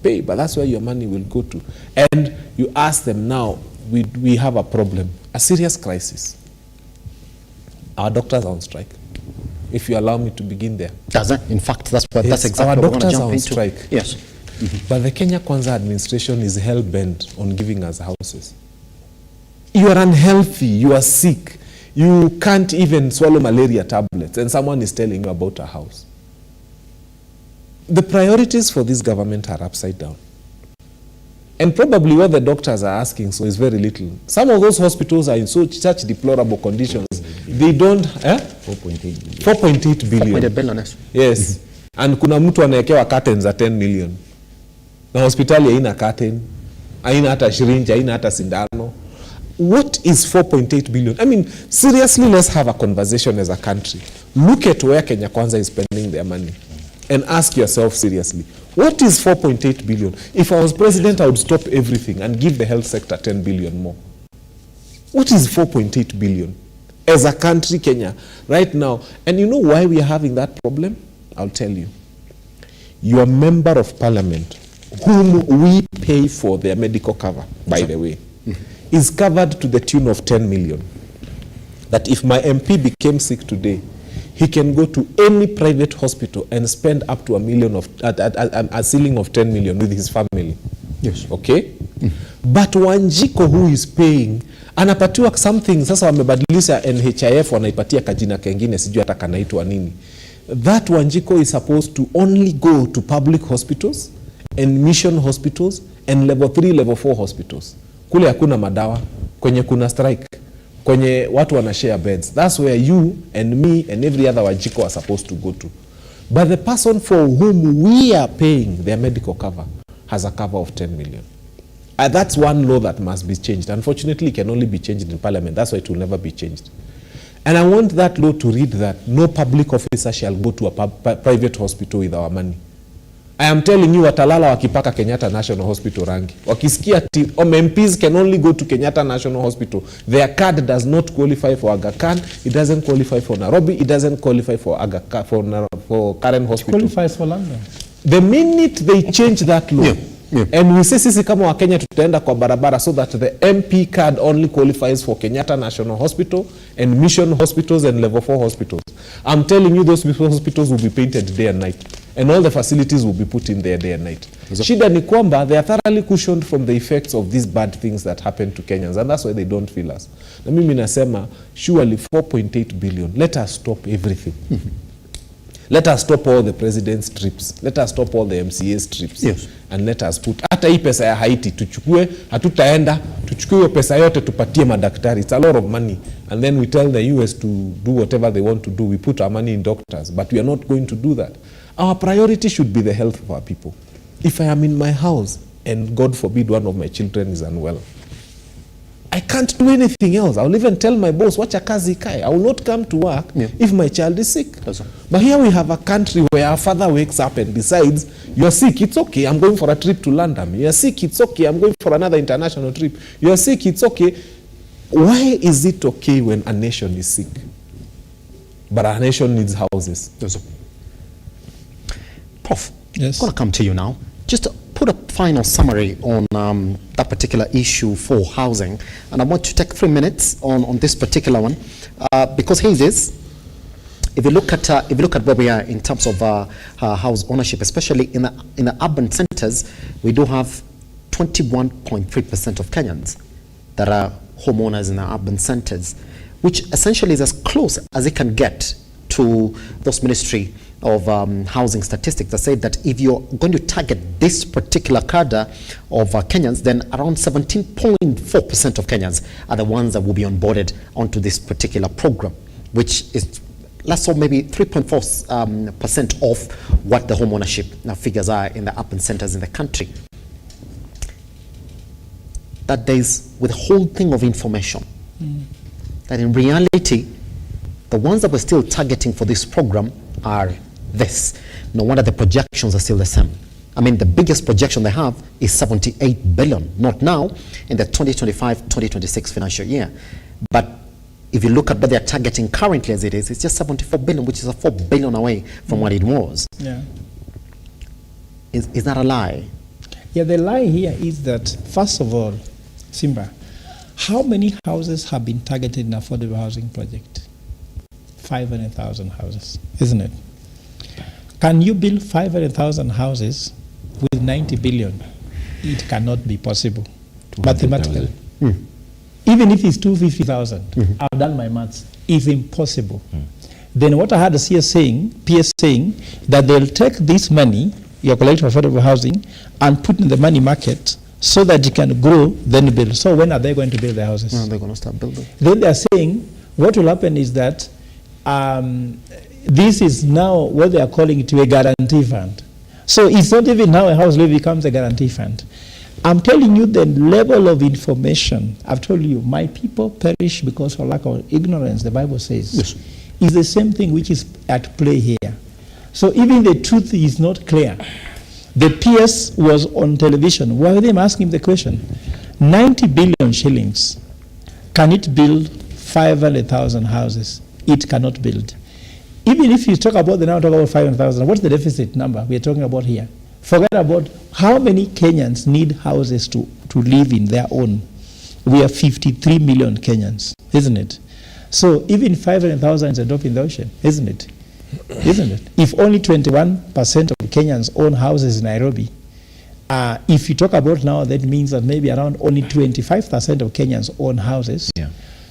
pay. But that's where your money will go to. And you ask them now, we have a problem, a serious crisis. Our doctors are on strike. If you allow me to begin there. In fact, that's exactly our what doctors are on strike. Yes. But the Kenya Kwanza administration is hell-bent on giving us houses. You are unhealthy, you are sick, you can't even swallow malaria tablets, and someone is telling you about a house. The priorities for this government are upside down. And probably what the doctors are asking so is very little. Some of those hospitals are in such deplorable conditions. They don't... 4.8 billion. Yes. And kuna mtu anaekewa curtains za 10 million. Na hospitali haina curtain, haina hata syringe, haina hata sindano. What is 4.8 billion? I mean, seriously, let's have a conversation as a country. Look at where Kenya Kwanza is spending their money. And ask yourself seriously, what is 4.8 billion? If I was president, I would stop everything and give the health sector 10 billion more. What is 4.8 billion? as a country, Kenya, right now. And you know why we are having that problem? I'll tell you. Your member of parliament, whom we pay for their medical cover, by the way, is covered to the tune of 10 million. That if my MP became sick today, he can go to any private hospital and spend up to a ceiling of 10 million with his family. Yes. Okay? But Wanjiko, who is paying, anapatiwa something, sasa wamebadilisha NHIF, wanaipatia kajina kengine, sijui hata kanaitwa nini. That Wanjiko is supposed to only go to public hospitals and mission hospitals and level 3, level 4 hospitals. Kule hakuna madawa, kwenye kuna strike, kwenye watu wana share beds. That's where you and me and every other Wanjiko are supposed to go to. But the person for whom we are paying their medical cover has a cover of 10 million. That's one law that must be changed. Unfortunately, it can only be changed in parliament. That's why it will never be changed. And I want that law to read that no public officer shall go to a private hospital with our money. I am telling you, watalala wakipaka Kenyatta National Hospital rangi. Wakisikia MPs can only go to Kenyatta National Hospital. Their card does not qualify for Aga Khan. It doesn't qualify for Nairobi. It doesn't qualify for for Karen Hospital. It qualifies for London. The minute they change that law, and we say sisi kama wa Kenya tutaenda kwa barabara so that the MP card only qualifies for Kenyatta National Hospital and mission hospitals and level 4 hospitals. I'm telling you, those hospitals will be painted day and night. And all the facilities will be put in there day and night. Shida ni kwamba they are thoroughly cushioned from the effects of these bad things that happen to Kenyans, and that's why they don't feel us. Na mimi nasema, surely 4.8 billion, let us stop everything. Let us stop all the president's trips. Let us stop all the MCA's trips. Yes. And let us put, hata hii pesa ya Haiti, tuchukue, hatutaenda, tuchukue hiyo pesa yote tupatie madaktari. It's a lot of money. And then we tell the US to do whatever they want to do. We put our money in doctors, but we are not going to do that. Our priority should be the health of our people. If I am in my house and God forbid one of my children is unwell, I can't do anything else. I'll even tell my boss, wacha kazi ikae. I will not come to work if my child is sick. But here we have a country where our father wakes up and decides, you're sick, it's okay, I'm going for a trip to London. You're sick, it's okay, I'm going for another international trip. You're sick, it's okay. Why is it okay when a nation is sick, but a nation needs houses? Prof, yes. I'm going to come to you now. Just put a final summary on that particular issue for housing. And I want to take 3 minutes on this particular one. Because here it is. If you look at where we are in terms of house ownership, especially in the urban centers, we do have 21.3% of Kenyans that are homeowners in the urban centers, which essentially is as close as it can get to those Ministry of Housing Statistics that say that if you're going to target this particular cadre of Kenyans, then around 17.4% of Kenyans are the ones that will be onboarded onto this particular program, which is less or maybe 3.4% of what the home ownership figures are in the urban centers in the country. That there is withholding of information. That in reality, the ones that we're still targeting for this program are this. No wonder the projections are still the same. I mean, the biggest projection they have is 78 billion, not now, in the 2025-2026 financial year. But if you look at what they're targeting currently as it is, it's just 74 billion, which is a 4 billion away from what it was. Yeah. Is that a lie? Yeah, the lie here is that, first of all, SIMBA, how many houses have been targeted in affordable housing project? 500,000 houses, isn't it? Can you build 500,000 houses with 90 billion? It cannot be possible, mathematically. Even if it's 250,000, I've done my maths, it's impossible. Then what I had a PS saying that they'll take this money, your collective affordable housing, and put in the money market so that it can grow, then build. So when are they going to build the houses? No, they're going to start building. Then they're saying what will happen is that this is now what they are calling it a guarantee fund. So it's not even how a house levy becomes a guarantee fund. I'm telling you the level of information. I've told you, my people perish because of lack of ignorance, the Bible says. Yes. It's the same thing which is at play here. So even the truth is not clear. The PS was on television. Why were they asking him the question? 90 billion shillings. Can it build 500,000 houses, it cannot build. Even if you talk about the now talk about 500,000, what's the deficit number we're talking about here? Forget about how many Kenyans need houses to live in their own. We are 53 million Kenyans, isn't it? So even 500,000 is a drop in the ocean, isn't it? Isn't it? If only 21% of Kenyans own houses in Nairobi, if you talk about now, that means that maybe around only 25% of Kenyans own houses. Yeah.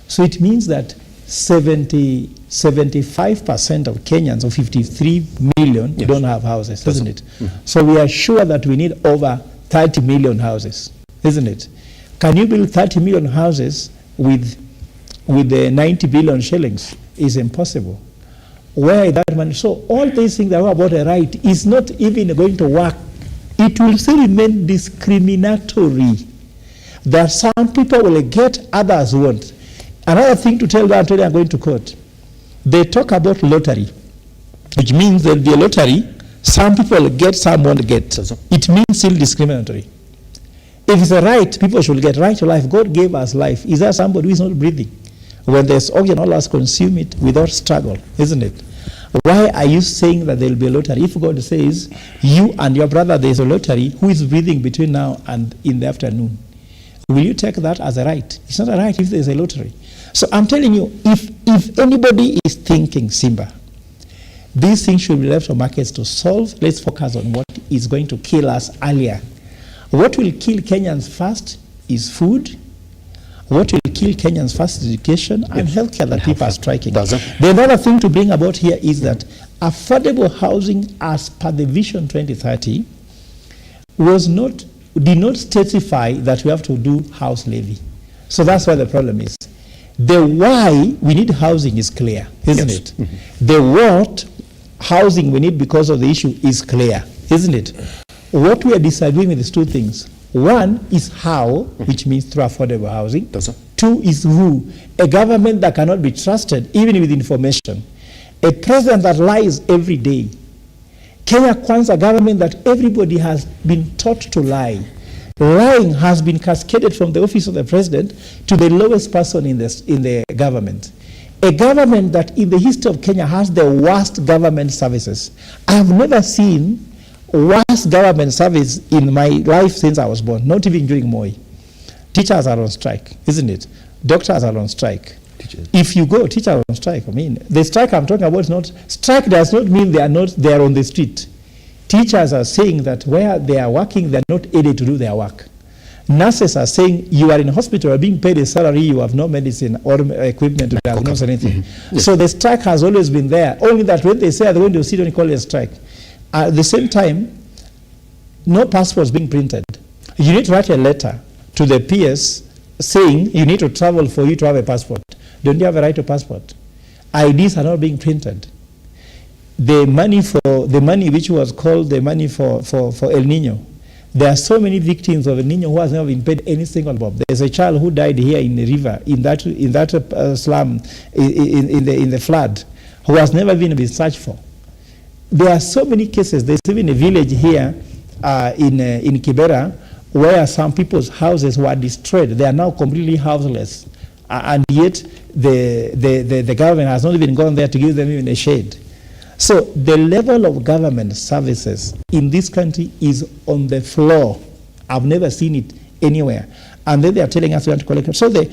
So it means that 75% of Kenyans, or 53 million, don't have houses, isn't it? So we are sure that we need over 30 million houses, isn't it? Can you build 30 million houses with the 90 billion shillings? Is impossible. Where is that money? So all these things that are about a right is not even going to work. It will still remain discriminatory. That some people will get, others won't. Another thing to tell them, I'm going to court. They talk about lottery, which means there'll be a lottery. Some people get, some won't get. It means still discriminatory. If it's a right, people should get right to life. God gave us life. Is there somebody who is not breathing? When there's oxygen, all of us consume it without struggle, isn't it? Why are you saying that there will be a lottery? If God says, you and your brother, there's a lottery, who is breathing between now and in the afternoon? Will you take that as a right? It's not a right if there's a lottery. So I'm telling you, if anybody is thinking, SIMBA, these things should be left for markets to solve. Let's focus on what is going to kill us earlier. What will kill Kenyans first is food. What will kill Kenyans first is education and healthcare that people are striking. The other thing to bring about here is that affordable housing as per the Vision 2030 did not specify that we have to do house levy. So that's why the problem is. The why we need housing is clear, isn't it? The what housing we need because of the issue is clear, isn't it? What we are disagreeing with is two things. One is how, which means through affordable housing. Two is who. A government that cannot be trusted, even with information. A president that lies every day. Kenya Kwanza government that everybody has been taught to lie. Lying has been cascaded from the office of the president to the lowest person in the government. A government that in the history of Kenya has the worst government services. I have never seen worst government service in my life since I was born, not even during Moi. Teachers are on strike, isn't it? Doctors are on strike. If you go, teachers are on strike. I mean, the strike I'm talking about is not, strike does not mean they are on the street. Teachers are saying that where they are working, they're not aided to do their work. Nurses are saying you are in a hospital, you are being paid a salary, you have no medicine or equipment to diagnose anything. So the strike has always been there, only that when they say they're going to sit and call it a strike. At the same time, no passports being printed. You need to write a letter to the PS saying you need to travel for you to have a passport. Don't you have a right to passport? IDs are not being printed. The money which was called the money for El Nino, there are so many victims of El Nino who has never been paid any single bob. There's a child who died here in the river, in that slum, in the flood, who has never been searched for. There are so many cases. There's even a village here in Kibera where some people's houses were destroyed. They are now completely houseless. And yet the government has not even gone there to give them even a shade. So the level of government services in this country is on the floor. I've never seen it anywhere. And then they are telling us we have to collect. So the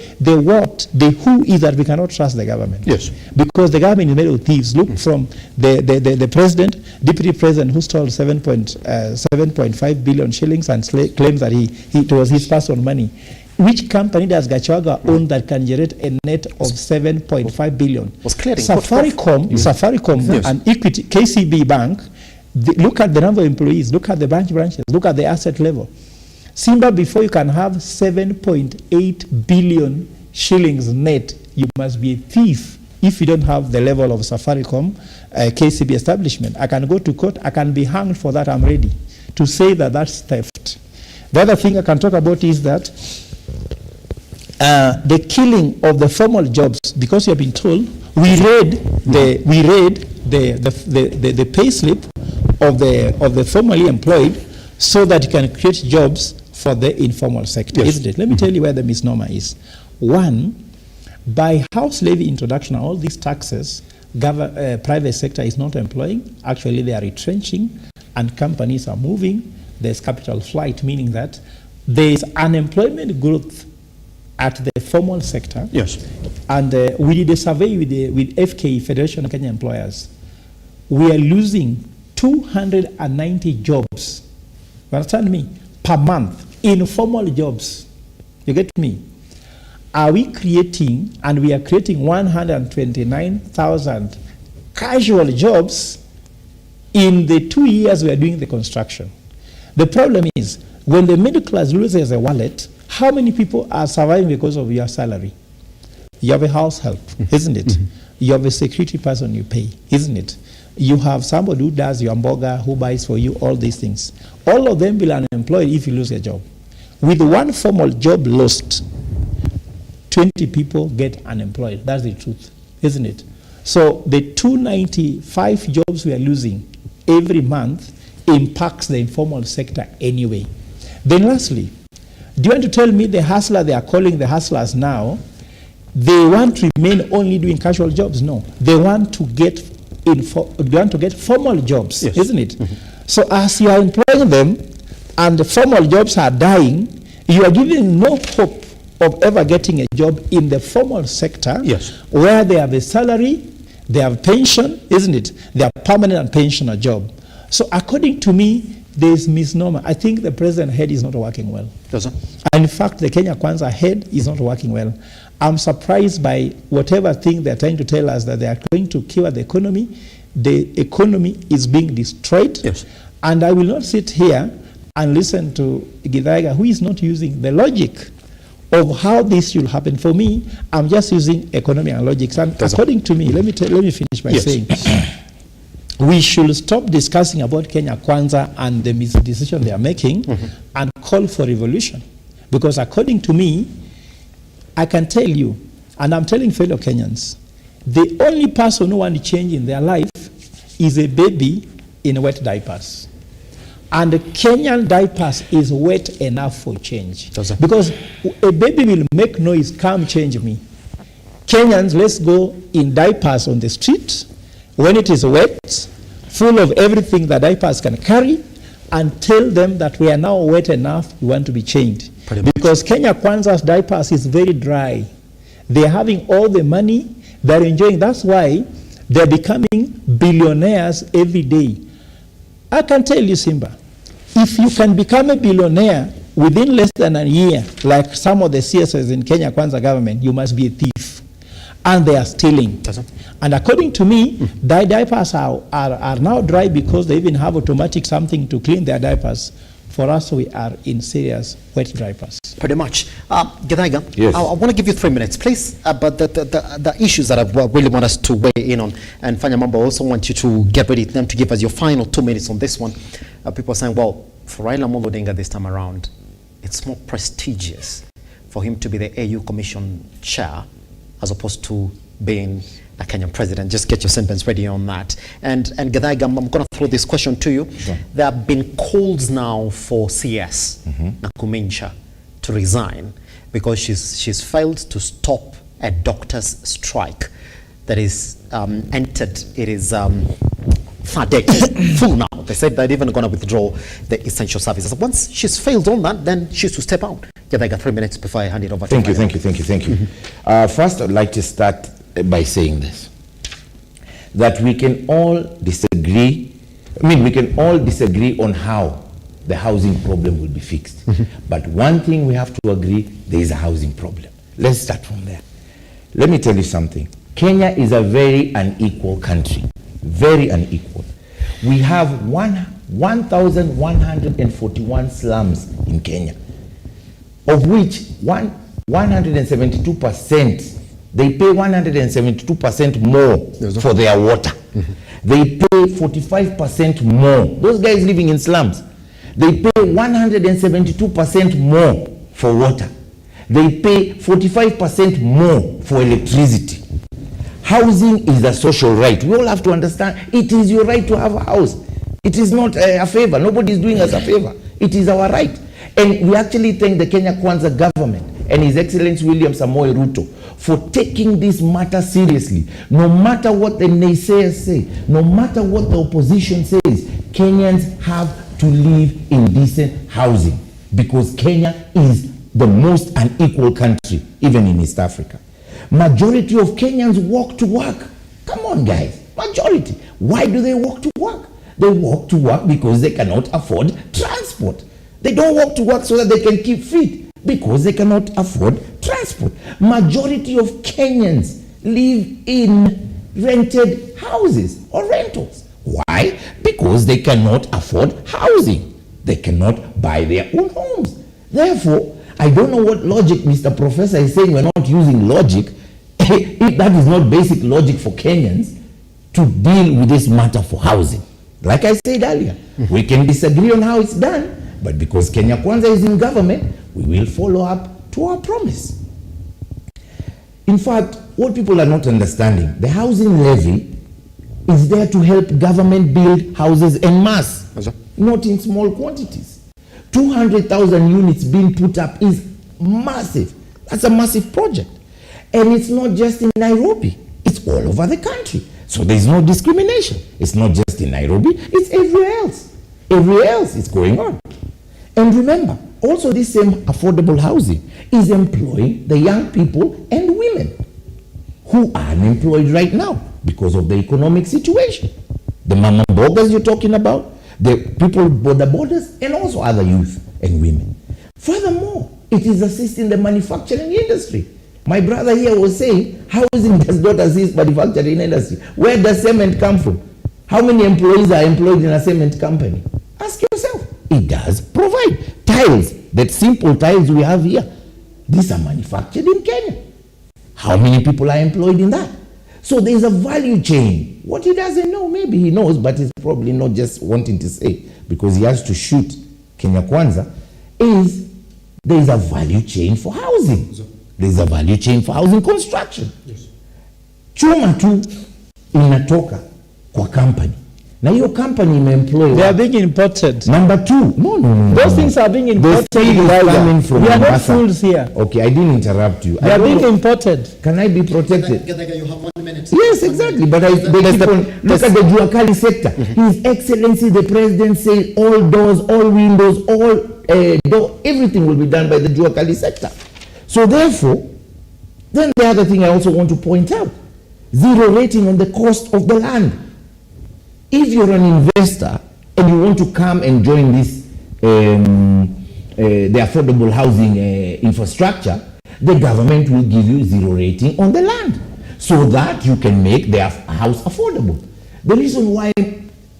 who is that we cannot trust the government. Yes. Because the government is made of thieves. Look from the president, deputy president who stole 7.5 billion shillings and claims that it was his personal money. Which company does Gachagua own that can generate a net of 7.5 billion? Safaricom yes. And Equity, KCB Bank, look at the number of employees, look at the branches, look at the asset level. SIMBA, before you can have 7.8 billion shillings net, you must be a thief if you don't have the level of Safaricom, KCB establishment. I can go to court, I can be hanged for that, I'm ready to say that that's theft. The other thing I can talk about is that the killing of the formal jobs, because you have been told, we read the pay slip of the formally employed so that you can create jobs for the informal sector, yes. Isn't it? Let me tell you where the misnomer is. One, By house levy introduction, all these taxes, private sector is not employing. Actually, they are retrenching, and companies are moving. There's capital flight, meaning that there is unemployment growth at the formal sector. Yes. And we did a survey with FKE, Federation of Kenya Employers. We are losing 290 jobs, you understand me, per month in formal jobs. You get me? Are we creating, and we are creating 129,000 casual jobs in the 2 years we are doing the construction. The problem is, when the middle class loses a wallet, how many people are surviving because of your salary? You have a house help, isn't it? You have a security person you pay, isn't it? You have somebody who does your mboga, who buys for you, all these things. All of them will be unemployed if you lose your job. With one formal job lost, 20 people get unemployed. That's the truth, isn't it? So the 295 jobs we are losing every month impacts the informal sector anyway. Then lastly, do you want to tell me the hustler they are calling the hustlers now, they want to remain only doing casual jobs? No. They want to get formal jobs, yes, isn't it? So as you are employing them and the formal jobs are dying, you are giving no hope of ever getting a job in the formal sector, yes, where they have a salary, they have pension, isn't it? They have permanent and pensioner job. So according to me, there is misnomer. I think the president head is not working well. Does it? And in fact, the Kenya Kwanza head is not working well. I'm surprised by whatever thing they're trying to tell us that they are going to cure the economy. The economy is being destroyed. Yes. And I will not sit here and listen to Githaiga, who is not using the logic of how this should happen. For me, I'm just using economy and logic. And according to me, let me finish by saying, we should stop discussing about Kenya Kwanza and the decision they are making and call for revolution. Because according to me, I can tell you, and I'm telling fellow Kenyans, the only person who wants to change in their life is a baby in wet diapers. And the Kenyan diapers is wet enough for change. Because a baby will make noise, come change me. Kenyans, let's go in diapers on the street when it is wet, full of everything that diapers can carry, and tell them that we are now wet enough, we want to be changed. Because Kenya Kwanza's diapers is very dry. They're having all the money, they're enjoying. That's why they're becoming billionaires every day. I can tell you, Simba, if you can become a billionaire within less than a year, like some of the CSOs in Kenya Kwanza government, you must be a thief. And they are stealing. And according to me, their diapers are now dry because they even have automatic something to clean their diapers. For us, we are in serious wet diapers. Pretty much. Githaiga, yes. I want to give you 3 minutes, please. But the issues that I really want us to weigh in on, and Fanyamamba, I also want you to get ready then to give us your final 2 minutes on this one. People are saying, well, for Raila Amolo Odinga this time around, it's more prestigious for him to be the AU Commission chair as opposed to being a Kenyan president. Just get your sentence ready on that. And Githaiga, I'm going to throw this question to you. Sure. There have been calls now for CS Nakumincha to resign because she's failed to stop a doctor's strike that is entered. It is third day full now. They said they're even going to withdraw the essential services. Once she's failed on that, then she's to step out. Githaiga, 3 minutes before I hand it over to you. Thank you. First, I'd like to start by saying this, that we can all disagree. We can all disagree on how the housing problem will be fixed. But one thing we have to agree, there is a housing problem. Let's start from there. Let me tell you something. Kenya is a very unequal country, very unequal. We have 1,141 slums in Kenya, of which 172%, they pay 172% more for their water. They pay 45% more. Those guys living in slums, they pay 172% more for water. They pay 45% more for electricity. Housing is a social right. We all have to understand it is your right to have a house. It is not a favor. Nobody is doing us a favor. It is our right. And we actually thank the Kenya Kwanza government and His Excellency William Samoei Ruto for taking this matter seriously. No matter what the naysayers say, no matter what the opposition says, Kenyans have to live in decent housing because Kenya is the most unequal country, even in East Africa. Majority of Kenyans walk to work. Come on, guys. Majority. Why do they walk to work? They walk to work because they cannot afford transport. They don't walk to work so that they can keep fit because they cannot afford transport. Majority of Kenyans live in rented houses or rentals. Why? Because they cannot afford housing. They cannot buy their own homes. Therefore, I don't know what logic Mr. Professor is saying we're not using logic. If that is not basic logic for Kenyans to deal with this matter for housing. Like I said earlier, we can disagree on how it's done, but because Kenya Kwanza is in government, we will follow up to our promise. In fact, what people are not understanding, the housing levy is there to help government build houses en masse, not in small quantities. 200,000 units being put up is massive. That's a massive project. And it's not just in Nairobi, it's all over the country. So there's no discrimination. It's not just in Nairobi, it's everywhere else. Everywhere else is going on. And remember, also this same affordable housing is employing the young people and women who are unemployed right now because of the economic situation. The mama bogas you're talking about, the people border borders, and also other youth and women. Furthermore, it is assisting the manufacturing industry. My brother here was saying, housing does not assist manufacturing industry. Where does cement come from? How many employees are employed in a cement company? Ask yourself. It does provide. Tiles, that simple tiles we have here, these are manufactured in Kenya. How many people are employed in that? So there's a value chain. What he doesn't know, maybe he knows, but he's probably not just wanting to say because he has to shoot Kenya Kwanza, is there's a value chain for housing. There's a value chain for housing construction. Yes. Chuma tu inatoka kwa company. Na hiyo company imeemploy. They are being imported. Number two. No. Those things are being imported. Coming from we are not fools here. Okay, I didn't interrupt you. They are being imported. Can I be protected? You have 1 minute. Yes, exactly. But they keep on, look at the Juakali sector. His Excellency the President says all doors, all windows, all everything will be done by the Juakali sector. So therefore, then the other thing I also want to point out, zero rating on the cost of the land. If you're an investor and you want to come and join this, the affordable housing infrastructure, the government will give you zero rating on the land so that you can make their house affordable. The reason why,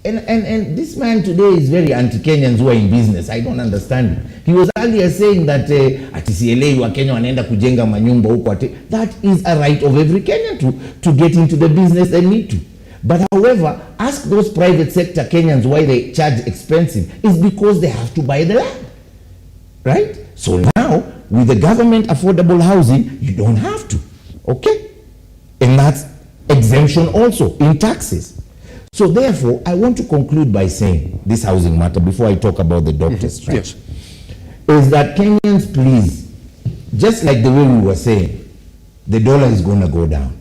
and this man today is very anti-Kenyans who are in business. I don't understand it. He was earlier saying that ati CLA wa Kenya wanaenda kujenga manyumba huko. That is a right of every Kenyan to get into the business they need to. But however, ask those private sector Kenyans why they charge expensive. It's because they have to buy the land, right? So now, with the government affordable housing, you don't have to, okay? And that's exemption also in taxes. So therefore, I want to conclude by saying this housing matter before I talk about the doctor's strike. Yes. Is that Kenyans, please, just like the way we were saying, the dollar is going to go down.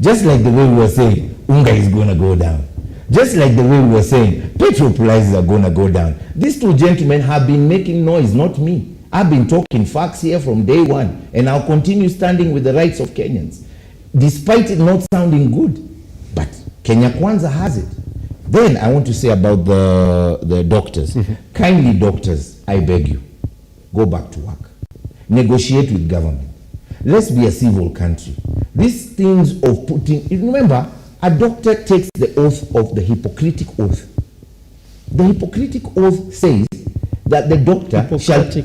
Just like the way we were saying, unga is going to go down. Just like the way we were saying, petrol prices are going to go down. These two gentlemen have been making noise, not me. I've been talking facts here from day one, and I'll continue standing with the rights of Kenyans, despite it not sounding good. But Kenya Kwanza has it. Then I want to say about the doctors. Kindly, doctors, I beg you, go back to work. Negotiate with government. Let's be a civil country. These things of putting, remember, a doctor takes the oath of the Hippocratic oath. The Hippocratic oath says that the doctor Hippocratic.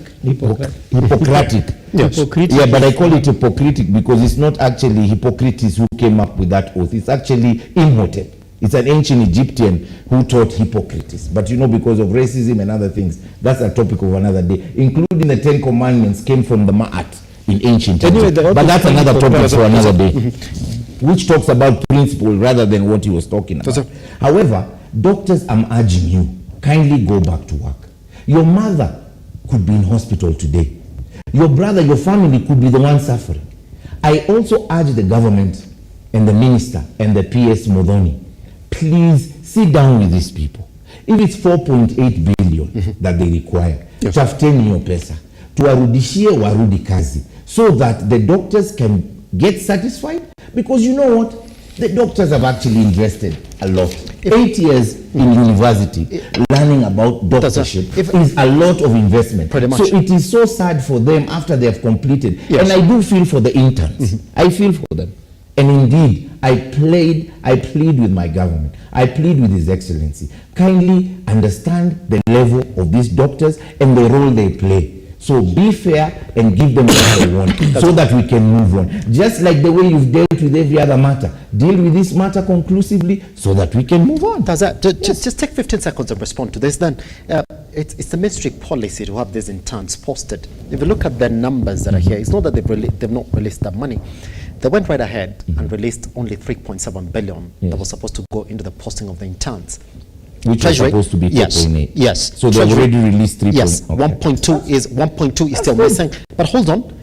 Yes. Yeah, but I call it Hippocratic because it's not actually Hippocrates who came up with that oath. It's actually Imhotep. It's an ancient Egyptian who taught Hippocrates. But you know, because of racism and other things, that's a topic of another day. Including the 10 Commandments came from the Ma'at in ancient times. Anyway, but that's another topic for another day, which talks about principle rather than what he was talking about. However, doctors, I'm urging you, kindly go back to work. Your mother could be in hospital today. Your brother, your family could be the one suffering. I also urge the government and the minister and the PS Modoni, please sit down with these people. If it's 4.8 billion that they require, tafuteni hiyo pesa, tuwarudishie warudi kazi, so that the doctors can get satisfied. Because you know what? The doctors have actually invested a lot. 8 years in university learning about doctorship is a lot of investment. So it is so sad for them after they have completed. And I do feel for the interns. I feel for them. And indeed, I plead with my government. I plead with His Excellency. Kindly understand the level of these doctors and the role they play. So be fair and give them what they want so that we can move on. Just like the way you've dealt with every other matter. Deal with this matter conclusively so that we can move on. Just take 15 seconds and respond to this then. It's the ministry policy to have these interns posted. If you look at the numbers that are here, it's not that they've not released that money. They went right ahead and released only 3.7 billion that was supposed to go into the posting of the interns. Which Treasury, was supposed to be 2.8. Yes. So they've already released 3. Yes. Okay. 1.2 is still missing. But hold on.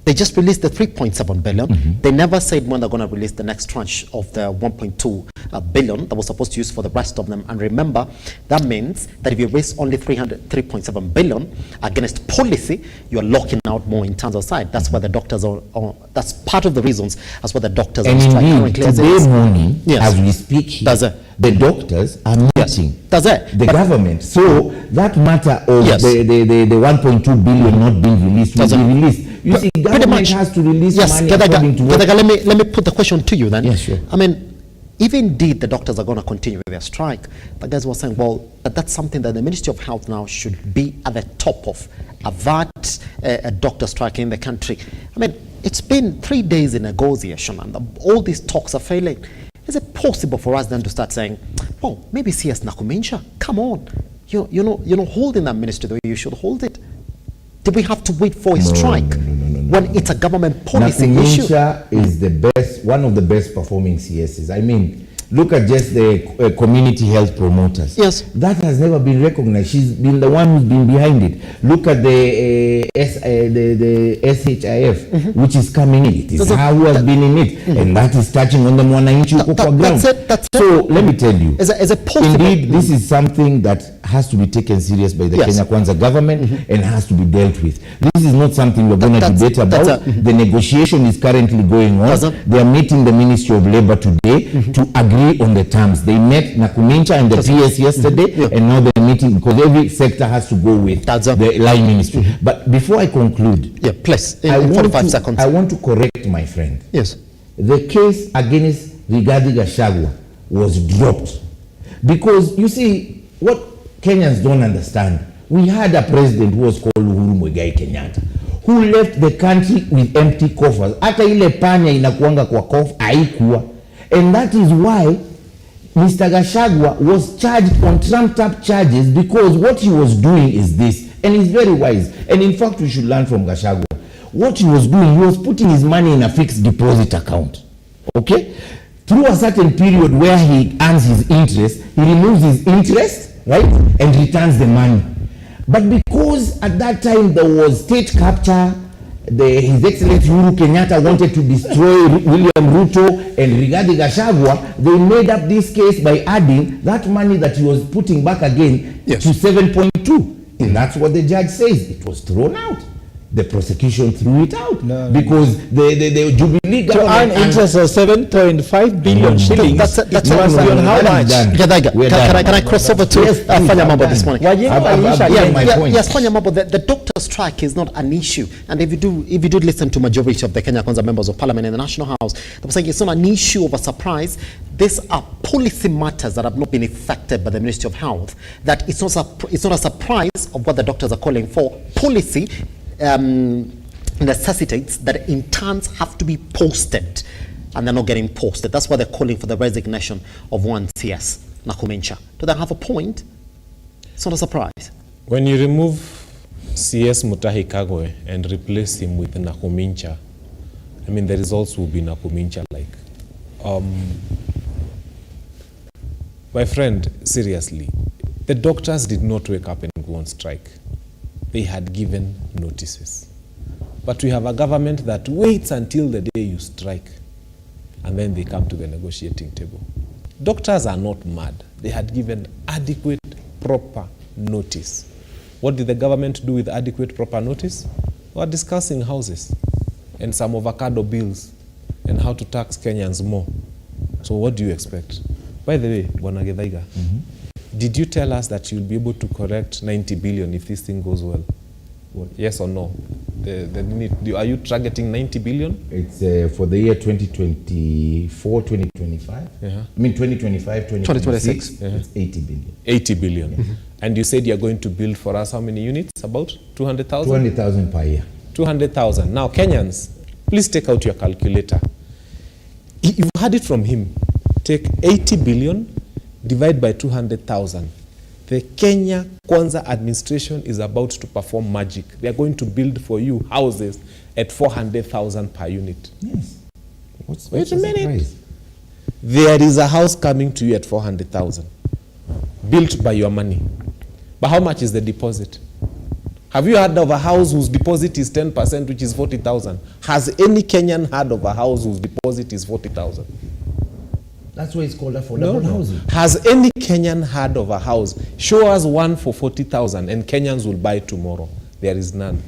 They just released the 3.7 billion. They never said when they're going to release the next tranche of the 1.2 billion that was supposed to use for the rest of them. And remember, that means that if you raise only 3.7 billion against policy, you're locking out more in terms of side. That's why the doctors are that's part of the reasons as why the doctors are striking. And indeed, today morning, as we speak here, the doctors are meeting the government. So that matter of the 1.2 billion not being released will be released. You see, government has to release money according to what... Let me put the question to you then. Yes, sure. I mean, if indeed the doctors are going to continue with their strike, the guys were saying, well, that's something that the Ministry of Health now should be at the top of. Avert a doctor strike in the country. I mean, it's been 3 days in negotiation and all these talks are failing. Is it possible for us then to start saying, well, maybe CS Nakumincha, come on, you're not holding that ministry the way you should hold it? Do we have to wait for a strike when it's a government policy issue? Nakumincha is the best, one of the best performing CSs. I mean, look at just the community health promoters. Yes. That has never been recognized. She's been the one who's been behind it. Look at the SHIF, which is coming in. It is her who has been in it. And that is touching on the Mwananchi Uko ground. So let me tell you, indeed, this is something that has to be taken serious by the Kenya Kwanza government and has to be dealt with. This is not something we're going to debate about. The negotiation is currently going on. They are meeting the Ministry of Labor today to agree on the terms. They met Nakumincha and the PS yesterday, and now they're meeting because every sector has to go with the line ministry. But before I conclude, please, in 45 seconds. I want to correct my friend. Yes. The case against Rigathi Gachagua was dropped because you see what Kenyans don't understand. We had a president who was called Uhuru Muigai Kenyatta, who left the country with empty coffers. Hata ile panya inakuanga kwa kof haikuwa. And that is why Mr. Gachagua was charged on trumped up charges, because what he was doing is this, and he's very wise. And in fact, we should learn from Gachagua. What he was doing, he was putting his money in a fixed deposit account. Okay? Through a certain period where he earns his interest, he removes his interest, right, and returns the money. But because at that time there was state capture, His Excellency Uhuru Kenyatta wanted to destroy William Ruto and Rigathi Gachagua, they made up this case by adding that money that he was putting back again to 7.2. And that's what the judge says. It was thrown out. The prosecution threw it out because the Jubilee government... To earn interest of 7.5 billion shillings. That's on how much? Can I cross over to Fanya Mambo this morning? Yes, Fanya Mambo, the doctor strike is not an issue. And if you do listen to majority of the Kenya Kwanza members of parliament in the National House, they were saying it's not an issue of a surprise. These are policy matters that have not been affected by the Ministry of Health. That it's not a surprise of what the doctors are calling for. Policy necessitates that interns have to be posted, and they're not getting posted. That's why they're calling for the resignation of one CS, Nakumincha. Do they have a point? It's not a surprise. When you remove CS Mutahi Kagwe and replace him with Nakumincha, I mean, the results will be Nakumincha-like. My friend, seriously, the doctors did not wake up and go on strike. They had given notices. But we have a government that waits until the day you strike, and then they come to the negotiating table. Doctors are not mad. They had given adequate, proper notice. What did the government do with adequate, proper notice? We were discussing houses and some avocado bills and how to tax Kenyans more. So what do you expect? By the way, Bwana Githaiga, did you tell us that you'll be able to correct 90 billion if this thing goes well? Yes or no? Are you targeting 90 billion? It's for the year 2024, 2025. I mean 2025, 2026. It's 80 billion. 80 billion. And you said you're going to build for us how many units? About 200,000? 200,000 per year. 200,000. Now, Kenyans, please take out your calculator. You've heard it from him. Take 80 billion, divide by 200,000. The Kenya Kwanza administration is about to perform magic. They are going to build for you houses at 400,000 per unit. Yes. Wait a minute. There is a house coming to you at 400,000, built by your money. But how much is the deposit? Have you heard of a house whose deposit is 10%, which is 40,000? Has any Kenyan heard of a house whose deposit is 40,000? That's why it's called affordable housing. Has any Kenyan heard of a house? Show us one for 40,000 and Kenyans will buy tomorrow. There is none.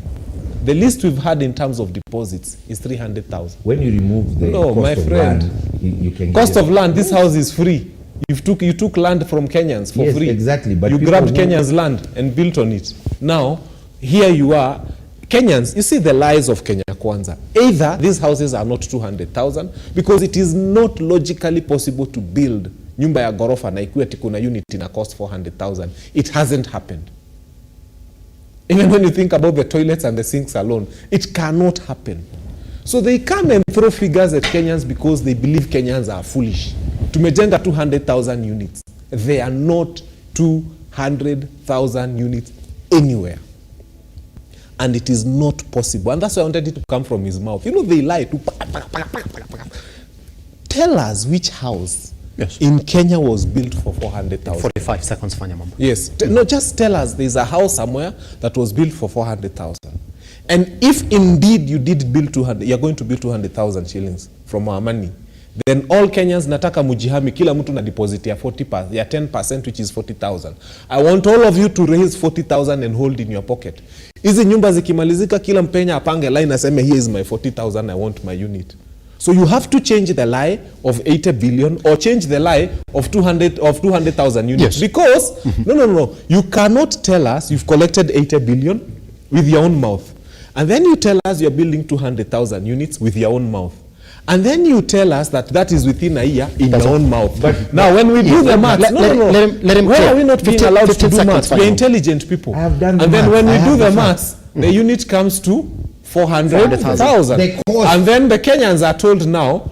The least we've had in terms of deposits is 300,000. When you remove the cost of land, you can cost of land, this house is free. You took land from Kenyans for free. Exactly. But you grabbed Kenyans' land and built on it. Now, here you are, Kenyans, you see the lies of Kenya Kwanza. Either these houses are not 200,000 because it is not logically possible to build nyumba ya gorofa na ikuwe kuna unit in a cost 400,000. It hasn't happened. Even when you think about the toilets and the sinks alone, it cannot happen. So they come and throw figures at Kenyans because they believe Kenyans are foolish. Tumejenga 200,000 units. They are not 200,000 units anywhere. And it is not possible. And that's why I wanted it to come from his mouth. You know, they lie. Tell us which house in Kenya was built for 400,000. 45 seconds, Fanya Mama. Yes. No, just tell us there's a house somewhere that was built for 400,000. And if indeed you did build 200, you're going to build 200,000 shillings from our money, then all Kenyans nataka mujihami kila mtu na deposit ya 10%, which is 40,000. I want all of you to raise 40,000 and hold in your pocket. Hizi nyumba zikimalizika kila mpenya apange line aseme here is my 40,000, I want my unit. So you have to change the lie of 80 billion or change the lie of 200,000 units. Yes. Because no, you cannot tell us you've collected 80 billion with your own mouth. And then you tell us you're building 200,000 units with your own mouth. And then you tell us that is within a year in your own mouth. But now when we do the math, let him why are we not being allowed to do maths? We're intelligent people. I have done the and then maths. when we do the maths, the unit comes to 400,000. And then the Kenyans are told now,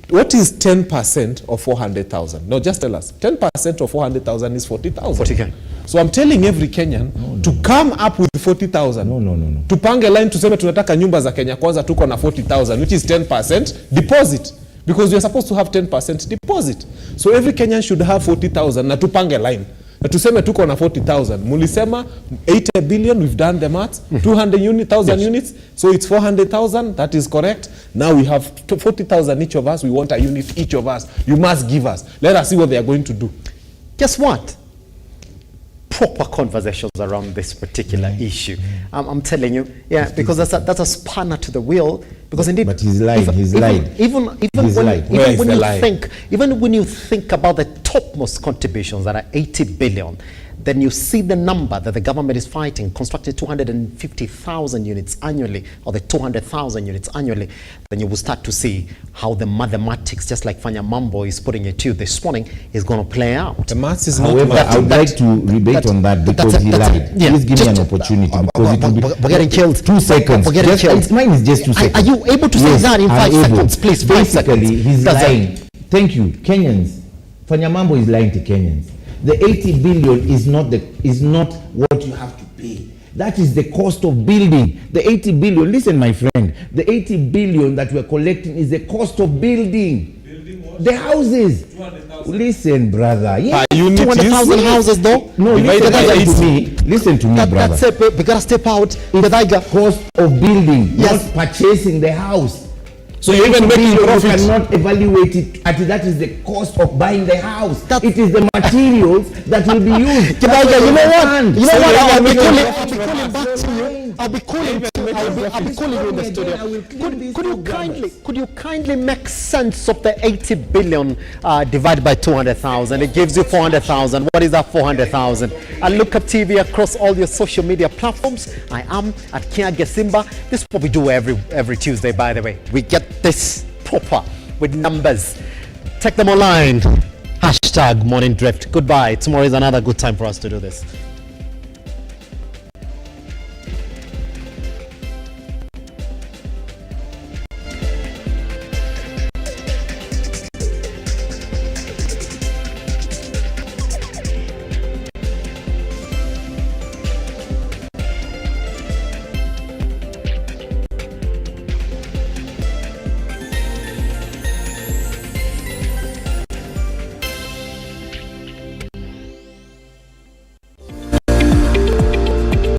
what is 10% of 400,000? No, just tell us. 10% of 400,000 is 40,000. So I'm telling every Kenyan to come up with 40,000. No. Tupange line tuseme tunataka nyumba za Kenya Kwanza tuko na 40,000, which is 10% deposit. Because we are supposed to have 10% deposit. So every Kenyan should have 40,000 na tupange line. Na tuseme tuko na 40,000. Mulisema 80 billion, we've done the maths. 200,000 units, so it's 400,000, that is correct. Now we have 40,000 each of us, we want a unit each of us. You must give us. Let us see what they are going to do. Guess what? Proper conversations around this particular issue. I'm telling you, because that's a spanner to the wheel. Because indeed, but he's lying. Even when you think about the topmost contributions that are 80 billion, then you see the number that the government is fighting, constructing 250,000 units annually, or the 200,000 units annually, then you will start to see how the mathematics, just like Fanya Mambo is putting it to you this morning, is going to play out. The maths is However, not I would like to rebate on that because he lied. Please give me an opportunity because we're getting killed. 2 seconds. We're getting killed. Mine is just 2 seconds. Are you able to say that in 5 seconds? Please, 5 seconds. Basically, he's lying. Thank you. Kenyans, Fanya Mambo is lying to Kenyans. The 80 billion is not what you have to pay. That is the cost of building. The 80 billion, listen my friend, the 80 billion that we're collecting is the cost of building. Building what? The houses. Listen, brother. Yeah, 200,000 houses, though. No, listen to me, brother. That's it. We gotta step out. The cost of building, not purchasing the house. So you're even making profit. You cannot evaluate it at that is the cost of buying the house. It is the materials that will be used. You know what? I'll be calling you in the studio. Could you kindly make sense of the 80 billion divided by 200,000? It gives you 400,000. What is that 400,000? Lookuptv across all your social media platforms. I am at KIAGE SIMBA. This is what we do every Tuesday, by the way. We get this proper with numbers. Take them online. #Morning Drift. Goodbye. Tomorrow is another good time for us to do this.